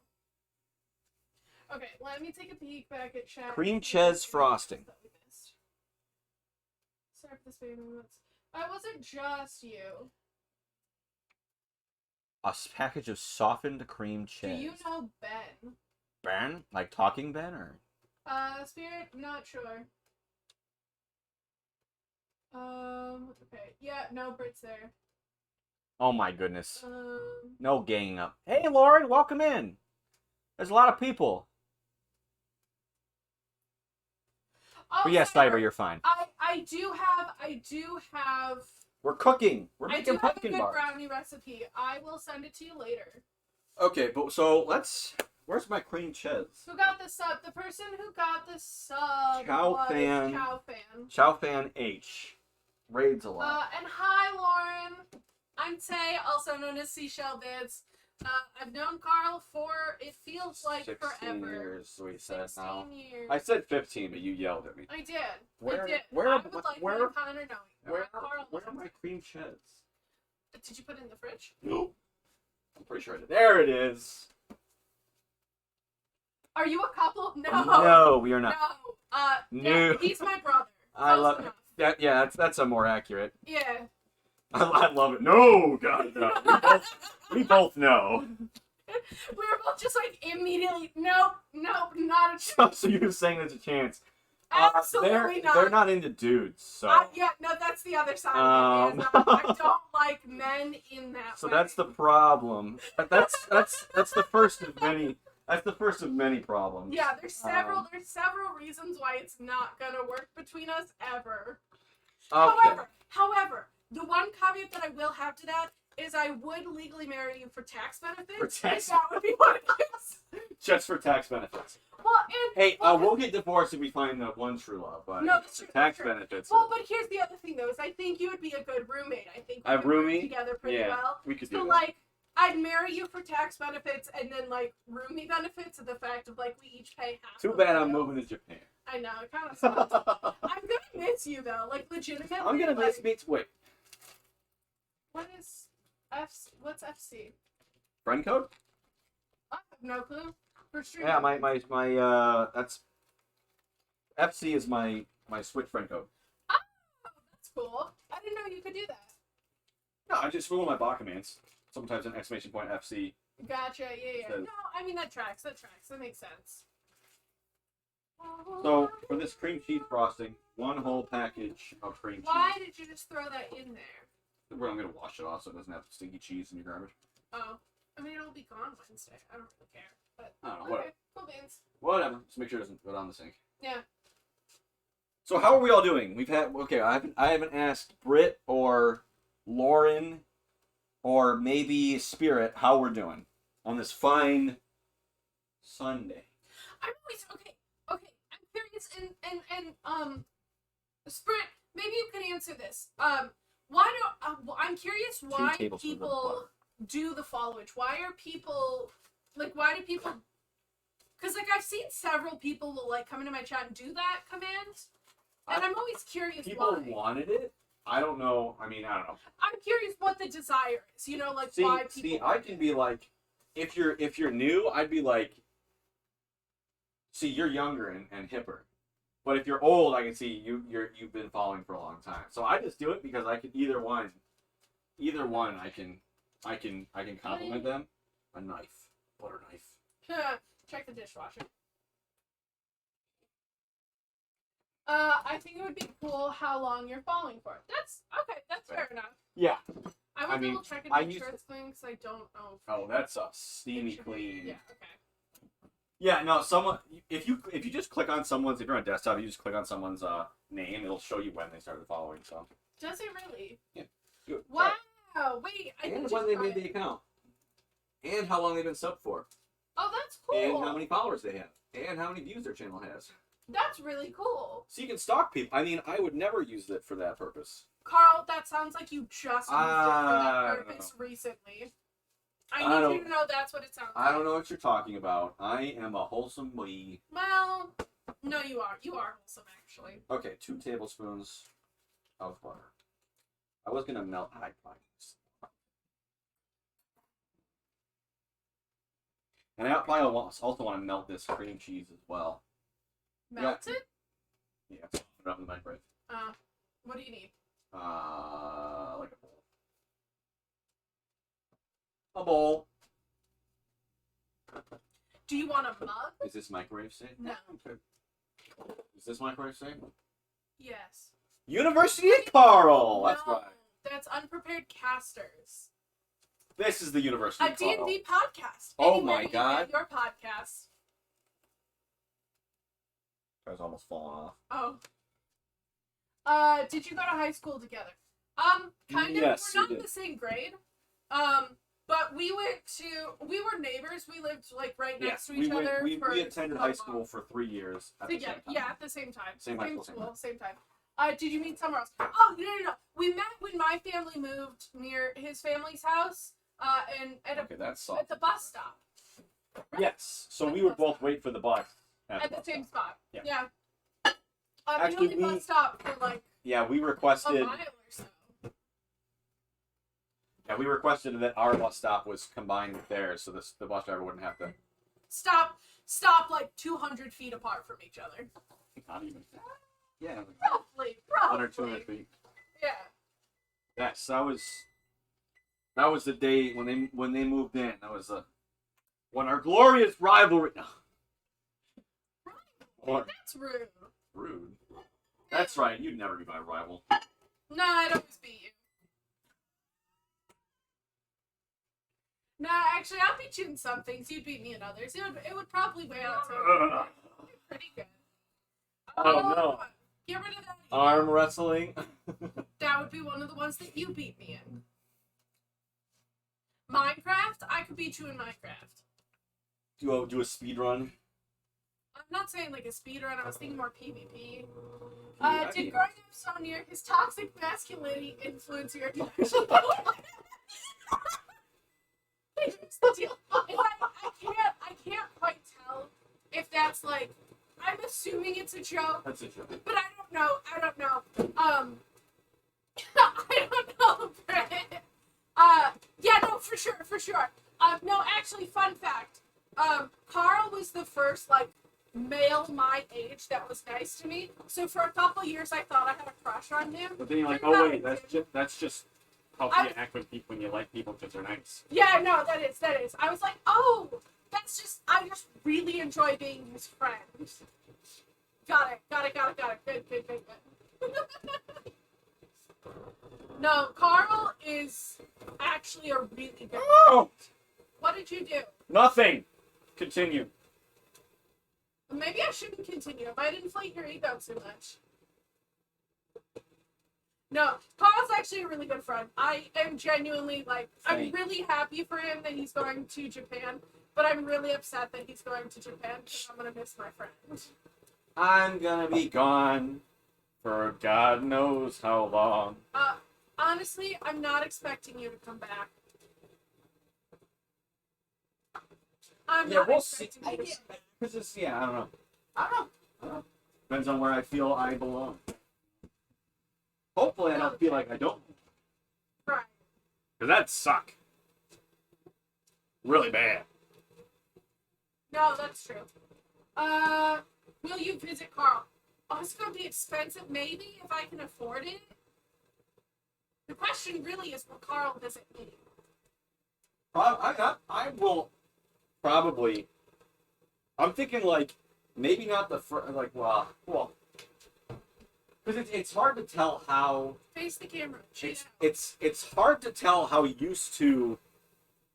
[SPEAKER 2] Okay, let me take a peek back at chat.
[SPEAKER 1] cream cheese frosting.
[SPEAKER 2] That we missed. Sorry for the spam moments. It wasn't just you.
[SPEAKER 1] A package of softened cream cheese.
[SPEAKER 2] Do you know Ben?
[SPEAKER 1] Ben? Like talking Ben or?
[SPEAKER 2] Spirit, not sure. Okay. Yeah, no, Britt's there.
[SPEAKER 1] Oh my goodness.
[SPEAKER 2] Um,
[SPEAKER 1] No ganging up. Hey Lauren, welcome in. There's a lot of people.
[SPEAKER 2] oh,
[SPEAKER 1] But yes,
[SPEAKER 2] Sarah,
[SPEAKER 1] Cyber, you're fine.
[SPEAKER 2] I do have.
[SPEAKER 1] We're cooking. We're
[SPEAKER 2] I
[SPEAKER 1] making
[SPEAKER 2] do have a
[SPEAKER 1] pumpkin
[SPEAKER 2] good
[SPEAKER 1] bars.
[SPEAKER 2] brownie recipe. I will send it to you later.
[SPEAKER 1] Okay, but so let's. Where's my cream cheese?
[SPEAKER 2] Who got the sub? The person who got the sub
[SPEAKER 1] Chow
[SPEAKER 2] was
[SPEAKER 1] Fan.
[SPEAKER 2] Chow Fan.
[SPEAKER 1] Chow Fan H. Raids a lot.
[SPEAKER 2] And hi, Lauren. I'm Tay, also known as SeaShellVids. I've known Carl for, it feels like
[SPEAKER 1] 16
[SPEAKER 2] forever.
[SPEAKER 1] years, we said
[SPEAKER 2] 16
[SPEAKER 1] now.
[SPEAKER 2] years.
[SPEAKER 1] I said 15, but you yelled at me.
[SPEAKER 2] I did.
[SPEAKER 1] Where-
[SPEAKER 2] I did.
[SPEAKER 1] where-
[SPEAKER 2] I would like
[SPEAKER 1] where-
[SPEAKER 2] my encounter knowing.
[SPEAKER 1] Where
[SPEAKER 2] Carl
[SPEAKER 1] are my cream cheese?
[SPEAKER 2] Did you put it in the fridge?
[SPEAKER 1] Nope. I'm pretty sure I did. There it is.
[SPEAKER 2] Are you a couple? No.
[SPEAKER 1] No, we are not.
[SPEAKER 2] No.
[SPEAKER 1] No.
[SPEAKER 2] Yeah, he's my brother.
[SPEAKER 1] I
[SPEAKER 2] Close
[SPEAKER 1] love
[SPEAKER 2] enough.
[SPEAKER 1] that. Yeah, that's a more accurate.
[SPEAKER 2] Yeah.
[SPEAKER 1] I love it. No, God, no. We both know.
[SPEAKER 2] We were both just like immediately, nope, not a chance.
[SPEAKER 1] So you're saying there's a chance?
[SPEAKER 2] Absolutely not.
[SPEAKER 1] They're not into dudes, so.
[SPEAKER 2] Yeah, no, that's the other side of it. I don't like men in that
[SPEAKER 1] So
[SPEAKER 2] way.
[SPEAKER 1] that's the problem. That's the first of many. That's the first of many problems.
[SPEAKER 2] Yeah, there's several reasons why it's not gonna work between us ever.
[SPEAKER 1] Okay.
[SPEAKER 2] However, the one caveat that I will have to that is I would legally marry you for tax benefits.
[SPEAKER 1] For tax-
[SPEAKER 2] That would be what it is.
[SPEAKER 1] Just for tax benefits.
[SPEAKER 2] Well, and
[SPEAKER 1] Hey,
[SPEAKER 2] well,
[SPEAKER 1] we'll get divorced if we find the one true love, but
[SPEAKER 2] No, that's true,
[SPEAKER 1] tax
[SPEAKER 2] that's true.
[SPEAKER 1] benefits.
[SPEAKER 2] well, but here's the other thing though, is I think you would be a good roommate. I think we
[SPEAKER 1] A
[SPEAKER 2] could work
[SPEAKER 1] roomie?
[SPEAKER 2] together pretty
[SPEAKER 1] Yeah,
[SPEAKER 2] well.
[SPEAKER 1] we could
[SPEAKER 2] So
[SPEAKER 1] do that.
[SPEAKER 2] like, I'd marry you for tax benefits and then like roomie benefits and the fact of like we each pay half.
[SPEAKER 1] Too
[SPEAKER 2] of
[SPEAKER 1] bad
[SPEAKER 2] the
[SPEAKER 1] I'm
[SPEAKER 2] bill.
[SPEAKER 1] moving to Japan.
[SPEAKER 2] I know, it kind of sucks. I'm gonna miss you though, like legitimately.
[SPEAKER 1] I'm gonna miss
[SPEAKER 2] like,
[SPEAKER 1] me. Wait,
[SPEAKER 2] What is what's FC?
[SPEAKER 1] friend code?
[SPEAKER 2] I have no clue. For streaming.
[SPEAKER 1] Yeah, my that's FC is my Switch friend code.
[SPEAKER 2] Oh, that's cool. I didn't know you could do that.
[SPEAKER 1] No, I just roll my bot commands. Sometimes an exclamation point FC.
[SPEAKER 2] Gotcha. Yeah.
[SPEAKER 1] So-
[SPEAKER 2] No, I mean that tracks. That makes sense.
[SPEAKER 1] So for this cream cheese frosting, one whole package of cream cheese.
[SPEAKER 2] Why did you just throw that in there?
[SPEAKER 1] Well, I'm gonna wash it off so it doesn't have stinky cheese in your garbage.
[SPEAKER 2] Oh, I mean it'll be gone Wednesday. I don't really care. But
[SPEAKER 1] I don't know.
[SPEAKER 2] okay,
[SPEAKER 1] Whatever.
[SPEAKER 2] cool beans.
[SPEAKER 1] Whatever. Just make sure it doesn't go down the sink.
[SPEAKER 2] Yeah.
[SPEAKER 1] So how are we all doing? We've had I haven't asked Britt or Lauren or maybe Spirit how we're doing on this fine Sunday.
[SPEAKER 2] I'm always okay. Okay, I'm curious, and Spirit, maybe you can answer this. Why do I'm curious why
[SPEAKER 1] tablespoons of
[SPEAKER 2] people do the followage? Why are people like? Why do people? Because like I've seen several people will like come into my chat and do that command, and I'm always curious
[SPEAKER 1] People
[SPEAKER 2] why.
[SPEAKER 1] wanted it. I don't know. I mean, I don't know.
[SPEAKER 2] I'm curious what the desire is. You know, like
[SPEAKER 1] See,
[SPEAKER 2] why people.
[SPEAKER 1] I can be like, if you're new, I'd be like, see, you're younger and hipper. But if you're old, I can see you've been following for a long time. So I just do it because I can either one I can compliment them. A knife, butter knife.
[SPEAKER 2] Check the dishwasher. I think it would be cool how long you're following for. That's okay. That's fair enough.
[SPEAKER 1] Yeah.
[SPEAKER 2] I will
[SPEAKER 1] I mean,
[SPEAKER 2] double check and
[SPEAKER 1] I
[SPEAKER 2] make
[SPEAKER 1] used
[SPEAKER 2] sure it's clean because I don't know.
[SPEAKER 1] Oh, that's a
[SPEAKER 2] If
[SPEAKER 1] steamy
[SPEAKER 2] it should be-
[SPEAKER 1] clean.
[SPEAKER 2] Yeah. Okay.
[SPEAKER 1] Yeah, no, someone if you just click on someone's if you're on desktop, you just click on someone's name, it'll show you when they started following. So
[SPEAKER 2] Does it really?
[SPEAKER 1] Yeah. Good.
[SPEAKER 2] Wow. Wait. I
[SPEAKER 1] and
[SPEAKER 2] need
[SPEAKER 1] when
[SPEAKER 2] to
[SPEAKER 1] they
[SPEAKER 2] try
[SPEAKER 1] made the
[SPEAKER 2] it.
[SPEAKER 1] account, and how long they've been subbed for,
[SPEAKER 2] Oh, that's cool.
[SPEAKER 1] and how many followers they have, and how many views their channel has.
[SPEAKER 2] That's really cool.
[SPEAKER 1] So you can stalk people. I mean, I would never use it for that purpose.
[SPEAKER 2] Carl, that sounds like you just used it for
[SPEAKER 1] I
[SPEAKER 2] that
[SPEAKER 1] don't
[SPEAKER 2] purpose recently.
[SPEAKER 1] I
[SPEAKER 2] I need
[SPEAKER 1] don't-
[SPEAKER 2] you to know that's what it sounds like.
[SPEAKER 1] I don't know what you're talking about. I am a wholesome boy.
[SPEAKER 2] Well, no, you are. You are wholesome, actually.
[SPEAKER 1] Okay, 2 tablespoons of butter. I was gonna melt. And I probably also want to melt this cream cheese as well.
[SPEAKER 2] Melt it?
[SPEAKER 1] Yeah, put it up in the microwave.
[SPEAKER 2] What do you need?
[SPEAKER 1] Like a bowl. A bowl.
[SPEAKER 2] Do you want a mug?
[SPEAKER 1] Is this microwave safe?
[SPEAKER 2] No.
[SPEAKER 1] Okay. Is this microwave safe?
[SPEAKER 2] Yes.
[SPEAKER 1] University of Carl. That's
[SPEAKER 2] no,
[SPEAKER 1] right.
[SPEAKER 2] That's unprepared casters.
[SPEAKER 1] This is the University
[SPEAKER 2] A
[SPEAKER 1] of Carl.
[SPEAKER 2] D&D podcast.
[SPEAKER 1] Oh
[SPEAKER 2] Anywhere
[SPEAKER 1] my
[SPEAKER 2] you
[SPEAKER 1] God.
[SPEAKER 2] get your podcast.
[SPEAKER 1] I was almost falling off.
[SPEAKER 2] Oh. Did you go to high school together? Kind of.
[SPEAKER 1] Yes,
[SPEAKER 2] We're
[SPEAKER 1] we
[SPEAKER 2] not in
[SPEAKER 1] did.
[SPEAKER 2] the same grade. But we were neighbors. We lived like right next to each other.
[SPEAKER 1] We
[SPEAKER 2] for
[SPEAKER 1] attended
[SPEAKER 2] so
[SPEAKER 1] high
[SPEAKER 2] long.
[SPEAKER 1] school for 3 years at the same
[SPEAKER 2] Together.
[SPEAKER 1] time.
[SPEAKER 2] Yeah, at the same time.
[SPEAKER 1] Same high school, same time.
[SPEAKER 2] Same time. Did you meet somewhere else? Oh, no. We met when my family moved near his family's house. And
[SPEAKER 1] Okay, that's soft.
[SPEAKER 2] at the bus stop.
[SPEAKER 1] Yes. So we would both wait for the bus
[SPEAKER 2] At the same spot.
[SPEAKER 1] Yeah.
[SPEAKER 2] Yeah.
[SPEAKER 1] Actually,
[SPEAKER 2] the only bus stop for like
[SPEAKER 1] Yeah, we
[SPEAKER 2] a
[SPEAKER 1] requested.
[SPEAKER 2] mile or so.
[SPEAKER 1] Yeah, we requested that our bus stop was combined with theirs, so the bus driver wouldn't have to.
[SPEAKER 2] Stop like 200 feet apart from each other.
[SPEAKER 1] Not even. Yeah.
[SPEAKER 2] Roughly.
[SPEAKER 1] 100 or 200 feet.
[SPEAKER 2] Yeah.
[SPEAKER 1] Yes, that was the day when they moved in. That was when our glorious rivalry. What?
[SPEAKER 2] That's rude.
[SPEAKER 1] Rude. That's right. You'd never be my rival.
[SPEAKER 2] No, I'd always beat you. No, actually, I'll beat you in some things. You'd beat me in others. It would probably weigh out to pretty good.
[SPEAKER 1] Oh, no.
[SPEAKER 2] Get rid of that.
[SPEAKER 1] Arm wrestling.
[SPEAKER 2] That would be one of the ones that you beat me in. Minecraft? I could beat you in Minecraft.
[SPEAKER 1] Do a speed run.
[SPEAKER 2] I'm not saying like a speedrun, I was thinking more PvP.
[SPEAKER 1] Yeah,
[SPEAKER 2] Did
[SPEAKER 1] yeah.
[SPEAKER 2] growing up so near his toxic masculinity influence your connection? Here's the deal. I can't quite tell if that's like, I'm assuming it's a joke,
[SPEAKER 1] That's it.
[SPEAKER 2] but I don't know. I don't know, Brett. Yeah, no, for sure. No, actually, fun fact. Carl was the first, like, male my age that was nice to me. So for a couple years, I thought I had a crush on him.
[SPEAKER 1] But then you're like,
[SPEAKER 2] Turns
[SPEAKER 1] oh
[SPEAKER 2] out
[SPEAKER 1] wait,
[SPEAKER 2] I didn't.
[SPEAKER 1] that's just how
[SPEAKER 2] I-
[SPEAKER 1] you act with people when you like people because they're nice.
[SPEAKER 2] Yeah, no, that is. I was like, oh, I just really enjoy being his friend. Got it. Good. No, Carl is actually a really good friend.
[SPEAKER 1] Oh,
[SPEAKER 2] What did you do?
[SPEAKER 1] nothing. Continue.
[SPEAKER 2] Maybe I shouldn't continue. I might inflate your ego too much. No, Carl's actually a really good friend. I am genuinely, like, I'm
[SPEAKER 1] Thanks.
[SPEAKER 2] really happy for him that he's going to Japan, but I'm really upset that he's going to Japan because I'm going to miss my friend.
[SPEAKER 1] I'm gonna be gone for God knows how long.
[SPEAKER 2] Honestly, I'm not expecting you to come back. I'm
[SPEAKER 1] Yeah,
[SPEAKER 2] not
[SPEAKER 1] we'll see.
[SPEAKER 2] expecting you to come back.
[SPEAKER 1] Cause it's, yeah, I don't know. Depends on where I feel I belong. Hopefully, I don't feel like I don't.
[SPEAKER 2] Right.
[SPEAKER 1] Cause that'd suck. Really bad.
[SPEAKER 2] No, that's true. Will you visit Carl? Oh, it's gonna be expensive, maybe, if I can afford it. The question really is, will Carl visit me?
[SPEAKER 1] I will probably. I'm thinking like maybe not the first. Like well, Because it's hard to tell how
[SPEAKER 2] Face the camera.
[SPEAKER 1] it's hard to tell how used to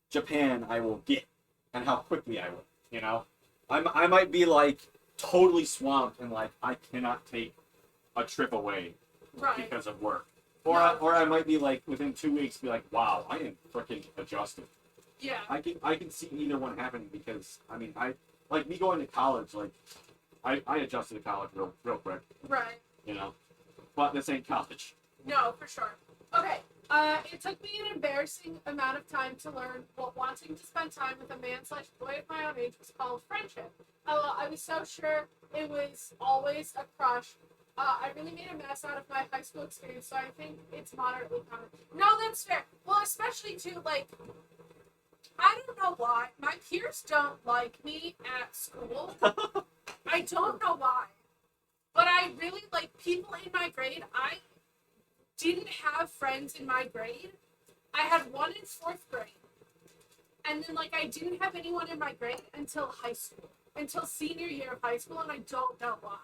[SPEAKER 1] Japan I will get and how quickly I will. You know, I might be like totally swamped and like I cannot take a trip away
[SPEAKER 2] Right.
[SPEAKER 1] because of work, or I might be like within 2 weeks be like, wow, I am freaking adjusted.
[SPEAKER 2] Yeah.
[SPEAKER 1] I can see either one happening because I mean I like me going to college like I adjusted to college real quick.
[SPEAKER 2] Right.
[SPEAKER 1] You know, but this ain't college.
[SPEAKER 2] No, for sure. Okay. It took me an embarrassing amount of time to learn what wanting to spend time with a man/boy of my own age was called friendship. I was so sure it was always a crush. I really made a mess out of my high school experience, so I think it's moderately common. No, that's fair. Well, especially too, like, I don't know why. My peers don't like me at school. I don't know why. But I really, like, people in my grade, I didn't have friends in my grade. I had one in 4th grade. And then, like, I didn't have anyone in my grade until high school. Until senior year of high school, and I don't know why.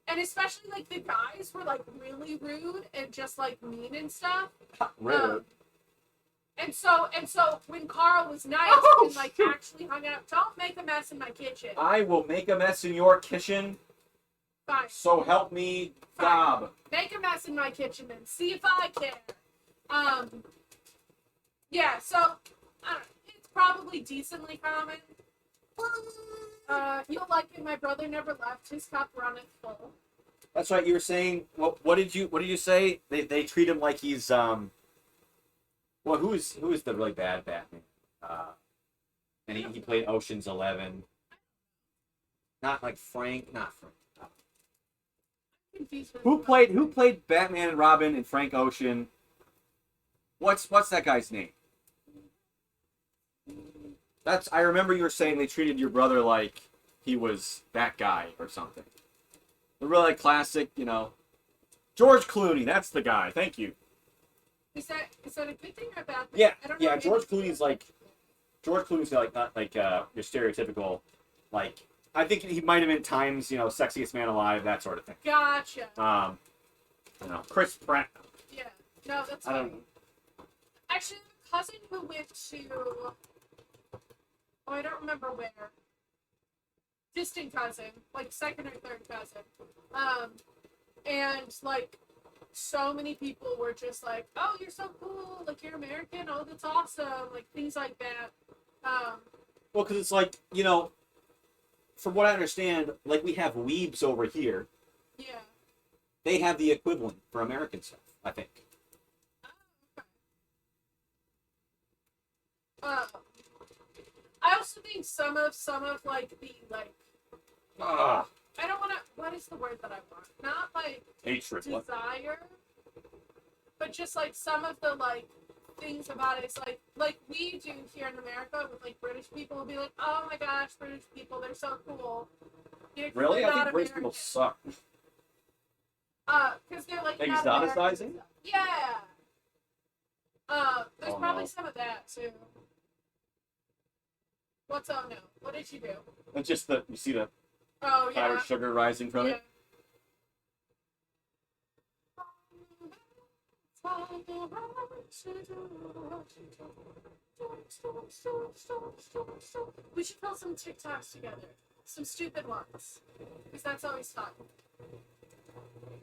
[SPEAKER 2] And especially, like, the guys were, like, really rude and just, like, mean and stuff.
[SPEAKER 1] Rude.
[SPEAKER 2] And so when Carl was nice and, like, actually hung out, don't make a mess in my kitchen.
[SPEAKER 1] I will make a mess in your kitchen.
[SPEAKER 2] Fine.
[SPEAKER 1] So help me,
[SPEAKER 2] Fine.
[SPEAKER 1] God.
[SPEAKER 2] Make a mess in my kitchen and see if I care. Yeah, so, I don't know, it's probably decently common. You'll like it, my brother never left, his cup runneth full.
[SPEAKER 1] That's right. You were saying what did you say? They treat him like he's well. Who is the really bad Batman? And he played Ocean's 11. Not like Frank. Not Frank. Who played Batman and Robin and Frank Ocean? What's that guy's name? I remember you were saying they treated your brother like he was that guy or something. The really classic, you know. George Clooney, that's the guy. Thank you.
[SPEAKER 2] Is that a good thing or a bad thing?
[SPEAKER 1] Yeah,
[SPEAKER 2] I don't know
[SPEAKER 1] yeah. George Clooney's like not like your stereotypical, like I think he might have been Times, you know, sexiest man alive, that sort of thing.
[SPEAKER 2] Gotcha.
[SPEAKER 1] I don't know, Chris Pratt.
[SPEAKER 2] Yeah. No, that's
[SPEAKER 1] I
[SPEAKER 2] fine.
[SPEAKER 1] don't.
[SPEAKER 2] Actually, I have a cousin who went to. Oh, I don't remember where. Distant cousin, like 2nd or 3rd cousin. And like so many people were just like, "Oh, you're so cool! Like you're American. Oh, that's awesome!" Like things like that.
[SPEAKER 1] Well, because it's like, you know, from what I understand, like we have weebs over here.
[SPEAKER 2] Yeah.
[SPEAKER 1] They have the equivalent for American stuff, I think.
[SPEAKER 2] I also think some of like the like.
[SPEAKER 1] Ah,
[SPEAKER 2] I don't want to. What is the word that I want? Not like
[SPEAKER 1] hatred. What?
[SPEAKER 2] desire, but just like some of the like things about it. It's like we do here in America with like British people will be like, oh my gosh, British people, they're so cool. You know, 'cause
[SPEAKER 1] Really?
[SPEAKER 2] they're
[SPEAKER 1] I
[SPEAKER 2] not
[SPEAKER 1] think British people
[SPEAKER 2] American.
[SPEAKER 1] suck.
[SPEAKER 2] Because they're like not
[SPEAKER 1] Exoticizing?
[SPEAKER 2] American. Yeah. There's
[SPEAKER 1] Oh,
[SPEAKER 2] probably
[SPEAKER 1] no.
[SPEAKER 2] some of that too. What's oh no? What did you do?
[SPEAKER 1] It's just you see the
[SPEAKER 2] Oh yeah.
[SPEAKER 1] powdered sugar rising from
[SPEAKER 2] Yeah.
[SPEAKER 1] it.
[SPEAKER 2] We should pull some TikToks together. Some stupid ones. Because that's always fun.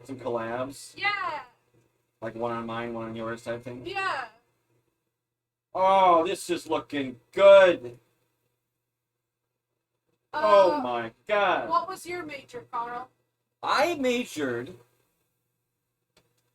[SPEAKER 1] Some collabs,
[SPEAKER 2] Yeah!
[SPEAKER 1] like one on mine, one on yours type thing.
[SPEAKER 2] Yeah!
[SPEAKER 1] Oh, this is looking good. Oh my God.
[SPEAKER 2] What was your major, Carl?
[SPEAKER 1] Initially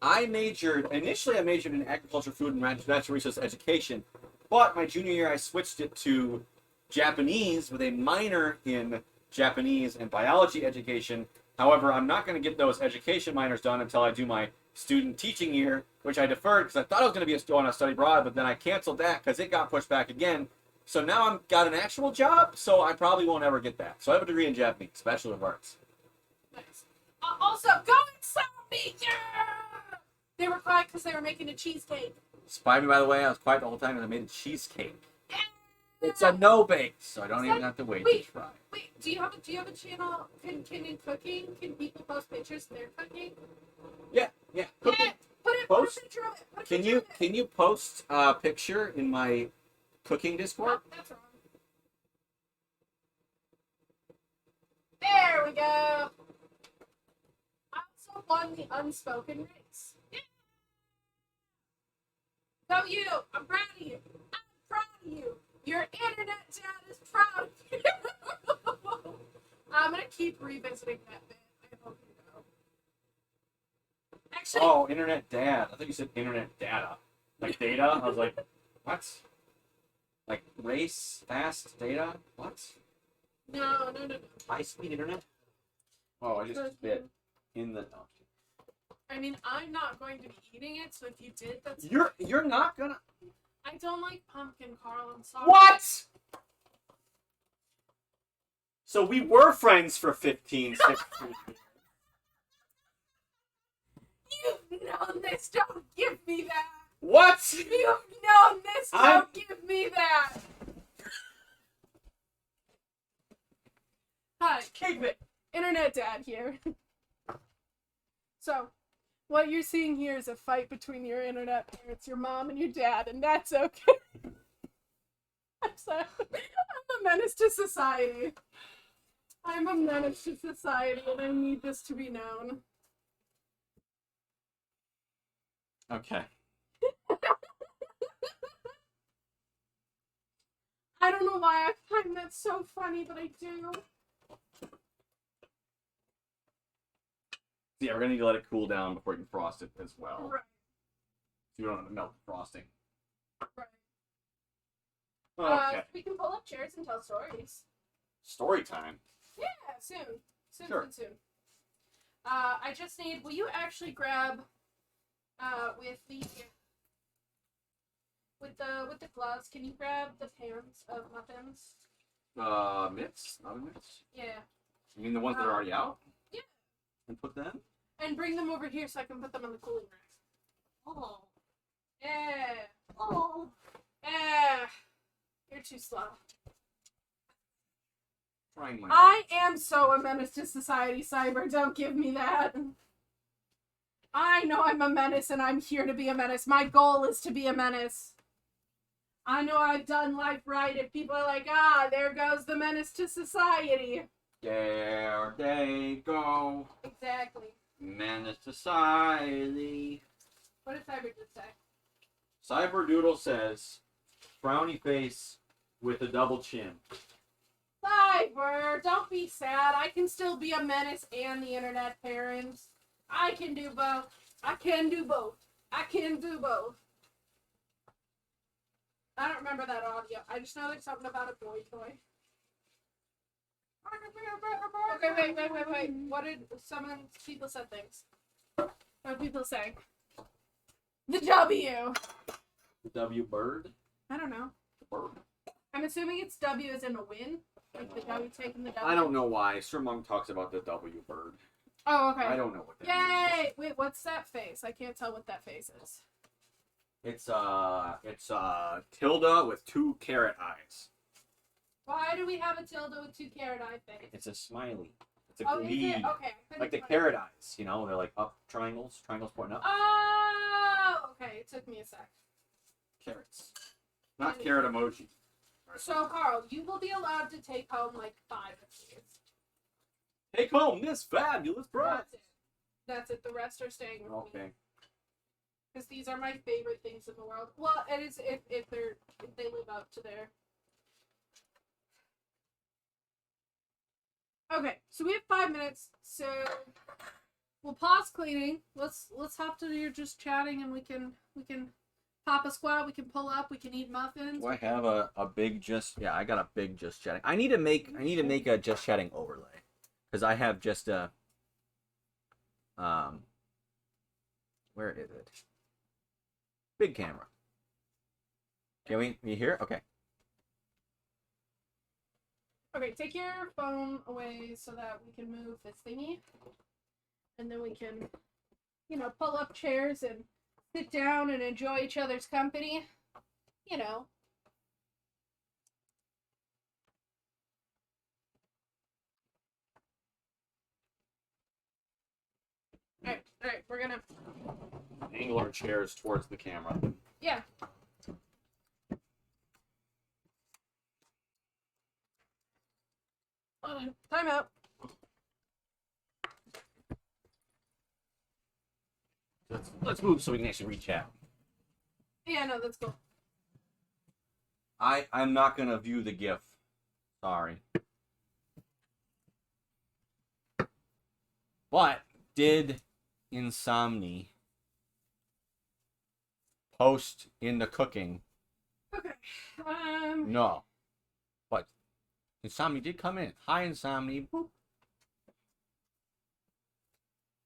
[SPEAKER 1] I majored in agriculture, food, and natural resource education, but my junior year I switched it to Japanese with a minor in Japanese and biology education. However, I'm not going to get those education minors done until I do my student teaching year, which I deferred because I thought I was going to be going on study abroad, but then I canceled that because it got pushed back again. So now I've got an actual job, so I probably won't ever get that. So I have a degree in Japanese, Bachelor of Arts.
[SPEAKER 2] Nice. Also, go inside me! Yeah! They were because they were making a cheesecake.
[SPEAKER 1] Spy me, by the way. I was quiet the whole time and I made a cheesecake.
[SPEAKER 2] Yeah!
[SPEAKER 1] It's a no bake, so I don't
[SPEAKER 2] Is
[SPEAKER 1] even
[SPEAKER 2] that-
[SPEAKER 1] have to wait
[SPEAKER 2] wait.
[SPEAKER 1] to try.
[SPEAKER 2] Wait, do you have a channel? Can you cooking? Can people post pictures of their cooking?
[SPEAKER 1] Yeah. Cooking.
[SPEAKER 2] Yeah, put a
[SPEAKER 1] Post.
[SPEAKER 2] picture of it. Put a
[SPEAKER 1] Can
[SPEAKER 2] picture
[SPEAKER 1] you
[SPEAKER 2] of it.
[SPEAKER 1] can you post a picture in my cooking Discord?
[SPEAKER 2] Oh, that's wrong. There we go. I also won the unspoken race. Yeah. Go you! I'm proud of you. I'm proud of you. Your internet dad is proud of you. I'm gonna keep revisiting that bit. I hope you know. Actually,
[SPEAKER 1] Oh, internet dad. I thought you said internet data. Like data? I was like, what? Like race, fast, data? What?
[SPEAKER 2] no.
[SPEAKER 1] High speed internet? Oh, I just bit in the. Oh.
[SPEAKER 2] I mean, I'm not going to be eating it, so if you did, that's.
[SPEAKER 1] You're not gonna.
[SPEAKER 2] I don't like pumpkin, Carl. I'm sorry.
[SPEAKER 1] What? So we were friends for 15, 16 years.
[SPEAKER 2] You've known this. Don't give me that.
[SPEAKER 1] What?
[SPEAKER 2] You've known this. Don't give me that. Hi,
[SPEAKER 1] Keep it.
[SPEAKER 2] Internet Dad here. So, what you're seeing here is a fight between your internet parents, your mom and your dad, and that's okay. I'm sorry. I'm a menace to society. I'm a menace to society, and I need this to be known.
[SPEAKER 1] Okay.
[SPEAKER 2] I don't know why I find that so funny, but I do.
[SPEAKER 1] Yeah, we're gonna need to let it cool down before you can frost it as well.
[SPEAKER 2] Right,
[SPEAKER 1] So you don't want to melt the frosting.
[SPEAKER 2] right.
[SPEAKER 1] Okay.
[SPEAKER 2] We can pull up chairs and tell stories.
[SPEAKER 1] Story time.
[SPEAKER 2] Yeah, soon.
[SPEAKER 1] Sure.
[SPEAKER 2] Soon. I just need. Will you actually grab, with the gloves? Can you grab the pans of muffins?
[SPEAKER 1] Mitts? Not mitts?
[SPEAKER 2] Yeah.
[SPEAKER 1] You mean the ones that are already out?
[SPEAKER 2] Yeah.
[SPEAKER 1] And put them?
[SPEAKER 2] And bring them over here so I can put them on the cooling rack.
[SPEAKER 1] Oh.
[SPEAKER 2] Yeah.
[SPEAKER 1] Oh.
[SPEAKER 2] Yeah. You're too slow.
[SPEAKER 1] Trying my.
[SPEAKER 2] I am so a menace to society, Cyber. Don't give me that. I know I'm a menace and I'm here to be a menace. My goal is to be a menace. I know I've done life right if people are like, there goes the menace to society.
[SPEAKER 1] There they go.
[SPEAKER 2] Exactly.
[SPEAKER 1] Menace society.
[SPEAKER 2] What did Cyber just say?
[SPEAKER 1] Cyberdoodle says, frowny face with a double chin.
[SPEAKER 2] Cyber, don't be sad. I can still be a menace and the internet parents. I can do both. I can do both. I don't remember that audio. I just know there's something about a boy toy. Okay, wait. What did people said things? What did people say? The W.
[SPEAKER 1] The W bird?
[SPEAKER 2] I don't know.
[SPEAKER 1] Bird.
[SPEAKER 2] I'm assuming it's W as in a win. Like the W taking the W.
[SPEAKER 1] I don't know why. Sir Monk talks about the W bird.
[SPEAKER 2] Oh, okay.
[SPEAKER 1] I don't know what that
[SPEAKER 2] Yay!
[SPEAKER 1] means.
[SPEAKER 2] Wait, what's that face? I can't tell what that face is.
[SPEAKER 1] It's tilde with two carrot eyes.
[SPEAKER 2] Why do we have a tilde with two carrot eye face?
[SPEAKER 1] It's a smiley. It's a
[SPEAKER 2] Oh, is
[SPEAKER 1] glee.
[SPEAKER 2] it? Okay.
[SPEAKER 1] Like the carrot eyes, you know, they're like up triangles pointing up.
[SPEAKER 2] Oh, okay. It took me a sec.
[SPEAKER 1] Carrots. Not carrot emoji.
[SPEAKER 2] So, Carl, you will be allowed to take home like 5 of these.
[SPEAKER 1] Take home this fabulous prize.
[SPEAKER 2] That's it. The rest are staying with me.
[SPEAKER 1] Okay.
[SPEAKER 2] Because these are my favorite things in the world. Well, it is if they live up to their. Okay, so we have 5 minutes. So we'll pause cleaning. Let's hop to your just chatting, and we can pop a squat. We can pull up. We can eat muffins.
[SPEAKER 1] Do I have a big just? Yeah, I got a big just chatting. I need to make a just chatting overlay because I have just a where is it? Big camera. Can you hear? Okay.
[SPEAKER 2] Okay, take your phone away so that we can move this thingy. And then we can, pull up chairs and sit down and enjoy each other's company. Alright, we're gonna...
[SPEAKER 1] Angle our chairs towards the camera.
[SPEAKER 2] Yeah. Time out.
[SPEAKER 1] Let's move so we can actually reach out.
[SPEAKER 2] Yeah, no, that's cool.
[SPEAKER 1] I'm not gonna view the GIF. Sorry. But did Insomni post in the cooking?
[SPEAKER 2] Okay.
[SPEAKER 1] No. But Insomni did come in. Hi, Insomni. Boop.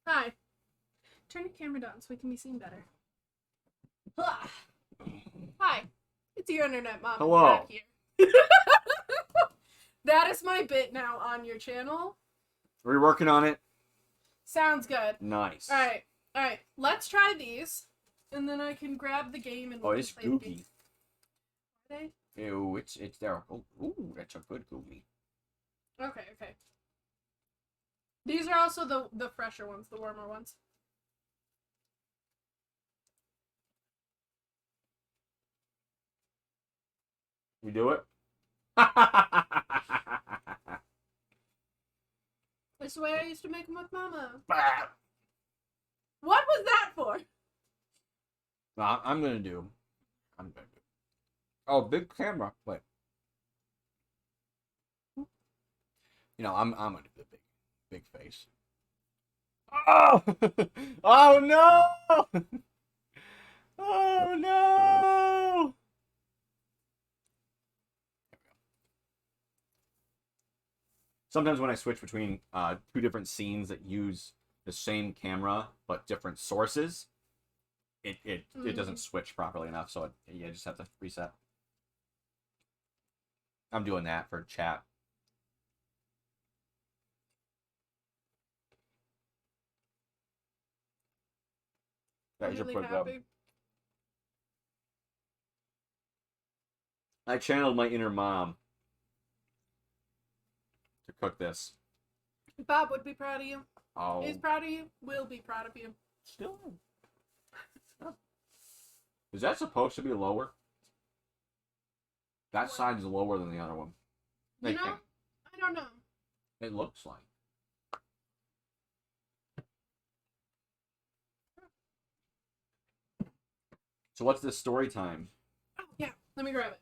[SPEAKER 2] Hi. Turn your camera down so we can be seen better. Hi. It's your internet mom.
[SPEAKER 1] Hello.
[SPEAKER 2] Back here. That is my bit now on your channel.
[SPEAKER 1] Are we working on it?
[SPEAKER 2] Sounds good.
[SPEAKER 1] Nice.
[SPEAKER 2] Alright. Alright. Let's try these. And then I can grab the game and
[SPEAKER 1] Oh,
[SPEAKER 2] we can
[SPEAKER 1] it's
[SPEAKER 2] play the game.
[SPEAKER 1] gooey.
[SPEAKER 2] Are they?
[SPEAKER 1] Ew, it's there. Oh, ooh, that's a good gooey.
[SPEAKER 2] Okay, okay. These are also the fresher ones, the warmer ones.
[SPEAKER 1] We do it?
[SPEAKER 2] This is the way I used to make them with Mama. What was that for?
[SPEAKER 1] No, I'm gonna do. Oh, big camera. Wait. You know, I'm gonna do the big face. Oh! Oh no! Oh no! Sometimes when I switch between two different scenes that use the same camera but different sources, it doesn't switch properly enough, so you just have to reset. I'm doing that for chat. That is
[SPEAKER 2] Really
[SPEAKER 1] your program.
[SPEAKER 2] happy.
[SPEAKER 1] I channeled my inner mom to cook this.
[SPEAKER 2] Bob would be proud of you.
[SPEAKER 1] Oh,
[SPEAKER 2] He's proud of you. Will be proud of you.
[SPEAKER 1] still. Is that supposed to be lower? That side's lower than the other one.
[SPEAKER 2] You know? I don't know.
[SPEAKER 1] It looks like. So what's this story time?
[SPEAKER 2] Oh, yeah. Let me grab it.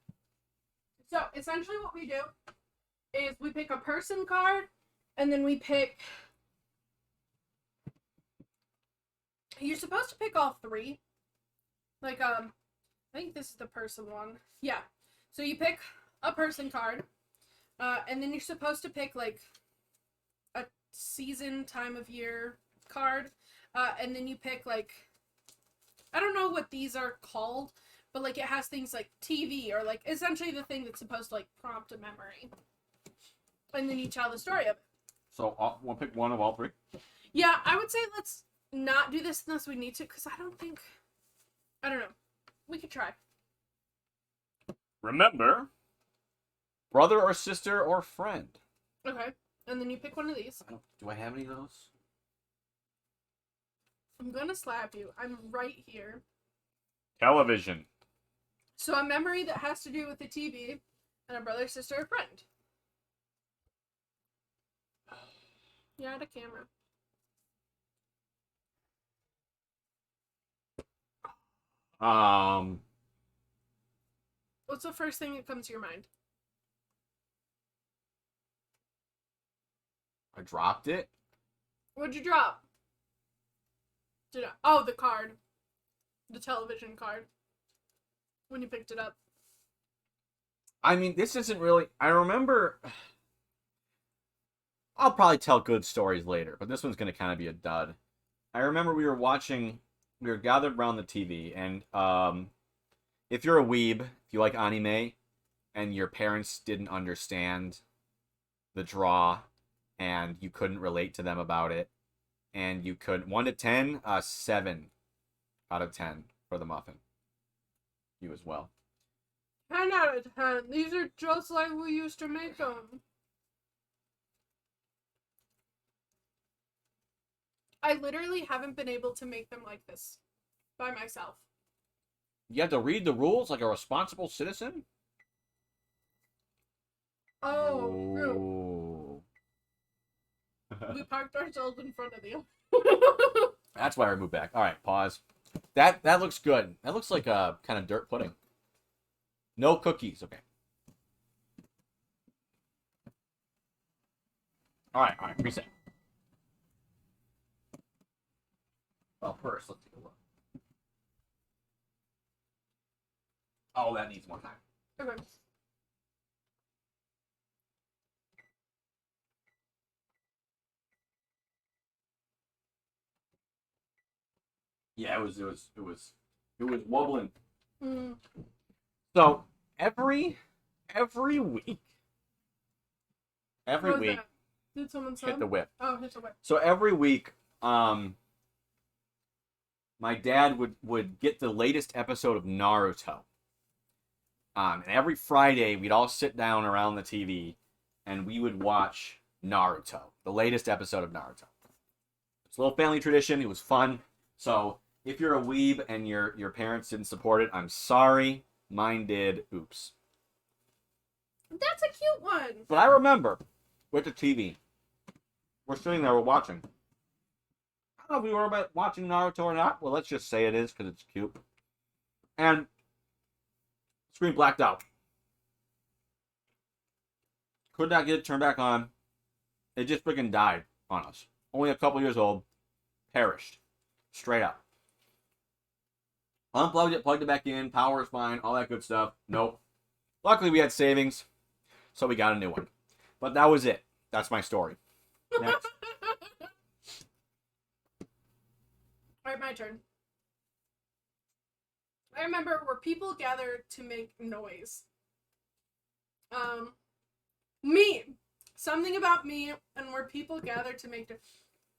[SPEAKER 2] So, essentially what we do is we pick a person card, and then we pick... You're supposed to pick all three. Like, I think this is the person one. Yeah. So you pick a person card, and then you're supposed to pick, like, a season, time of year card, and then you pick, like, I don't know what these are called, but, like, it has things like TV, or, like, essentially the thing that's supposed to, like, prompt a memory. And then you tell the story of it.
[SPEAKER 1] So we'll pick one of all three?
[SPEAKER 2] Yeah, I would say let's not do this unless we need to, because I don't know. We could try.
[SPEAKER 1] Remember, brother or sister or friend.
[SPEAKER 2] Okay. And then you pick one of these.
[SPEAKER 1] Do I have any of those?
[SPEAKER 2] I'm gonna slap you. I'm right here.
[SPEAKER 1] Television.
[SPEAKER 2] So a memory that has to do with the TV and a brother, sister, or friend. Yeah, the camera. What's the first thing that comes to your mind?
[SPEAKER 1] I dropped it.
[SPEAKER 2] What'd you drop? Oh, the card. The television card. When you picked it up.
[SPEAKER 1] I mean, this isn't really... I remember... I'll probably tell good stories later, but this one's going to kind of be a dud. I remember we were gathered around the TV, and if you're a weeb, if you like anime, and your parents didn't understand the draw, and you couldn't relate to them about it, and you could 1 to 10, 7 out of 10 for the muffin. You as well.
[SPEAKER 2] 10 out of 10. These are just like we used to make them. I literally haven't been able to make them like this by myself.
[SPEAKER 4] You have to read the rules like a responsible citizen?
[SPEAKER 2] Oh, true.
[SPEAKER 4] Ooh.
[SPEAKER 2] We parked ourselves in front of you.
[SPEAKER 4] That's why I moved back. All right, pause. That looks good. That looks like a kind of dirt pudding. No cookies. Okay. All right. Reset. Well, first, let's take a look. Oh, that needs more time.
[SPEAKER 2] Okay.
[SPEAKER 4] Yeah, it was wobbling.
[SPEAKER 2] Mm.
[SPEAKER 4] So every week,
[SPEAKER 2] What was that? Did someone
[SPEAKER 4] hit
[SPEAKER 2] sub?
[SPEAKER 4] the whip.
[SPEAKER 2] Oh, hit the whip.
[SPEAKER 4] So every week, my dad would get the latest episode of Naruto. And every Friday, we'd all sit down around the TV, and we would watch Naruto, the latest episode of Naruto. It's a little family tradition. It was fun. So if you're a weeb and your parents didn't support it, I'm sorry. Mine did. Oops.
[SPEAKER 2] That's a cute one.
[SPEAKER 4] But I remember with the TV, we're sitting there, we're watching. I don't know if we were about watching Naruto or not. Well, let's just say it is because it's cute. And screen blacked out. Could not get it turned back on. It just freaking died on us. Only a couple years old. Perished. Straight up. Unplugged it, plugged it back in. Power is fine. All that good stuff. Nope. Luckily, we had savings. So we got a new one. But that was it. That's my story. Next.
[SPEAKER 2] Alright, my turn. I remember where people gather to make noise. Me. Something about me and where people gather to make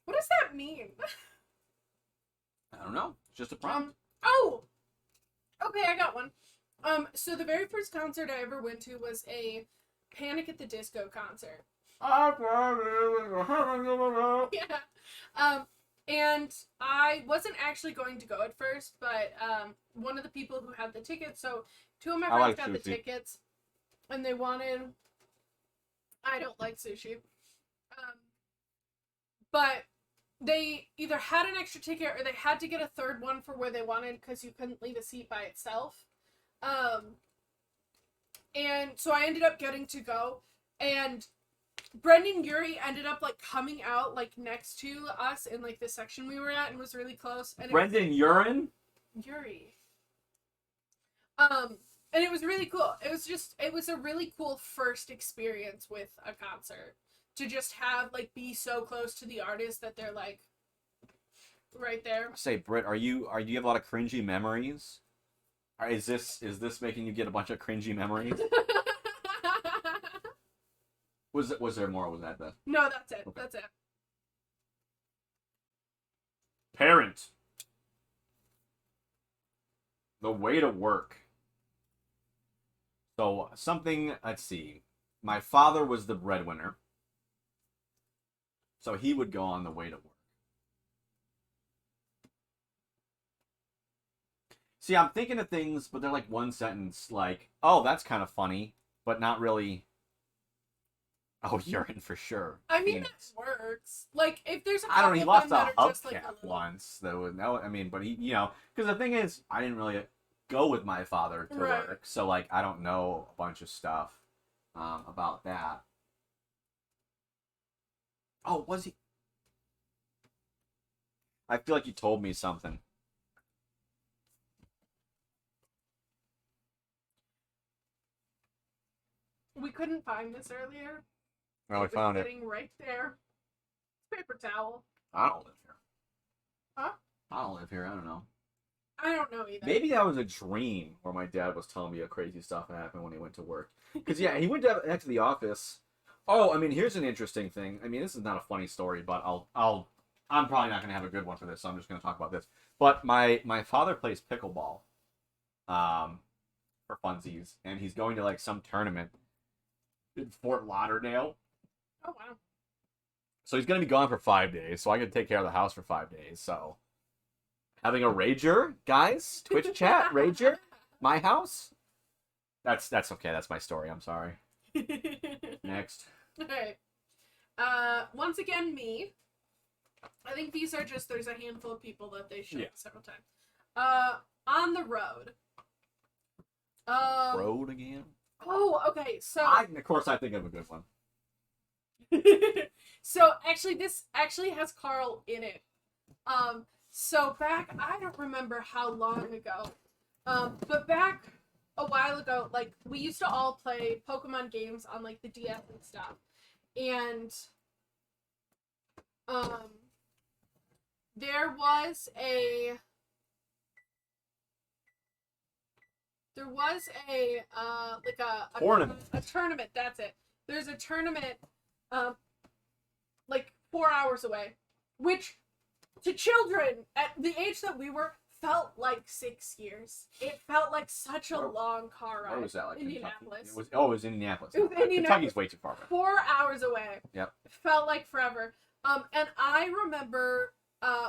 [SPEAKER 2] What does that mean?
[SPEAKER 4] I don't know. It's just a prompt.
[SPEAKER 2] Oh! Okay, I got one. So the very first concert I ever went to was a Panic at the Disco concert. Yeah. And I wasn't actually going to go at first, but one of the people who had the tickets, so two of my friends got the tickets, and they wanted. I don't like sushi. But they either had an extra ticket or they had to get a third one for where they wanted because you couldn't leave a seat by itself. And so I ended up getting to go, and Brendan Urie ended up like coming out like next to us in like the section we were at and was really close. And
[SPEAKER 4] Brendan Urine?
[SPEAKER 2] Urie. And it was really cool. It was a really cool first experience with a concert. To just have like be so close to the artist that they're like right there.
[SPEAKER 4] Say, Britt, do you have a lot of cringy memories? Or is this making you get a bunch of cringy memories? Was there more? Was that the
[SPEAKER 2] No, that's it.
[SPEAKER 4] Okay.
[SPEAKER 2] That's it.
[SPEAKER 4] parent? The way to work. So something. Let's see. My father was the breadwinner. So he would go on the way to work. See, I'm thinking of things, but they're like one sentence, like, oh, that's kind of funny, but not really. Oh, urine for sure.
[SPEAKER 2] I mean, that works. Like, if there's a
[SPEAKER 4] I don't know, he
[SPEAKER 2] couple of
[SPEAKER 4] lost
[SPEAKER 2] them
[SPEAKER 4] a
[SPEAKER 2] that are just like
[SPEAKER 4] hubcap
[SPEAKER 2] a little...
[SPEAKER 4] once, though. No, I mean, but he, because the thing is, I didn't really go with my father to
[SPEAKER 2] Right.
[SPEAKER 4] work, so, like, I don't know a bunch of stuff about that. Oh, was he? I feel like you told me something.
[SPEAKER 2] We couldn't find this earlier.
[SPEAKER 4] Well, we
[SPEAKER 2] was
[SPEAKER 4] found it.
[SPEAKER 2] sitting right there. Paper towel.
[SPEAKER 4] I don't live here.
[SPEAKER 2] Huh?
[SPEAKER 4] I don't live here. I don't know.
[SPEAKER 2] I don't know either.
[SPEAKER 4] Maybe that was a dream where my dad was telling me a crazy stuff that happened when he went to work. Because, yeah, he went back to the office. Oh, I mean, here's an interesting thing. I mean, this is not a funny story, but I'm probably not going to have a good one for this, so I'm just going to talk about this. But my father plays pickleball for funsies, and he's going to, like, some tournament in Fort Lauderdale.
[SPEAKER 2] Oh, wow.
[SPEAKER 4] So he's gonna be gone for 5 days, so I can take care of the house for 5 days. So having a rager, guys, Twitch chat, rager, my house. That's okay. That's my story. I'm sorry. Next.
[SPEAKER 2] Alright. Once again, me. I think these are just, there's a handful of people that they showed several times. On the road.
[SPEAKER 4] Road again?
[SPEAKER 2] Oh, okay, so...
[SPEAKER 4] Of course, I think of a good one.
[SPEAKER 2] So, actually, this actually has Carl in it. So back, I don't remember how long ago, but back a while ago, like, we used to all play Pokemon games on, like, the DS and stuff. And, there was a like a
[SPEAKER 4] Tournament.
[SPEAKER 2] A tournament, that's it. There's a tournament, like 4 hours away, which to children at the age that we were felt like 6 years. It felt like such a long car ride.
[SPEAKER 4] Where was that? Like
[SPEAKER 2] Indianapolis.
[SPEAKER 4] It was Indianapolis.
[SPEAKER 2] It was Indianapolis.
[SPEAKER 4] Kentucky's way too far away.
[SPEAKER 2] 4 hours away.
[SPEAKER 4] Yep.
[SPEAKER 2] Felt like forever. And I remember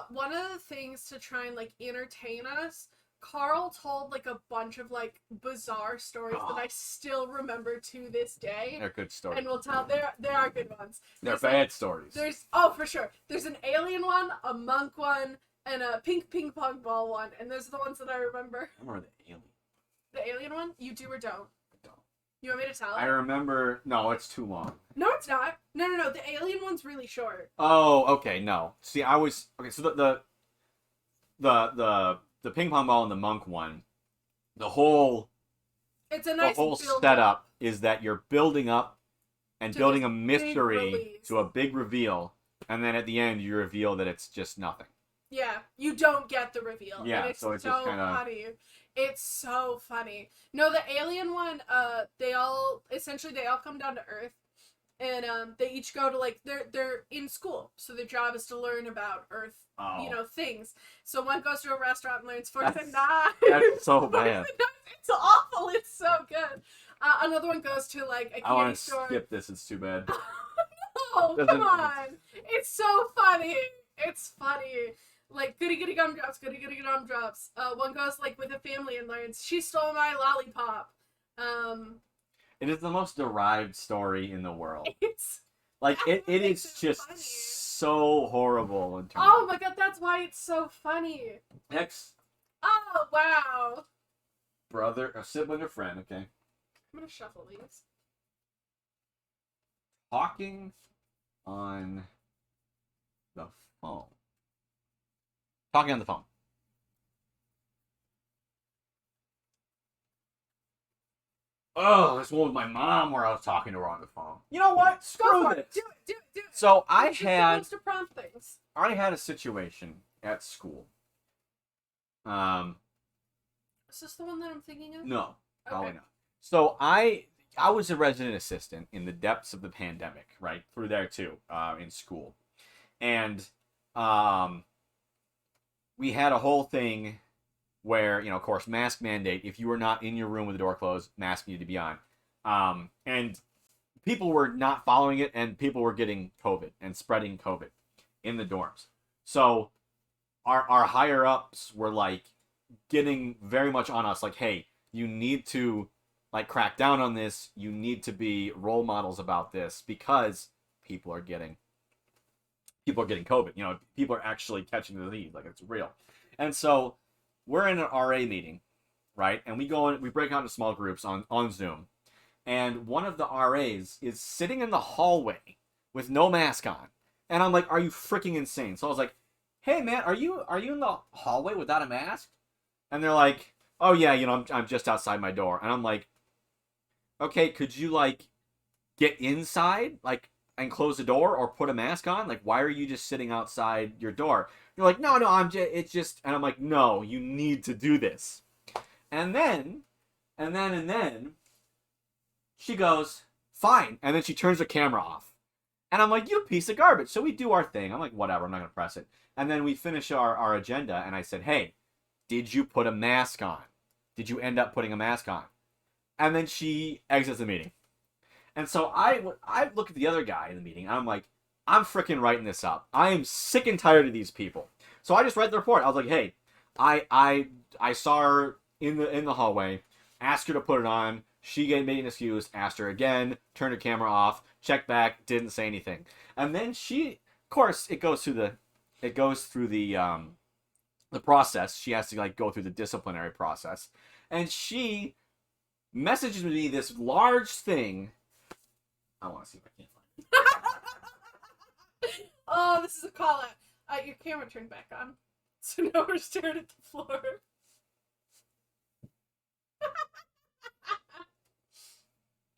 [SPEAKER 2] one of the things to try and like entertain us, Carl told like a bunch of like bizarre stories that I still remember to this day.
[SPEAKER 4] They're good stories.
[SPEAKER 2] And we'll tell there are good ones.
[SPEAKER 4] They're
[SPEAKER 2] There's,
[SPEAKER 4] bad
[SPEAKER 2] like,
[SPEAKER 4] stories.
[SPEAKER 2] There's for sure. There's an alien one, a monk one, and a pink ping pong ball one, and those are the ones that I remember.
[SPEAKER 4] I remember the alien.
[SPEAKER 2] The alien one? You do or don't?
[SPEAKER 4] I don't.
[SPEAKER 2] You want me to tell it?
[SPEAKER 4] I remember. No, it's too long.
[SPEAKER 2] No, it's not. No. The alien one's really short.
[SPEAKER 4] Oh, okay. No. See, I was okay. So the ping pong ball and the monk one, the whole setup is that you're building up and
[SPEAKER 2] To
[SPEAKER 4] building
[SPEAKER 2] this
[SPEAKER 4] a mystery
[SPEAKER 2] release.
[SPEAKER 4] to a big reveal, and then at the end you reveal that it's just nothing.
[SPEAKER 2] Yeah, you don't get the reveal.
[SPEAKER 4] Yeah,
[SPEAKER 2] and it's
[SPEAKER 4] so it's
[SPEAKER 2] so
[SPEAKER 4] just kinda...
[SPEAKER 2] funny. It's so funny. No, the alien one, they all come down to Earth, and they each go to like they're in school, so their job is to learn about Earth, things. So one goes to a restaurant and learns forks and knives.
[SPEAKER 4] That's so bad.
[SPEAKER 2] It's awful. It's so good. Another one goes to like a
[SPEAKER 4] I want
[SPEAKER 2] candy
[SPEAKER 4] to
[SPEAKER 2] store.
[SPEAKER 4] skip this. It's too bad.
[SPEAKER 2] Oh, come on! It's so funny. It's funny. Like goody goody gumdrops, goody goody gumdrops. One goes like with a family and learns she stole my lollipop.
[SPEAKER 4] It is the most derived story in the world.
[SPEAKER 2] It's
[SPEAKER 4] Like it is
[SPEAKER 2] it's
[SPEAKER 4] just
[SPEAKER 2] funny.
[SPEAKER 4] so horrible in terms.
[SPEAKER 2] Oh my god, that's why it's so funny.
[SPEAKER 4] Next,
[SPEAKER 2] Oh wow.
[SPEAKER 4] brother, a sibling, or friend. Okay,
[SPEAKER 2] I'm gonna shuffle these.
[SPEAKER 4] talking on the phone. Talking on the phone. Oh, this one with my mom where I was talking to her on the phone. You know what?
[SPEAKER 2] Go
[SPEAKER 4] Screw
[SPEAKER 2] for
[SPEAKER 4] this.
[SPEAKER 2] it. Do it.
[SPEAKER 4] So
[SPEAKER 2] You're supposed to prompt things.
[SPEAKER 4] I had a situation at school.
[SPEAKER 2] Is this the one that I'm thinking of?
[SPEAKER 4] No, probably
[SPEAKER 2] Okay.
[SPEAKER 4] not. So I was a resident assistant in the depths of the pandemic, right through there too, in school, and we had a whole thing where, of course, mask mandate. If you were not in your room with the door closed, mask needed to be on, and people were not following it, and people were getting COVID and spreading COVID in the dorms. So our higher ups were like getting very much on us, like, hey, you need to like crack down on this. You need to be role models about this because people are getting COVID. People are actually catching the disease, like it's real. And so we're in an RA meeting, right? And we break out into small groups on Zoom. And one of the RAs is sitting in the hallway with no mask on. And I'm like, are you freaking insane? So I was like, hey man, are you in the hallway without a mask? And they're like, oh yeah, I'm just outside my door. And I'm like, okay, could you like get inside, like, and close the door or put a mask on? Like, why are you just sitting outside your door? You're like, no, it's just, and I'm like, no, you need to do this. And then she goes, fine. And then she turns the camera off. And I'm like, you piece of garbage. So we do our thing. I'm like, whatever, I'm not going to press it. And then we finish our agenda, and I said, hey, did you put a mask on? Did you end up putting a mask on? And then she exits the meeting. And so I look at the other guy in the meeting, and I'm like, I'm freaking writing this up. I am sick and tired of these people. So I just read the report. I was like, hey, I saw her in the hallway, asked her to put it on. She made an excuse, asked her again, turned her camera off, checked back, didn't say anything. And then she, of course, it goes through the process. She has to like go through the disciplinary process. And she messages me this large thing. I want to see if I can find it.
[SPEAKER 2] Oh, this is a call out. Your camera turned back on. So now we're staring at the floor.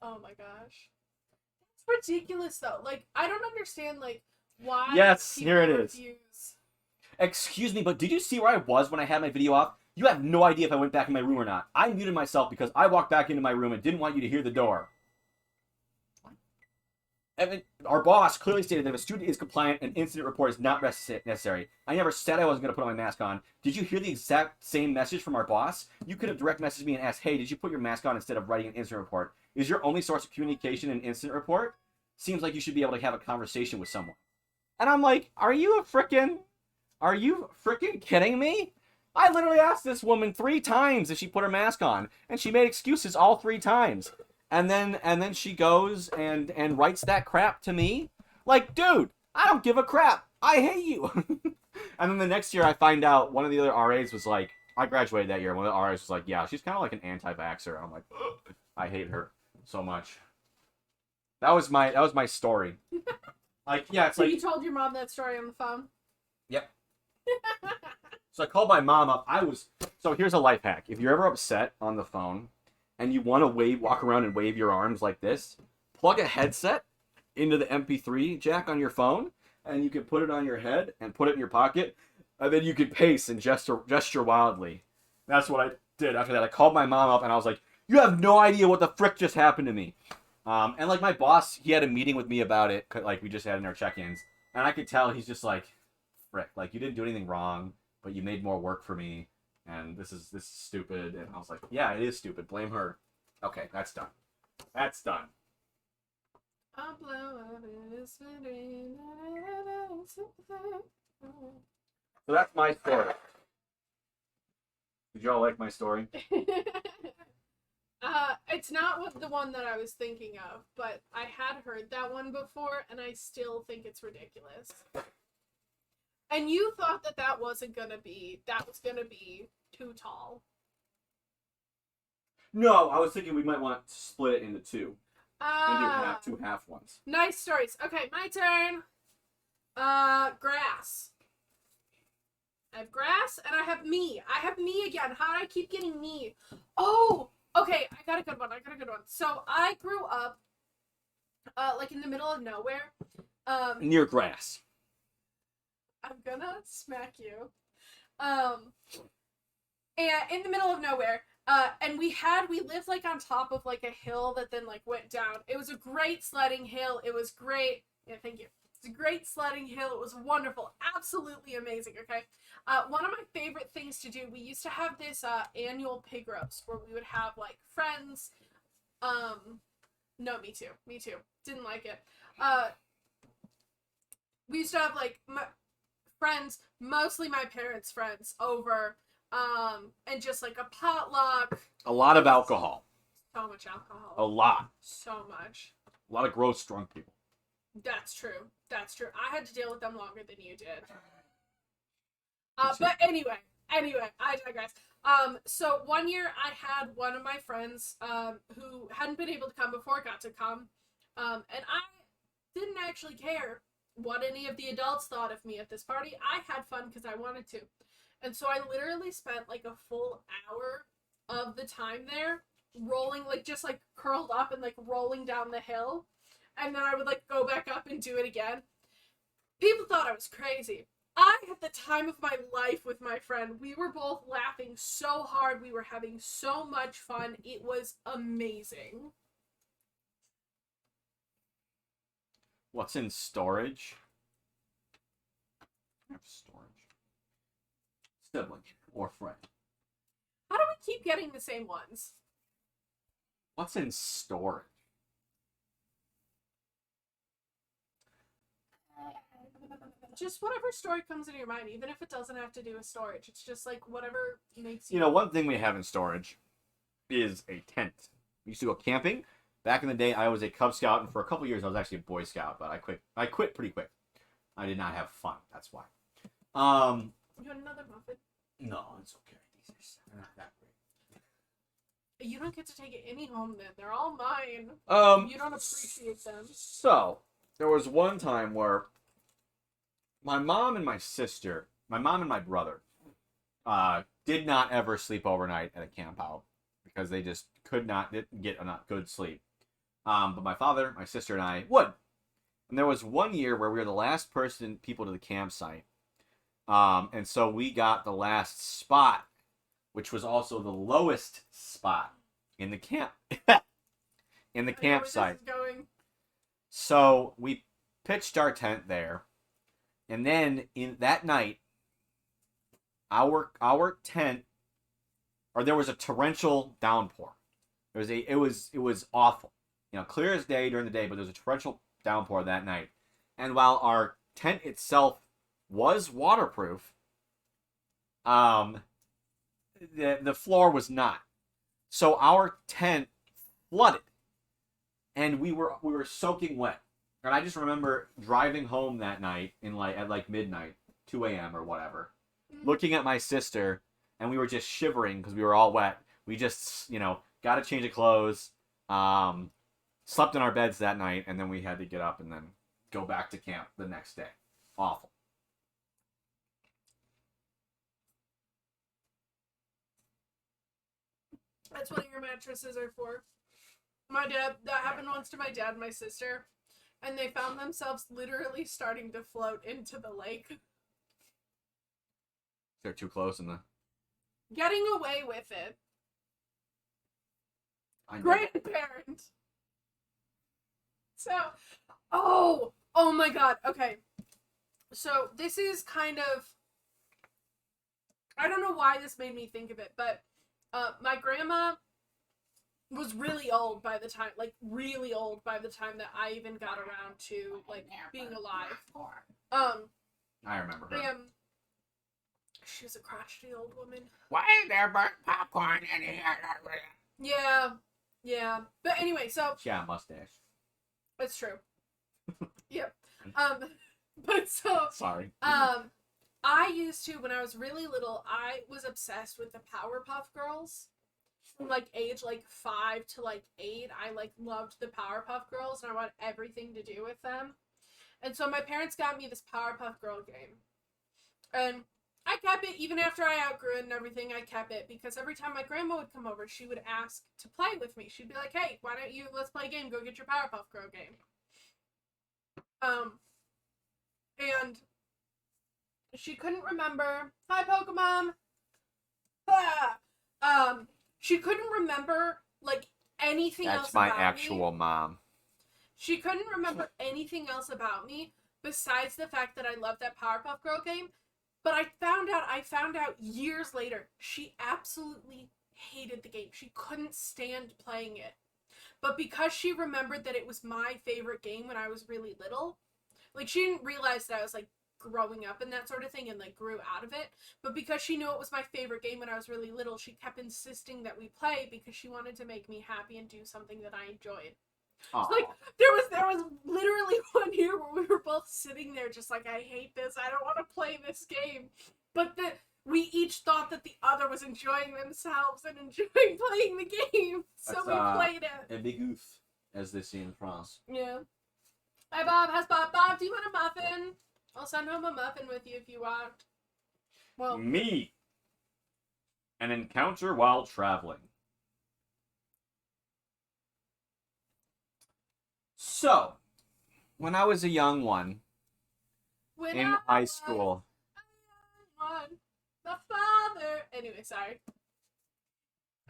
[SPEAKER 2] Oh my gosh. It's ridiculous though. Like, I don't understand like why
[SPEAKER 4] Yes,
[SPEAKER 2] people
[SPEAKER 4] here it is.
[SPEAKER 2] refuse.
[SPEAKER 4] Excuse me, but did you see where I was when I had my video off? You have no idea if I went back in my room or not. I muted myself because I walked back into my room and didn't want you to hear the door. Our boss clearly stated that if a student is compliant, an incident report is not necessary. I never said I wasn't going to put my mask on. Did you hear the exact same message from our boss? You could have direct messaged me and asked, hey, did you put your mask on instead of writing an incident report? Is your only source of communication an incident report? Seems like you should be able to have a conversation with someone. And I'm like, are you freaking kidding me? I literally asked this woman 3 times if she put her mask on, and she made excuses all 3 times. And then she goes and writes that crap to me. Like, dude, I don't give a crap. I hate you. And then the next year I find out one of the other RAs was like, I graduated that year. One of the RAs was like, yeah, she's kind of like an anti-vaxxer. I'm like, ugh, I hate her so much. That was my story. Like, yeah, it's
[SPEAKER 2] So
[SPEAKER 4] like.
[SPEAKER 2] you told your mom that story on the phone?
[SPEAKER 4] Yep. So I called my mom up. So here's a life hack. If you're ever upset on the phone and you want to walk around and wave your arms like this, plug a headset into the MP3 jack on your phone, and you can put it on your head and put it in your pocket, and then you can pace and gesture wildly. That's what I did after that. I called my mom up and I was like, you have no idea what the frick just happened to me. And like my boss, he had a meeting with me about it, like we just had in our check-ins, and I could tell he's just like, frick, like you didn't do anything wrong, but you made more work for me, and this is stupid. And I was like, yeah, it is stupid. Blame her. Okay, that's done. That's done. So that's my story. Did y'all like my story?
[SPEAKER 2] It's not the one that I was thinking of, but I had heard that one before, and I still think it's ridiculous. And you thought that was gonna be too tall.
[SPEAKER 4] No, I was thinking we might want to split it into 2. And do 2 half ones.
[SPEAKER 2] Nice stories. Okay, my turn. Grass. I have grass, and I have me. I have me again. How do I keep getting me? Oh, okay. I got a good one. So I grew up, like in the middle of nowhere.
[SPEAKER 4] Near grass.
[SPEAKER 2] I'm gonna smack you. And in the middle of nowhere. And we lived like on top of like a hill that then like went down. It was a great sledding hill. It was great. Yeah, thank you. It's a great sledding hill. It was wonderful. Absolutely amazing. Okay. One of my favorite things to do, we used to have this annual pig roast where we would have like friends. No, me too. Didn't like it. We used to have like friends, mostly my parents' friends, over. And just like a potluck.
[SPEAKER 4] A lot of alcohol.
[SPEAKER 2] So much alcohol.
[SPEAKER 4] A lot.
[SPEAKER 2] So much.
[SPEAKER 4] A lot of gross drunk people.
[SPEAKER 2] That's true. I had to deal with them longer than you did. But anyway, I digress. So one year I had one of my friends, who hadn't been able to come before got to come. And I didn't actually care what any of the adults thought of me at this party. I had fun because I wanted to. And so I literally spent like a full hour of the time there rolling, like just like curled up and like rolling down the hill. And then I would like go back up and do it again. People thought I was crazy. I had the time of my life with my friend. We were both laughing so hard. We were having so much fun. It was amazing.
[SPEAKER 4] What's in storage? I have storage. Sibling or friend.
[SPEAKER 2] How do we keep getting the same ones?
[SPEAKER 4] What's in storage?
[SPEAKER 2] just whatever story comes into your mind, even if it doesn't have to do with storage. It's just like whatever makes you.
[SPEAKER 4] You know, one thing we have in storage is a tent. We used to go camping. Back in the day, I was a Cub Scout, and for a couple years, I was actually a Boy Scout, but I quit pretty quick. I did not have fun. That's why.
[SPEAKER 2] You want another muffin?
[SPEAKER 4] No, it's okay. They're not that great.
[SPEAKER 2] You don't get to take any home then. They're all mine. You don't appreciate them.
[SPEAKER 4] So, there was one time where my mom and my brother, did not ever sleep overnight at a camp out because they just didn't get enough good sleep. But my father, my sister, and I would. And there was one year where we were the last people to the campsite. And so we got the last spot, which was also the lowest spot in the camp, in the campsite. So we pitched our tent there. And then in that night, our tent, or there was a torrential downpour. It was awful. You know, clear as day during the day, but there was a torrential downpour that night. And while our tent itself was waterproof, the floor was not. So our tent flooded, and we were soaking wet. And I just remember driving home that night at midnight, 2 a.m. or whatever, looking at my sister, and we were just shivering because we were all wet. We just, got a change of clothes, slept in our beds that night, and then we had to get up and then go back to camp the next day. Awful.
[SPEAKER 2] That's what your mattresses are for. That happened once to my dad and my sister, and they found themselves literally starting to float into the lake.
[SPEAKER 4] They're too close in the...
[SPEAKER 2] Getting away with it.
[SPEAKER 4] I know.
[SPEAKER 2] Grandparent. So, oh my god, okay. So, this is kind of, I don't know why this made me think of it, but my grandma was really old by the time that I even got around to, being alive.
[SPEAKER 4] I remember her.
[SPEAKER 2] She was a crotchety old woman.
[SPEAKER 3] Why is there burnt popcorn in here?
[SPEAKER 2] Yeah. But anyway, so...
[SPEAKER 4] She had a mustache.
[SPEAKER 2] It's true. Yep. But so...
[SPEAKER 4] Sorry.
[SPEAKER 2] I used to, when I was really little, I was obsessed with the Powerpuff Girls. From, age, 5 to, 8, I, loved the Powerpuff Girls, and I wanted everything to do with them. And so my parents got me this Powerpuff Girl game. And I kept it, even after I outgrew it and everything, I kept it, because every time my grandma would come over, she would ask to play with me. She'd be like, hey, why don't you, let's play a game, go get your Powerpuff Girl game. And she couldn't remember, hi Pokemon, she couldn't remember, anything else
[SPEAKER 4] That's my
[SPEAKER 2] about
[SPEAKER 4] actual
[SPEAKER 2] me.
[SPEAKER 4] mom.
[SPEAKER 2] She couldn't remember anything else about me, besides the fact that I loved that Powerpuff Girl game. But I found out years later, she absolutely hated the game. She couldn't stand playing it. But because she remembered that it was my favorite game when I was really little, she didn't realize that I was, growing up and that sort of thing and, grew out of it. But because she knew it was my favorite game when I was really little, she kept insisting that we play because she wanted to make me happy and do something that I enjoyed.
[SPEAKER 4] Aww.
[SPEAKER 2] There was literally one year where we were both sitting there just I hate this, I don't want to play this game. But we each thought that the other was enjoying themselves and enjoying playing the game. So we played it.
[SPEAKER 4] A big oof, as they say in France.
[SPEAKER 2] Yeah. Hi Bob, how's Bob? Bob, do you want a muffin? I'll send home a muffin with you if you want. Well,
[SPEAKER 4] Me. An encounter while traveling. So, when I was a young one,
[SPEAKER 2] when
[SPEAKER 4] in high school...
[SPEAKER 2] The father... Anyway, sorry.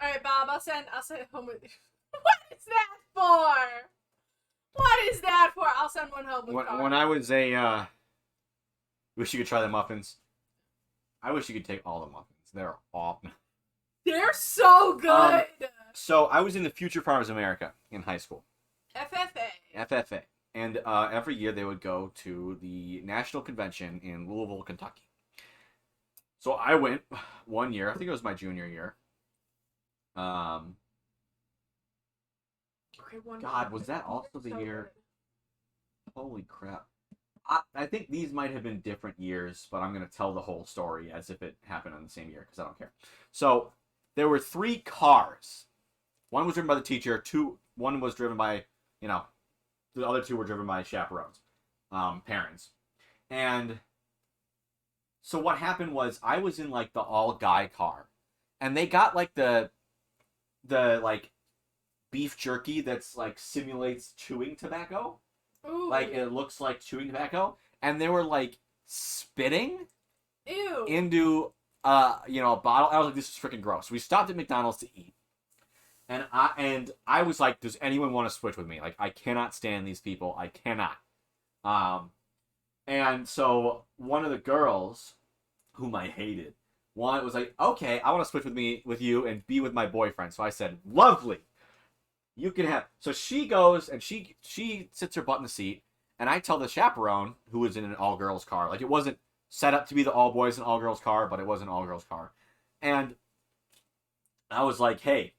[SPEAKER 2] Alright, Bob, I'll send home with you. What is that for? What is that for? I'll send one home with
[SPEAKER 4] When I was a... Wish you could try the muffins. I wish you could take all the muffins. They're awesome.
[SPEAKER 2] They're so good!
[SPEAKER 4] So, I was in the Future Farmers America in high school.
[SPEAKER 2] FFA.
[SPEAKER 4] FFA. And every year they would go to the national convention in Louisville, Kentucky. So I went one year. I think it was my junior year.
[SPEAKER 2] Okay, one
[SPEAKER 4] God, was that also the year? Holy crap. I think these might have been different years, but I'm going to tell the whole story as if it happened in the same year because I don't care. So there were 3 cars. One was driven by the teacher. One was driven by, the other 2 were driven by chaperones, parents. And so what happened was I was in like the all guy car, and they got like the like beef jerky that's like simulates chewing tobacco.
[SPEAKER 2] Ooh.
[SPEAKER 4] Like it looks like chewing tobacco, and they were like spitting
[SPEAKER 2] Ew.
[SPEAKER 4] into a bottle. I was like, this is freaking gross. We stopped at McDonald's to eat, and I was like, does anyone want to switch with me? Like, I cannot stand these people. I cannot. And so one of the girls, whom I hated, was like, okay, I want to switch with you and be with my boyfriend. So I said, lovely. You can have. So she goes and she sits her butt in the seat, and I tell the chaperone, who was in an all girls car, like it wasn't set up to be the all boys and all girls car, but it was an all girls car, and I was like, hey,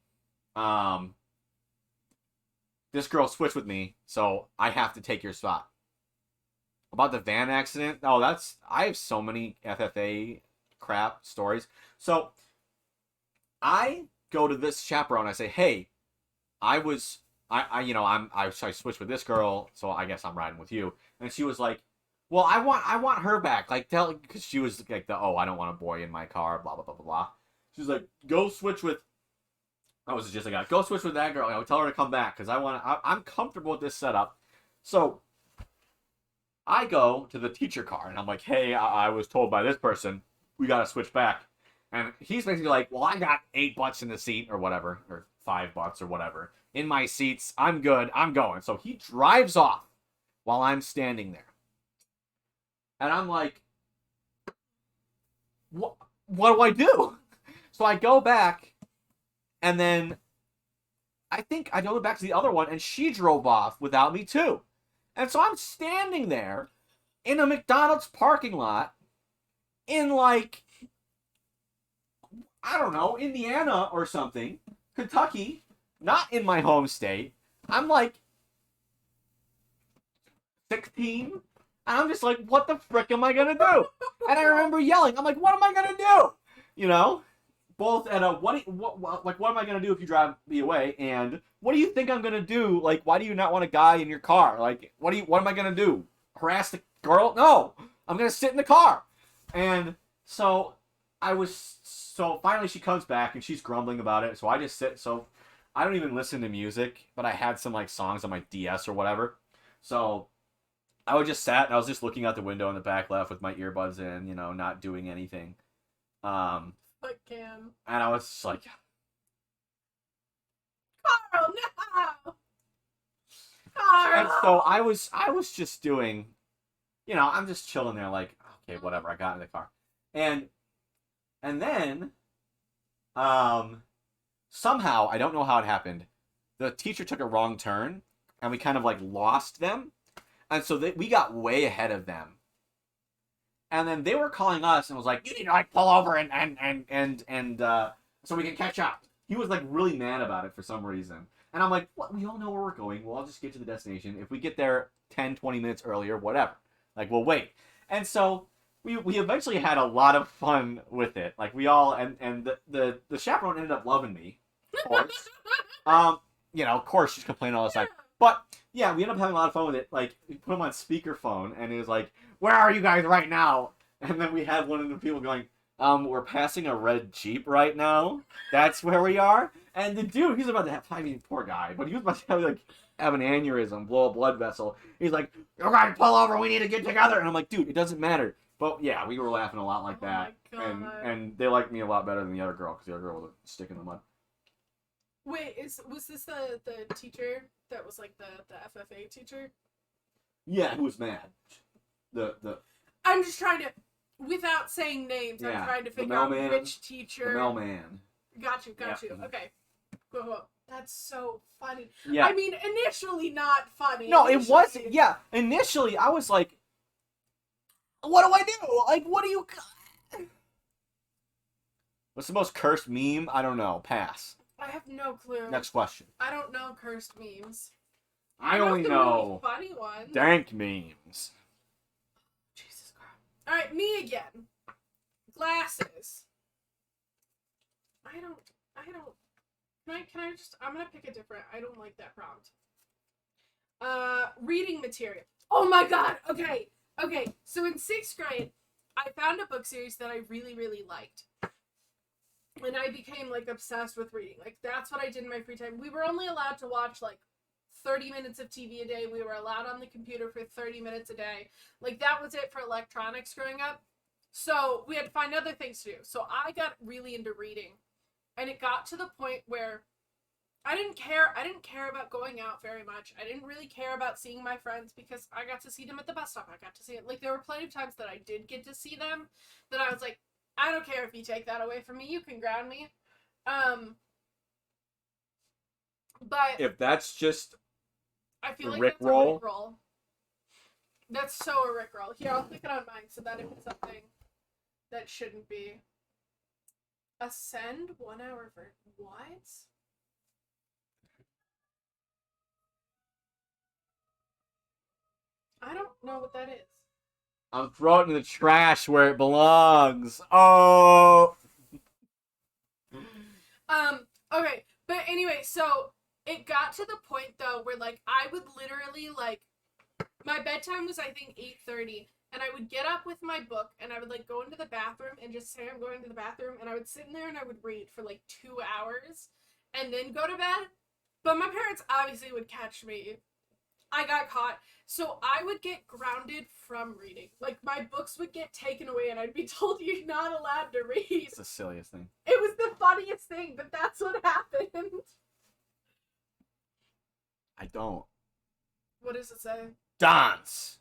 [SPEAKER 4] this girl switched with me, so I have to take your spot. About the van accident, I have so many FFA crap stories. So I go to this chaperone, I say, hey, I switched with this girl, so I guess I'm riding with you. And she was like, well, I want her back. Like, because she was like I don't want a boy in my car, blah, blah, blah, blah, blah. She was like, go switch with that girl. Tell her to come back, because I'm comfortable with this setup. So I go to the teacher car, and I'm like, hey, I was told by this person, we got to switch back. And he's basically like, well, I got 8 butts in the seat, or whatever, or 5 butts, or whatever, in my seats. I'm good. I'm going. So he drives off while I'm standing there. And I'm like, what do I do? So I go back, and then I think I go back to the other one, and she drove off without me too. And so I'm standing there in a McDonald's parking lot in like, I don't know, Indiana or something, Kentucky, not in my home state. I'm like 16, and I'm just like, what the frick am I gonna do? And I remember yelling, I'm like, what am I gonna do? Both at what am I gonna do if you drive me away? And what do you think I'm gonna do? Like, why do you not want a guy in your car? Like, what am I gonna do? Harass the girl? No, I'm gonna sit in the car. And so finally she comes back and she's grumbling about it. So I just sit. So I don't even listen to music, but I had some like songs on my DS or whatever. So I would just sat and I was just looking out the window in the back left with my earbuds in, not doing anything.
[SPEAKER 2] Fuck Cam.
[SPEAKER 4] And I was just like,
[SPEAKER 2] Carl, no! Carl!
[SPEAKER 4] and so I was just doing, I'm just chilling there like, okay, whatever. I got in the car. And then, somehow, I don't know how it happened, the teacher took a wrong turn, and we kind of like lost them. And so we got way ahead of them. And then they were calling us and was like, you need to like pull over and so we can catch up. He was like really mad about it for some reason. And I'm like, what? We all know where we're going. We'll all just get to the destination. If we get there 10, 20 minutes earlier, whatever. Like, we'll wait. And so we eventually had a lot of fun with it. Like, we all, and the chaperone ended up loving me, of course. Of course she's complaining all the time. But yeah, we ended up having a lot of fun with it. Like, we put him on speakerphone, and it was like, where are you guys right now? And then we had one of the people going, we're passing a red Jeep right now. That's where we are. And the dude, he's about to have, poor guy, but he was about to have an aneurysm, blow a blood vessel. He's like, you're going to pull over, we need to get together. And I'm like, dude, it doesn't matter. But yeah, we were laughing a lot like that.
[SPEAKER 2] My God.
[SPEAKER 4] And they liked me a lot better than the other girl, because the other girl was a stick in the mud.
[SPEAKER 2] Wait, was this the teacher that was like the FFA teacher?
[SPEAKER 4] Yeah, who was mad? The
[SPEAKER 2] I'm just trying to, without saying names, I'm trying to figure out which teacher.
[SPEAKER 4] The mailman.
[SPEAKER 2] Got you.
[SPEAKER 4] Yeah.
[SPEAKER 2] Okay. Whoa. That's so funny.
[SPEAKER 4] Yeah.
[SPEAKER 2] I mean, initially not funny.
[SPEAKER 4] No, it
[SPEAKER 2] Initially-
[SPEAKER 4] wasn't. Yeah, initially I was like, what do I do? Like, what do you... What's the most cursed meme? I don't know. Pass.
[SPEAKER 2] I have no clue.
[SPEAKER 4] Next question.
[SPEAKER 2] I don't know cursed memes.
[SPEAKER 4] I only
[SPEAKER 2] the
[SPEAKER 4] know
[SPEAKER 2] really funny ones.
[SPEAKER 4] dank memes.
[SPEAKER 2] Jesus Christ. Alright, me again. Glasses. I don't. Can I just, I'm gonna pick a different, I don't like that prompt. Reading material. Oh my god, okay. So in 6th grade, I found a book series that I really, really liked. And I became, like, obsessed with reading. Like, that's what I did in my free time. We were only allowed to watch, like, 30 minutes of TV a day. We were allowed on the computer for 30 minutes a day. Like, that was it for electronics growing up. So we had to find other things to do. So I got really into reading. And it got to the point where I didn't care about going out very much. I didn't really care about seeing my friends because I got to see them at the bus stop. I got to see it. Like, there were plenty of times that I did get to see them that I was like, I don't care if you take that away from me. You can ground me. But
[SPEAKER 4] If that's just
[SPEAKER 2] I feel
[SPEAKER 4] a
[SPEAKER 2] like
[SPEAKER 4] Rick
[SPEAKER 2] that's
[SPEAKER 4] roll?
[SPEAKER 2] a Rickroll. That's so a Rickroll. Here, I'll click it on mine so that if it's something that shouldn't be. Ascend 1 hour for what? I don't know what that is.
[SPEAKER 4] I'm throwing it in the trash where it belongs. Oh.
[SPEAKER 2] Okay, but anyway, so it got to the point though where like I would literally like my bedtime was I think 8:30 and I would get up with my book and I would like go into the bathroom and just say I'm going to the bathroom and I would sit in there and I would read for like 2 hours and then go to bed. But my parents obviously would catch me. I got caught. So I would get grounded from reading. Like, my books would get taken away and I'd be told you're not allowed to read.
[SPEAKER 4] It's the silliest thing.
[SPEAKER 2] It was the funniest thing, but that's what happened.
[SPEAKER 4] I don't.
[SPEAKER 2] What does it say?
[SPEAKER 4] Dance.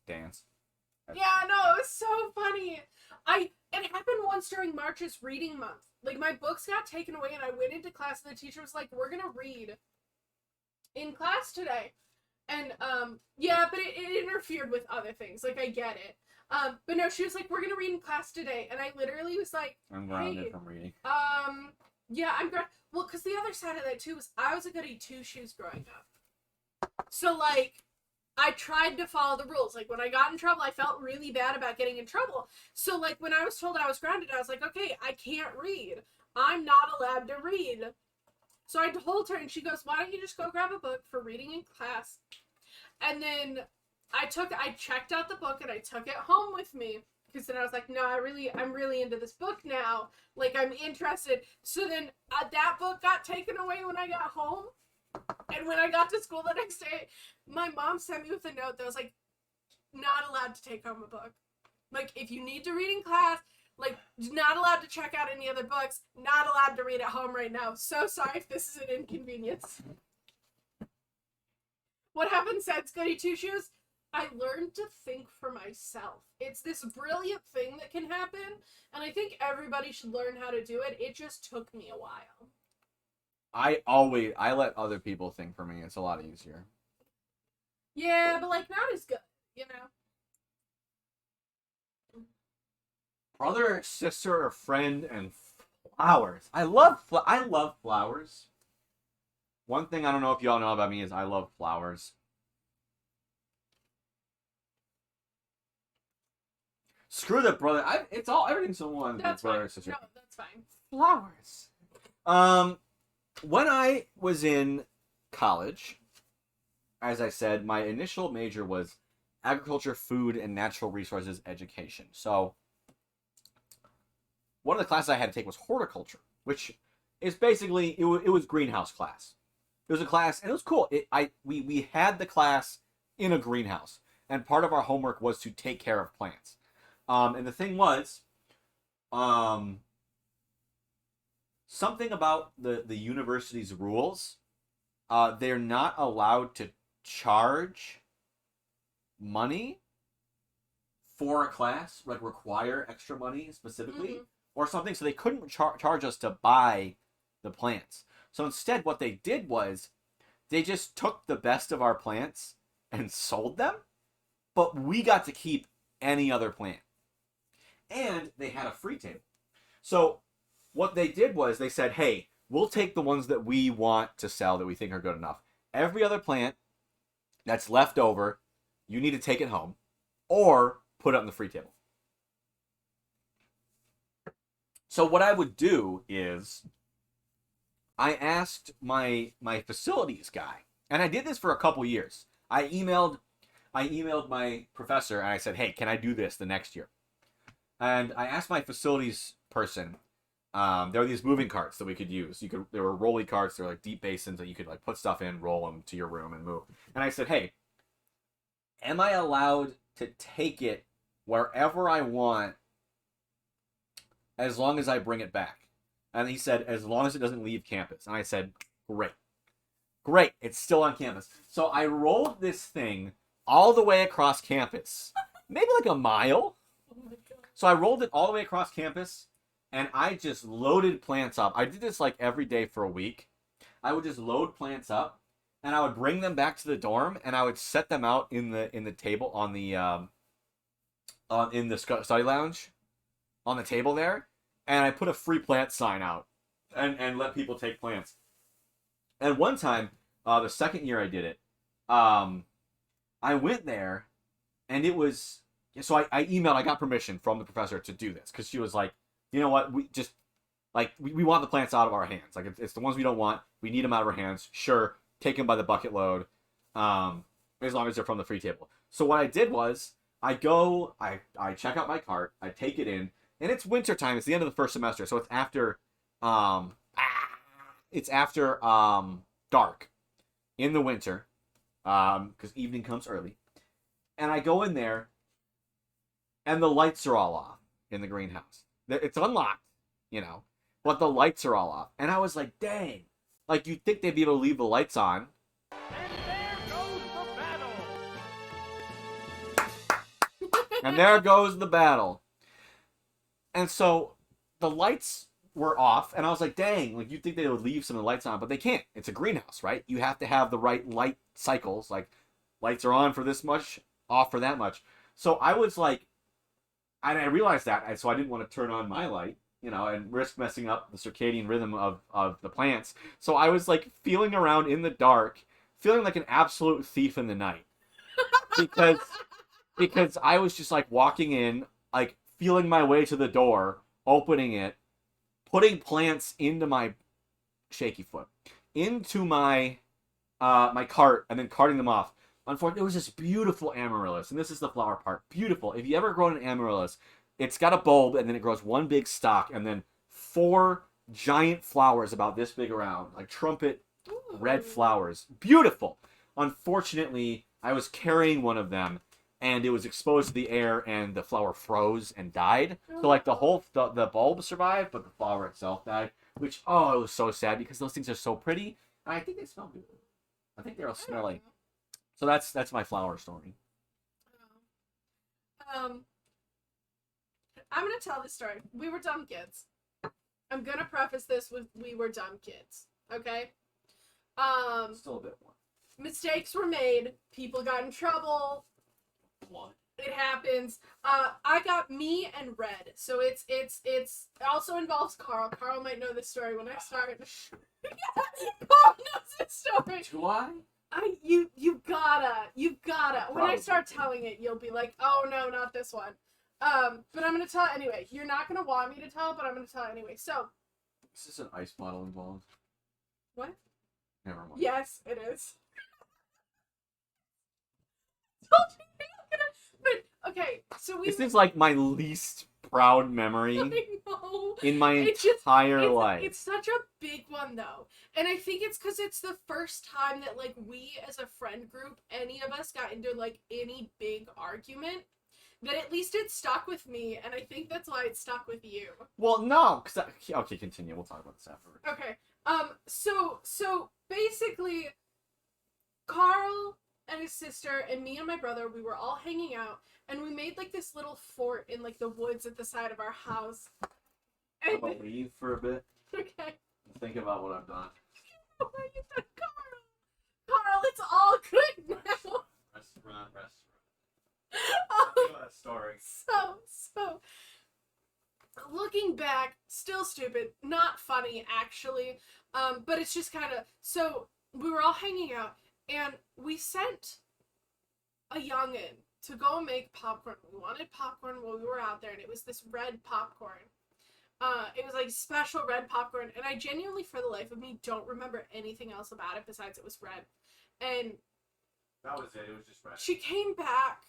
[SPEAKER 4] Dance.
[SPEAKER 2] Yeah, no, it was so funny. It happened once during March's reading month. Like, my books got taken away and I went into class and the teacher was like, we're gonna read in class today. And, yeah, but it interfered with other things. Like, I get it. But no, she was like, we're gonna read in class today. And I literally was like,
[SPEAKER 4] I'm grounded
[SPEAKER 2] hey,
[SPEAKER 4] from reading.
[SPEAKER 2] yeah, well, because the other side of that, too, was I was a goody two-shoes growing up. So, like, I tried to follow the rules. Like, when I got in trouble, I felt really bad about getting in trouble. So, like, when I was told I was grounded, I was like, okay, I can't read. I'm not allowed to read. So I told her, and she goes, why don't you just go grab a book for reading in class? And then I checked out the book, and I took it home with me. Because then I was like, no, I'm really into this book now. Like, I'm interested. So then that book got taken away when I got home. And when I got to school the next day, my mom sent me with a note that was like, not allowed to take home a book. Like, if you need to read in class, like, not allowed to check out any other books, not allowed to read at home right now. So sorry if this is an inconvenience. What happened since Goody Two Shoes? I learned to think for myself. It's this brilliant thing that can happen, and I think everybody should learn how to do it. It just took me a while.
[SPEAKER 4] I let other people think for me. It's a lot easier.
[SPEAKER 2] Yeah, but, like, not as good, you know?
[SPEAKER 4] Brother, sister, or friend, and flowers. I love flowers. One thing I don't know if y'all know about me is I love flowers. Screw that, brother. Everything's so one.
[SPEAKER 2] That's
[SPEAKER 4] brother
[SPEAKER 2] fine.
[SPEAKER 4] or sister.
[SPEAKER 2] No, that's fine.
[SPEAKER 4] Flowers. When I was in college, as I said, my initial major was agriculture, food, and natural resources education. So one of the classes I had to take was horticulture, which is basically it was greenhouse class. It was a class, and it was cool. We had the class in a greenhouse, and part of our homework was to take care of plants. And the thing was, something about the university's rules, they're not allowed to charge money for a class, like require extra money specifically, or something. So they couldn't charge us to buy the plants. So instead, what they did was they just took the best of our plants and sold them, but we got to keep any other plant. And they had a free table. So what they did was they said, hey, we'll take the ones that we want to sell that we think are good enough. Every other plant that's left over, you need to take it home or put it on the free table. So what I would do is I asked my facilities guy, and I did this for a couple years. I emailed my professor and I said, hey, can I do this the next year? And I asked my facilities person, there were these moving carts that we could use. There were rolly carts, they were like deep basins that you could like put stuff in, roll them to your room and move. And I said, hey, am I allowed to take it wherever I want as long as I bring it back? And he said, as long as it doesn't leave campus. And I said, great, it's still on campus. So I rolled this thing all the way across campus, maybe like a mile.
[SPEAKER 2] Oh my God.
[SPEAKER 4] So I rolled it all the way across campus, and I just loaded plants up. I did this like every day for a week. I would just load plants up, and I would bring them back to the dorm, and I would set them out in the table on the in the study lounge, on the table there, and I put a free plant sign out, and let people take plants. And one time, the second year I did it, I went there, and it was so I emailed. I got permission from the professor to do this because she was like, you know what, we just like we want the plants out of our hands. Like it's the ones we don't want. We need them out of our hands. Sure, take them by the bucket load, as long as they're from the free table. So what I did was I go, I check out my cart, I take it in, and it's winter time. It's the end of the first semester, so it's after dark in the winter, because evening comes early. And I go in there, and the lights are all off in the greenhouse. It's unlocked, but the lights are all off. And I was like, dang. Like, you'd think they'd be able to leave the lights on. And there goes the battle. And so the lights were off, and I was like, dang, like you'd think they would leave some of the lights on, but they can't. It's a greenhouse, right? You have to have the right light cycles. Like, lights are on for this much, off for that much. So I was like, and I realized that, and so I didn't want to turn on my light, and risk messing up the circadian rhythm of the plants. So I was like feeling around in the dark, feeling like an absolute thief in the night. Because I was just like walking in, like feeling my way to the door, opening it, putting plants into my shaky foot, into my my cart, and then carting them off. Unfortunately, it was this beautiful amaryllis, and this is the flower part. Beautiful. If you ever grown an amaryllis, it's got a bulb, and then it grows one big stalk, and then 4 giant flowers about this big around, like trumpet red flowers. Beautiful. Unfortunately, I was carrying one of them, and it was exposed to the air, and the flower froze and died. So like the bulb survived, but the flower itself died. Which, it was so sad because those things are so pretty, and I think they smell good. I think they're all smelly. So that's my flower story.
[SPEAKER 2] I'm gonna tell this story. We were dumb kids. I'm gonna preface this with we were dumb kids. Okay.
[SPEAKER 4] Still a bit more.
[SPEAKER 2] Mistakes were made. People got in trouble.
[SPEAKER 4] What?
[SPEAKER 2] It happens. I got me and Red. So it also involves Carl. Carl might know this story when I start. Carl knows this story.
[SPEAKER 4] Do I?
[SPEAKER 2] You gotta. When I
[SPEAKER 4] Probably.
[SPEAKER 2] start telling it, you'll be like, oh no, not this one. But I'm gonna tell it anyway. You're not gonna want me to tell, but I'm gonna tell it anyway. So.
[SPEAKER 4] Is this an ice bottle involved?
[SPEAKER 2] What?
[SPEAKER 4] Never mind.
[SPEAKER 2] Yes, it is. Told you you're not gonna. But okay, so we.
[SPEAKER 4] This is like my least proud memory
[SPEAKER 2] I know.
[SPEAKER 4] in my
[SPEAKER 2] It's just-
[SPEAKER 4] entire life.
[SPEAKER 2] It's such a big one though, and I think it's because it's the first time that like we as a friend group, any of us got into like any big argument. That at least it stuck with me, and I think that's why it stuck with you.
[SPEAKER 4] Well, no, because okay, continue. We'll talk about this afterwards.
[SPEAKER 2] Okay. So basically, Carl and his sister and me and my brother, we were all hanging out, and we made like this little fort in like the woods at the side of our house.
[SPEAKER 4] How
[SPEAKER 2] And
[SPEAKER 4] about leave for a bit?
[SPEAKER 2] okay.
[SPEAKER 4] The
[SPEAKER 1] think about what I've done.
[SPEAKER 2] What have you done, Carl? Carl, it's all good now.
[SPEAKER 1] Restaurant.
[SPEAKER 2] Oh,
[SPEAKER 1] Tell that story.
[SPEAKER 2] so. Looking back, still stupid. Not funny, actually. But it's just kind of. So, we were all hanging out, and we sent a youngin' to go make popcorn. We wanted popcorn while we were out there, and it was this red popcorn. It was like special red popcorn, and I genuinely, for the life of me, don't remember anything else about it besides it was red. And
[SPEAKER 1] That was it. It was just red.
[SPEAKER 2] she came back,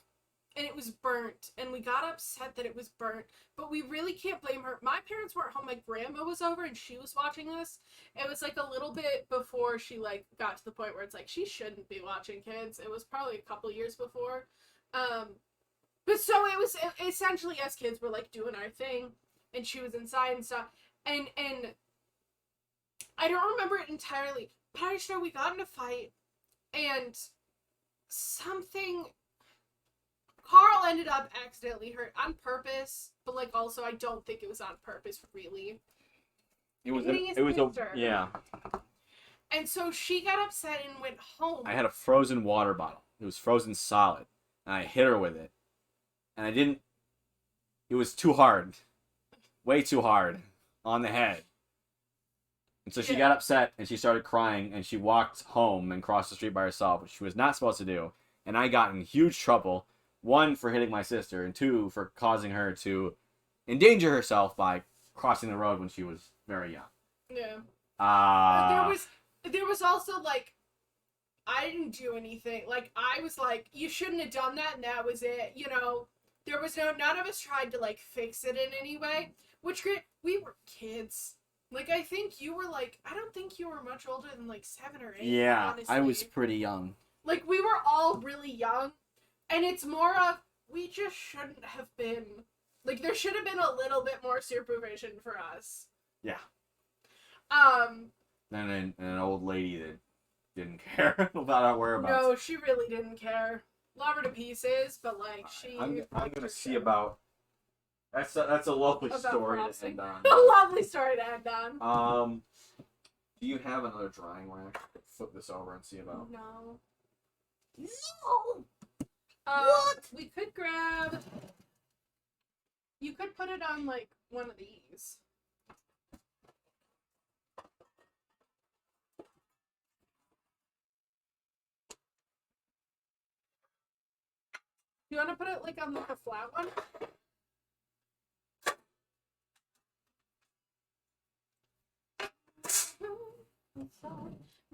[SPEAKER 2] and it was burnt, and we got upset that it was burnt, but we really can't blame her. My parents weren't home. My grandma was over, and she was watching this. It was like a little bit before she like got to the point where it's like she shouldn't be watching kids. It was probably a couple years before. But so it was essentially us kids were like doing our thing, and she was inside and stuff, and I don't remember it entirely, but I just know we got in a fight, and something. Carl ended up accidentally hurt on purpose, but like also I don't think it was on purpose really.
[SPEAKER 4] It was
[SPEAKER 2] Hitting his
[SPEAKER 4] a
[SPEAKER 2] sister.
[SPEAKER 4] yeah.
[SPEAKER 2] And so she got upset and went home.
[SPEAKER 4] I had a frozen water bottle. It was frozen solid, and I hit her with it, and I didn't. It was too hard, way too hard, on the head. And so she got upset and she started crying and she walked home and crossed the street by herself, which she was not supposed to do. And I got in huge trouble. 1, for hitting my sister, and 2, for causing her to endanger herself by crossing the road when she was very young.
[SPEAKER 2] Yeah.
[SPEAKER 4] Uh,
[SPEAKER 2] There was also like, I didn't do anything. Like I was like, you shouldn't have done that, and that was it. You know, there was none of us tried to like fix it in any way. Which we were kids. Like I think you were like, I don't think you were much older than like 7 or 8.
[SPEAKER 4] yeah,
[SPEAKER 2] honestly.
[SPEAKER 4] I was pretty young.
[SPEAKER 2] Like we were all really young. And it's more of, we just shouldn't have been, like, there should have been a little bit more supervision for us.
[SPEAKER 4] Yeah.
[SPEAKER 2] Um.
[SPEAKER 4] And an old lady that didn't care about our whereabouts.
[SPEAKER 2] No, she really didn't care. Love her to pieces, but, like, she...
[SPEAKER 1] I'm gonna see about... That's a lovely
[SPEAKER 2] About
[SPEAKER 1] story
[SPEAKER 2] crossing.
[SPEAKER 1] to end on.
[SPEAKER 2] A lovely story to end on.
[SPEAKER 1] Do you have another drying rack? Flip this over and see about...
[SPEAKER 2] No.
[SPEAKER 3] No!
[SPEAKER 2] What? We could grab... You could put it on, like, one of these. You want to put it, like, on, like, a flat one?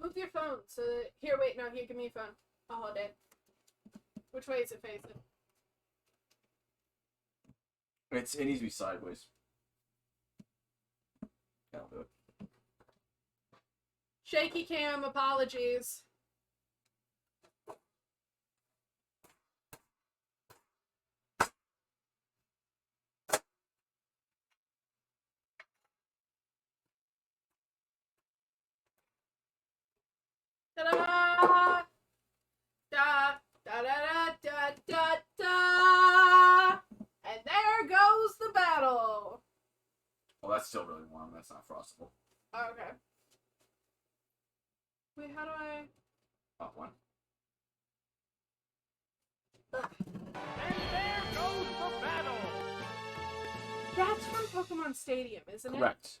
[SPEAKER 2] Move your phone so that... Here, wait, no, here, give me your phone. I'll hold it. Which way is it facing?
[SPEAKER 1] It needs to be sideways. That'll do it.
[SPEAKER 2] Shaky cam, apologies. Ta-da! Da, da, da, da, da, da. And there goes the battle.
[SPEAKER 1] Well, that's still really warm. That's not frostable.
[SPEAKER 2] Okay. Wait, how do I...
[SPEAKER 1] Up one.
[SPEAKER 3] And there goes the battle!
[SPEAKER 2] That's from Pokemon Stadium, isn't it?
[SPEAKER 4] Correct.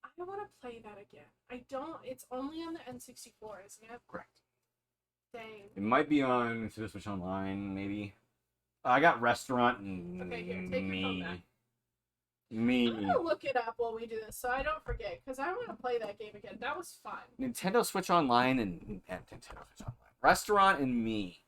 [SPEAKER 2] I want to play that again. I don't... It's only on the N64, isn't it?
[SPEAKER 4] Correct.
[SPEAKER 2] Dang.
[SPEAKER 4] It might be on Nintendo Switch Online, maybe. I got Restaurant and
[SPEAKER 2] Okay, here, take your phone back.
[SPEAKER 4] Me.
[SPEAKER 2] I'm gonna look it up while we do this, so I don't forget, because I want to play that game again. That was fun.
[SPEAKER 4] Nintendo Switch Online and Nintendo Switch Online. Restaurant and Me.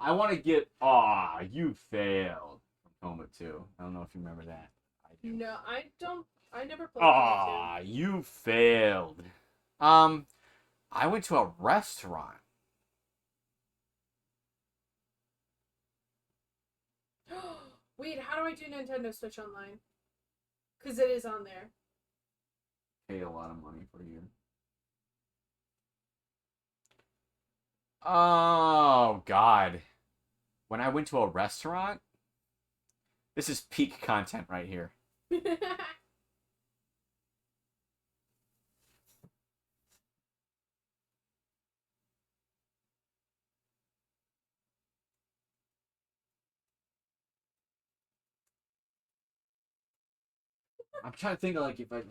[SPEAKER 4] I want to get. Aw, you failed from Coma 2. I don't know if you remember that. I do.
[SPEAKER 2] No, I don't. I never played
[SPEAKER 4] Aw, you failed. I went to a restaurant.
[SPEAKER 2] Wait, how do I do Nintendo Switch Online? Because it is on there.
[SPEAKER 1] Pay a lot of money for you.
[SPEAKER 4] Oh, God. When I went to a restaurant, This is peak content right here. I'm trying to think of like if I.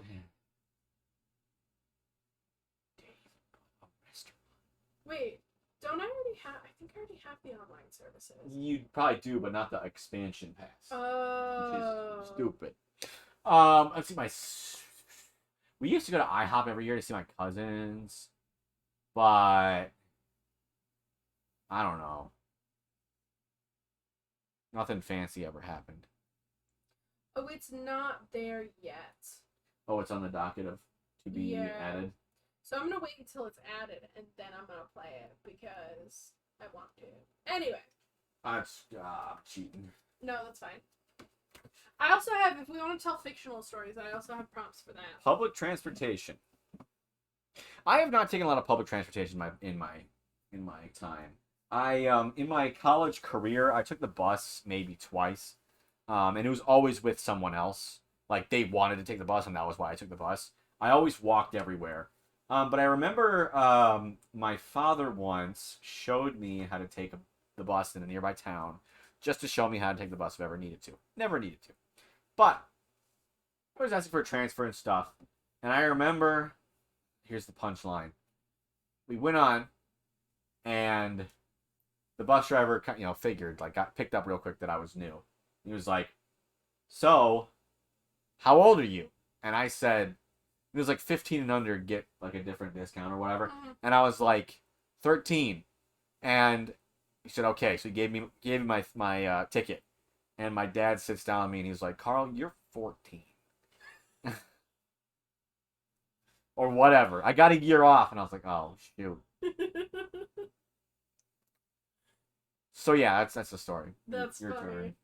[SPEAKER 2] Wait, don't I already have? I think I already have the online services.
[SPEAKER 4] You probably do, but not the expansion pass.
[SPEAKER 2] Oh.
[SPEAKER 4] Which is stupid. Let's see we used to go to IHOP every year to see my cousins, but I don't know. Nothing fancy ever happened.
[SPEAKER 2] Oh, it's not there yet.
[SPEAKER 4] Oh, it's on the docket of to be added.
[SPEAKER 2] So I'm gonna wait until it's added and then I'm gonna play it because I want to. Anyway.
[SPEAKER 4] That's cheating.
[SPEAKER 2] No, that's fine. I also have, if we want to tell fictional stories, I also have prompts for that.
[SPEAKER 4] Public transportation. I have not taken a lot of public transportation in my time. I in my college career, I took the bus maybe twice, and it was always with someone else. Like they wanted to take the bus, and that was why I took the bus. I always walked everywhere. But I remember my father once showed me how to take the bus in a nearby town, just to show me how to take the bus if I ever needed to. Never needed to. But I was asking for a transfer and stuff, and I remember, here's the punchline. We went on, and the bus driver, figured, like, got picked up real quick that I was new. He was like, "So, how old are you?" And I said, it was like 15 and under get like a different discount or whatever.
[SPEAKER 2] Mm-hmm.
[SPEAKER 4] And I was like 13. And he said, "Okay." So he gave me my ticket. And my dad sits down with me and he's like, "Carl, you're 14." Or whatever. I got a year off and I was like, "Oh, shoot." So yeah, that's the story.
[SPEAKER 2] That's
[SPEAKER 4] your
[SPEAKER 2] funny.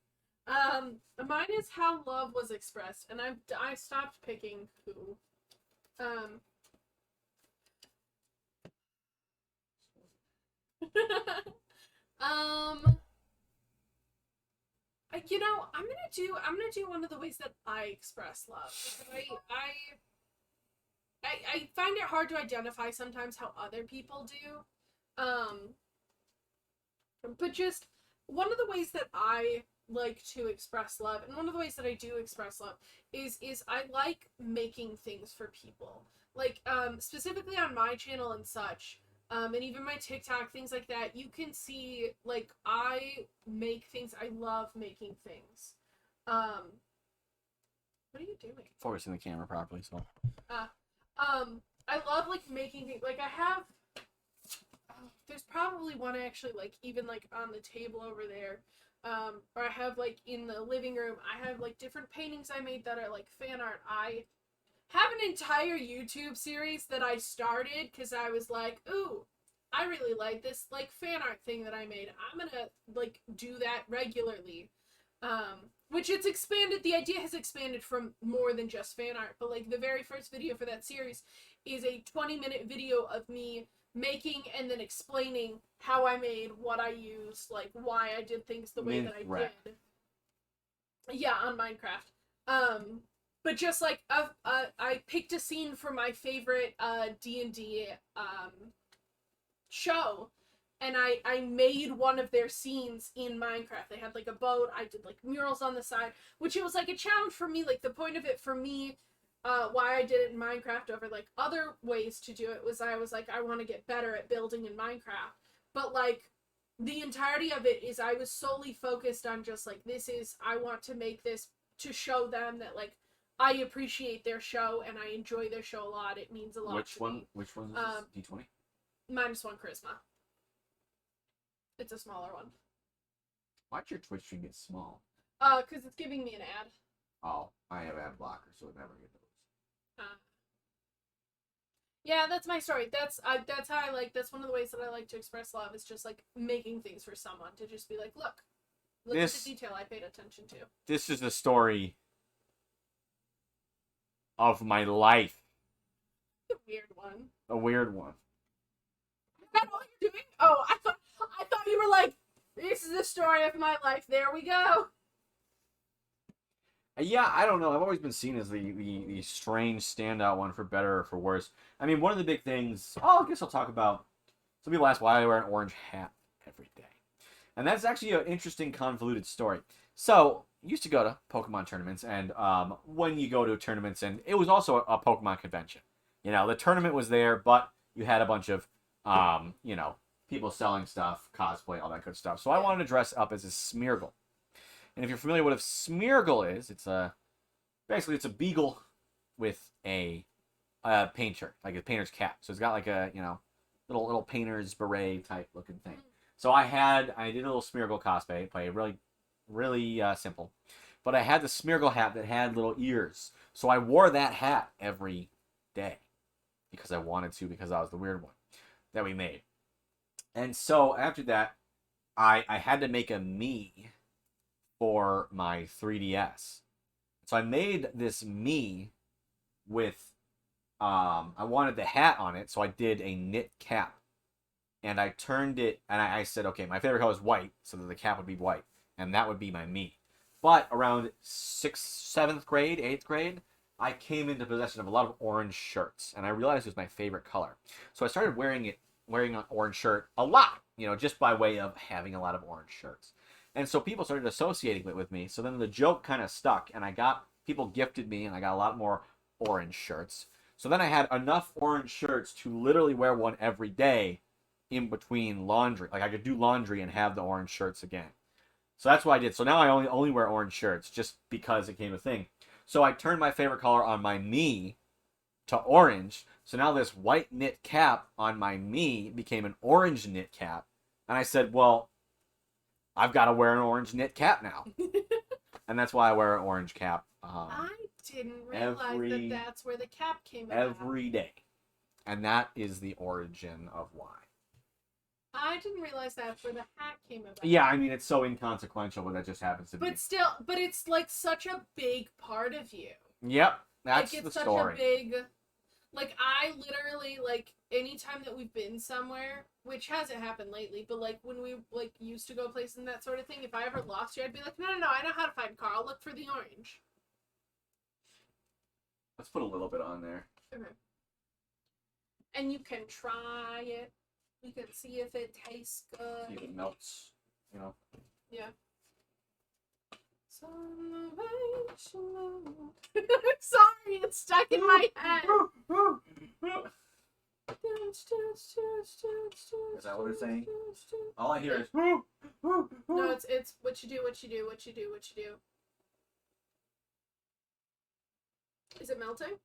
[SPEAKER 4] turn.
[SPEAKER 2] Mine is how love was expressed, and I stopped picking who. I'm gonna do one of the ways that I express love. I find it hard to identify sometimes how other people do. But just one of the ways that I like to express love, and one of the ways that I do express love is I like making things for people. Like, specifically on my channel and such, and even my TikTok, things like that, you can see, like, I make things, I love making things. What are you doing?
[SPEAKER 4] Focusing the camera properly, so.
[SPEAKER 2] I love, like, making things, like, I have, there's probably one actually, like, even, like, on the table over there, or I have, like, in the living room, I have, like, different paintings I made that are, like, fan art. I have an entire YouTube series that I started because I was like, ooh, I really like this, like, fan art thing that I made. I'm gonna, like, do that regularly. Which it's expanded, the idea has expanded from more than just fan art, but, like, the very first video for that series is a 20-minute video of me making and then explaining how I made, what I used, like, why I did things the way that I did. Yeah, on Minecraft. But just, like, I picked a scene for my favorite D&D show, and I made one of their scenes in Minecraft. They had, like, a boat. I did, like, murals on the side, which it was, like, a challenge for me. Like, the point of it for me, why I did it in Minecraft over, like, other ways to do it was I was like, I want to get better at building in Minecraft. But, like, the entirety of it is I was solely focused on just, like, I want to make this to show them that, like, I appreciate their show and I enjoy their show a lot. It means a lot to me.
[SPEAKER 4] Which one is this? D20?
[SPEAKER 2] -1 charisma. It's a smaller one.
[SPEAKER 4] Why'd your Twitch stream get small?
[SPEAKER 2] Because it's giving me an ad.
[SPEAKER 4] Oh, I have ad blocker, so it never get those.
[SPEAKER 2] Yeah, that's my story. That's how I like. That's one of the ways that I like to express love. Is just, like, making things for someone to just be like, look at the detail I paid attention to.
[SPEAKER 4] This is the story of my life.
[SPEAKER 2] A weird one.
[SPEAKER 4] A weird one.
[SPEAKER 2] Is that all you're doing? Oh, I thought you were like, this is the story of my life. There we go.
[SPEAKER 4] Yeah, I don't know. I've always been seen as the strange standout one, for better or for worse. I mean, one of the big things. Oh, I guess I'll talk about. Some people ask why I wear an orange hat every day, and that's actually an interesting, convoluted story. So, I used to go to Pokemon tournaments, and when you go to tournaments, and it was also a Pokemon convention. You know, the tournament was there, but you had a bunch of, you know, people selling stuff, cosplay, all that good stuff. So I wanted to dress up as a Smeargle. And if you're familiar with what a Smeargle is, it's basically it's a beagle with a painter, like a painter's cap. So it's got like a, you know, little painter's beret type looking thing. So I did a little Smeargle cosplay, play really simple, but I had the Smeargle hat that had little ears. So I wore that hat every day because I wanted to, because I was the weird one that we made. And so after that, I had to make a me for my 3DS. So I made this me with, I wanted the hat on it, so I did a knit cap. And I turned it, and I said, okay, my favorite color is white, so that the cap would be white. And that would be my me. But around 6th, 7th grade, 8th grade, I came into possession of a lot of orange shirts. And I realized it was my favorite color. So I started wearing an orange shirt a lot, you know, just by way of having a lot of orange shirts. And so people started associating it with me. So then the joke kind of stuck, and people gifted me, and I got a lot more orange shirts. So then I had enough orange shirts to literally wear one every day in between laundry. Like I could do laundry and have the orange shirts again. So that's what I did. So now I only wear orange shirts just because it became a thing. So I turned my favorite color on my me to orange. So now this white knit cap on my me became an orange knit cap. And I said, well, I've got to wear an orange knit cap now. And that's why I wear an orange cap.
[SPEAKER 2] I didn't realize that's where the cap came about.
[SPEAKER 4] Every day. And that is the origin of why.
[SPEAKER 2] I didn't realize that's where the hat came about.
[SPEAKER 4] Yeah, I mean, it's so inconsequential, but that just happens to be.
[SPEAKER 2] But it's like such a big part of you.
[SPEAKER 4] Yep, that's
[SPEAKER 2] like,
[SPEAKER 4] the
[SPEAKER 2] it's
[SPEAKER 4] story.
[SPEAKER 2] Such a big, like, I literally, like, anytime that we've been somewhere, which hasn't happened lately, but, like, when we, like, used to go places and that sort of thing, if I ever lost you, I'd be like, no, I know how to find Carl. Look for the orange.
[SPEAKER 4] Let's put a little bit on there.
[SPEAKER 2] Okay. And you can try it. You can see if it tastes good.
[SPEAKER 4] See if it melts, you know.
[SPEAKER 2] Yeah. Sorry, it's stuck in my head.
[SPEAKER 4] Is that what it's saying? All I hear is
[SPEAKER 2] No, it's what you do. Is it melting?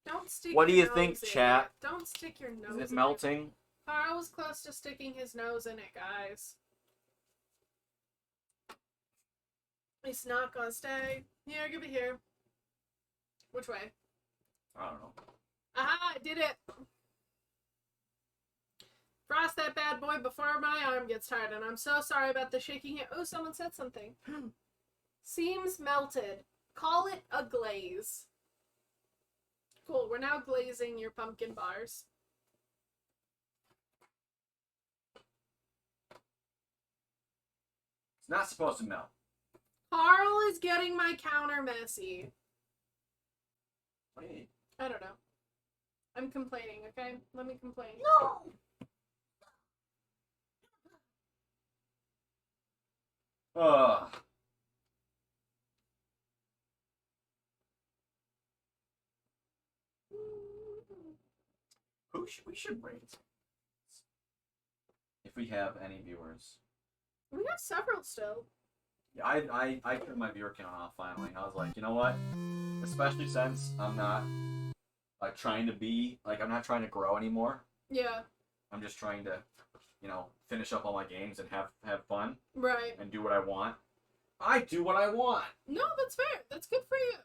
[SPEAKER 2] Don't stick
[SPEAKER 4] What do
[SPEAKER 2] your
[SPEAKER 4] you think,
[SPEAKER 2] nose in
[SPEAKER 4] chat?
[SPEAKER 2] it. Don't stick your nose in it.
[SPEAKER 4] Is it melting?
[SPEAKER 2] Carl was close to sticking his nose in it, guys. It's not gonna stay. Here, give it here. Which way?
[SPEAKER 4] I don't know.
[SPEAKER 2] Aha, I did it! Frost that bad boy before my arm gets tired, and I'm so sorry about the shaking here. Oh, someone said something. Seems melted. Call it a glaze. Cool, we're now glazing your pumpkin bars.
[SPEAKER 4] It's not supposed to melt.
[SPEAKER 2] Carl is getting my counter messy.
[SPEAKER 4] What do you mean?
[SPEAKER 2] I don't know. I'm complaining, okay? Let me complain.
[SPEAKER 3] No!
[SPEAKER 4] Ugh. We should rate if we have any viewers.
[SPEAKER 2] We have several still.
[SPEAKER 4] Yeah, I turned my viewer count off finally. I was like, you know what? Especially since I'm not like trying to be like I'm not trying to grow anymore.
[SPEAKER 2] Yeah.
[SPEAKER 4] I'm just trying to, you know, finish up all my games and have fun
[SPEAKER 2] Right.
[SPEAKER 4] and do what I want. I do what I want.
[SPEAKER 2] No, that's fair. That's good for you.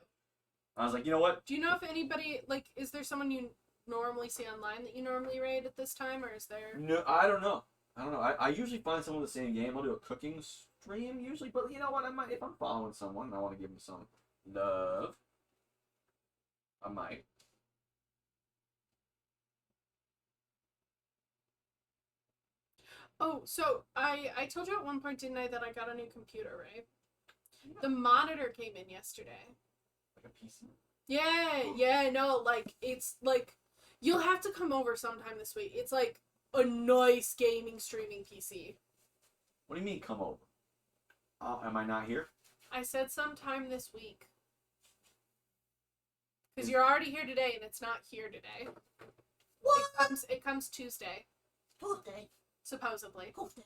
[SPEAKER 4] I was like, you know what?
[SPEAKER 2] Do you know if anybody, like, is there someone you normally see online that you normally raid at this time, or is there...
[SPEAKER 4] No, I don't know. I usually find someone with the same game. I'll do a cooking stream usually, but you know what? I might, if I'm following someone and I want to give them some love, I might.
[SPEAKER 2] Oh, so I told you at one point, didn't I, that I got a new computer, right? The monitor came in yesterday.
[SPEAKER 1] Like a PC?
[SPEAKER 2] Yeah, no, like, it's, like, you'll have to come over sometime this week. It's, like, a nice gaming streaming PC.
[SPEAKER 4] What do you mean, come over? Am I not here?
[SPEAKER 2] I said sometime this week. Because you're already here today, and it's not here today.
[SPEAKER 3] What?
[SPEAKER 2] It comes Tuesday,
[SPEAKER 3] Tuesday.
[SPEAKER 2] supposedly.
[SPEAKER 3] Tuesday.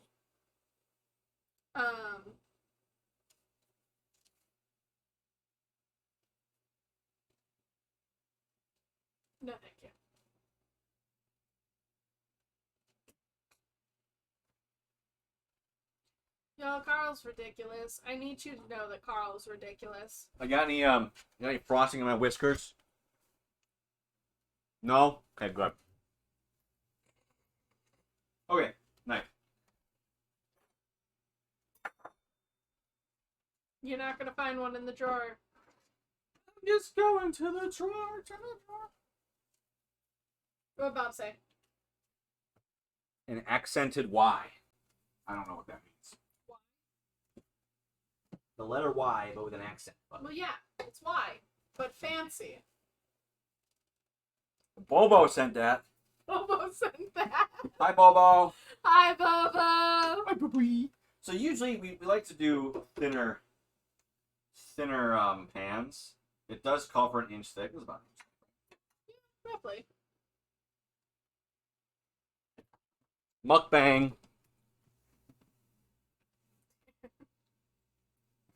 [SPEAKER 2] No, thank you. Yo, Carl's ridiculous. I need you to know that Carl's ridiculous.
[SPEAKER 4] I got any frosting in my whiskers? No? Okay, good. Okay, nice.
[SPEAKER 2] You're not gonna find one in the drawer.
[SPEAKER 4] I'm just going to the drawer,
[SPEAKER 2] What Bob say?
[SPEAKER 4] An accented Y. I don't know what that means.
[SPEAKER 2] Y?
[SPEAKER 4] The letter Y, but with an accent.
[SPEAKER 2] Well, yeah, it's Y, but fancy.
[SPEAKER 4] Bobo sent that.
[SPEAKER 2] Bobo sent that.
[SPEAKER 4] Hi, Bobo.
[SPEAKER 2] Hi, Bobo.
[SPEAKER 4] Hi, Bobo. So usually we like to do thinner pans. It does call for an inch thick. It was about an inch thick.
[SPEAKER 2] Yeah, roughly.
[SPEAKER 4] Mukbang.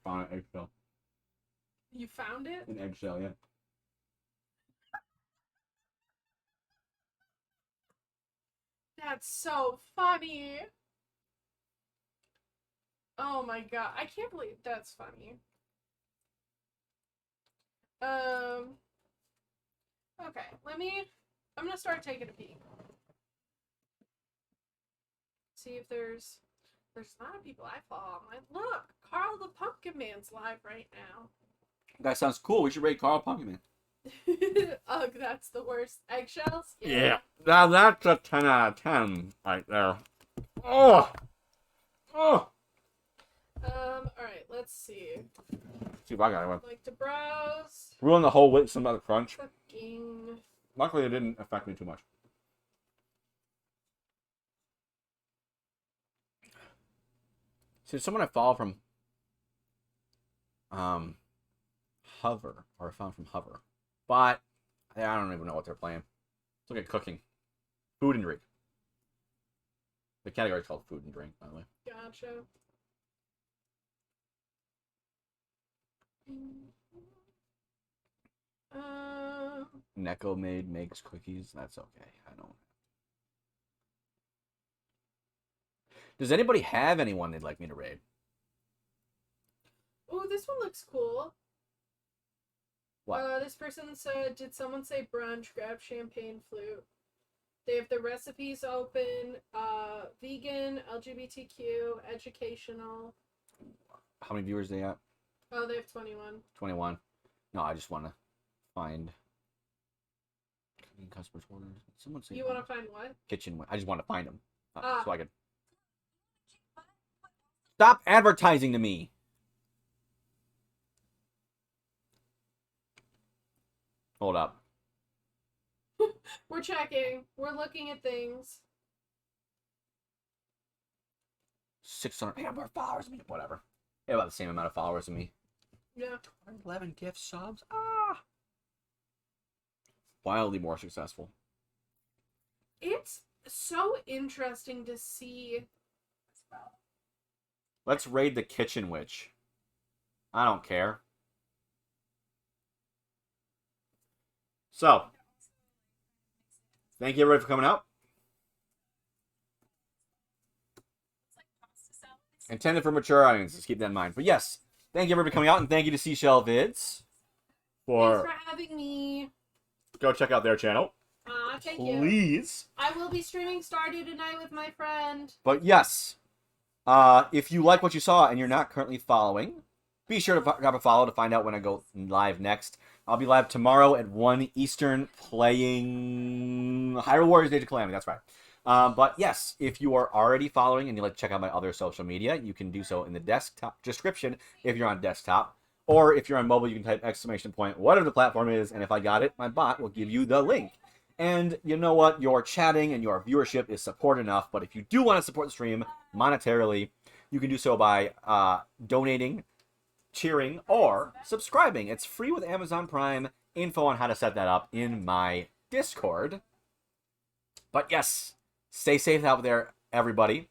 [SPEAKER 4] Found an eggshell.
[SPEAKER 2] You found it?
[SPEAKER 4] An eggshell, yeah.
[SPEAKER 2] That's so funny. Oh my god, I can't believe that's funny. Okay, I'm gonna start taking a peek. See if there's a lot of people I follow online. Look, Carl the Pumpkin Man's live right now.
[SPEAKER 4] That sounds cool. We should rate Carl Pumpkin Man.
[SPEAKER 2] Ugh, that's the worst. Eggshells?
[SPEAKER 4] Now that's a 10 out of 10 right there. Oh! Oh!
[SPEAKER 2] Alright, let's see.
[SPEAKER 4] See if I got one.
[SPEAKER 2] Like to browse.
[SPEAKER 4] Ruin the whole with some other crunch.
[SPEAKER 2] Fucking.
[SPEAKER 4] Luckily, it didn't affect me too much. See, someone I follow from Hover, or I found from Hover, but I don't even know what they're playing. Look at cooking, food and drink. The category is called food and drink, by the way.
[SPEAKER 2] Gotcha.
[SPEAKER 4] Neko makes cookies. That's okay. I don't. Does anybody have anyone they'd like me to raid?
[SPEAKER 2] Oh, this one looks cool.
[SPEAKER 4] What?
[SPEAKER 2] This person said, did someone say brunch, grab champagne flute? They have the recipes open, vegan, LGBTQ, educational.
[SPEAKER 4] How many viewers they got?
[SPEAKER 2] Oh, they have 21.
[SPEAKER 4] 21. No, I just want to find customers orders. Someone say
[SPEAKER 2] You want to find what?
[SPEAKER 4] kitchen. I just want to find them
[SPEAKER 2] Ah.
[SPEAKER 4] so I can stop advertising to me. Hold up.
[SPEAKER 2] We're checking. We're looking at things.
[SPEAKER 4] 600. They have more followers than me. Whatever. They have about the same amount of followers as me.
[SPEAKER 2] Yeah.
[SPEAKER 4] 211 gift subs. Ah. Wildly more successful.
[SPEAKER 2] It's so interesting to see.
[SPEAKER 4] Let's raid the kitchen witch. I don't care. So, thank you everybody for coming out. Intended for mature audiences, keep that in mind. But yes, thank you everybody for coming out, and thank you to SeaShellVids for
[SPEAKER 2] Thanks for having me.
[SPEAKER 4] go check out their channel.
[SPEAKER 2] Thank you.
[SPEAKER 4] Please.
[SPEAKER 2] I will be streaming Stardew tonight with my friend.
[SPEAKER 4] But yes, if you like what you saw and you're not currently following, be sure to grab a follow to find out when I go live next. I'll be live tomorrow at 1 Eastern playing Hyrule Warriors Age of Calamity. That's right. But yes, if you are already following and you'd like to check out my other social media, you can do so in the desktop description if you're on desktop. Or if you're on mobile, you can type !, whatever the platform is, and if I got it, my bot will give you the link. And you know what? Your chatting and your viewership is support enough, but if you do want to support the stream monetarily, you can do so by donating, cheering, or subscribing. It's free with Amazon Prime. Info on how to set that up in my Discord. But yes, stay safe out there, everybody.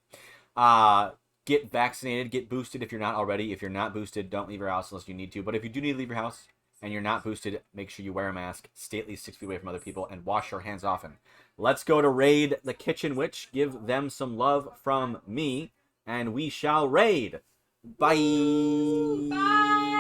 [SPEAKER 4] Get vaccinated, get boosted if you're not already. If you're not boosted, don't leave your house unless you need to. But if you do need to leave your house and you're not boosted, make sure you wear a mask, stay at least 6 feet away from other people, and wash your hands often. Let's go to raid the Kitchen Witch. Give them some love from me, and we shall raid. Bye.
[SPEAKER 2] Bye.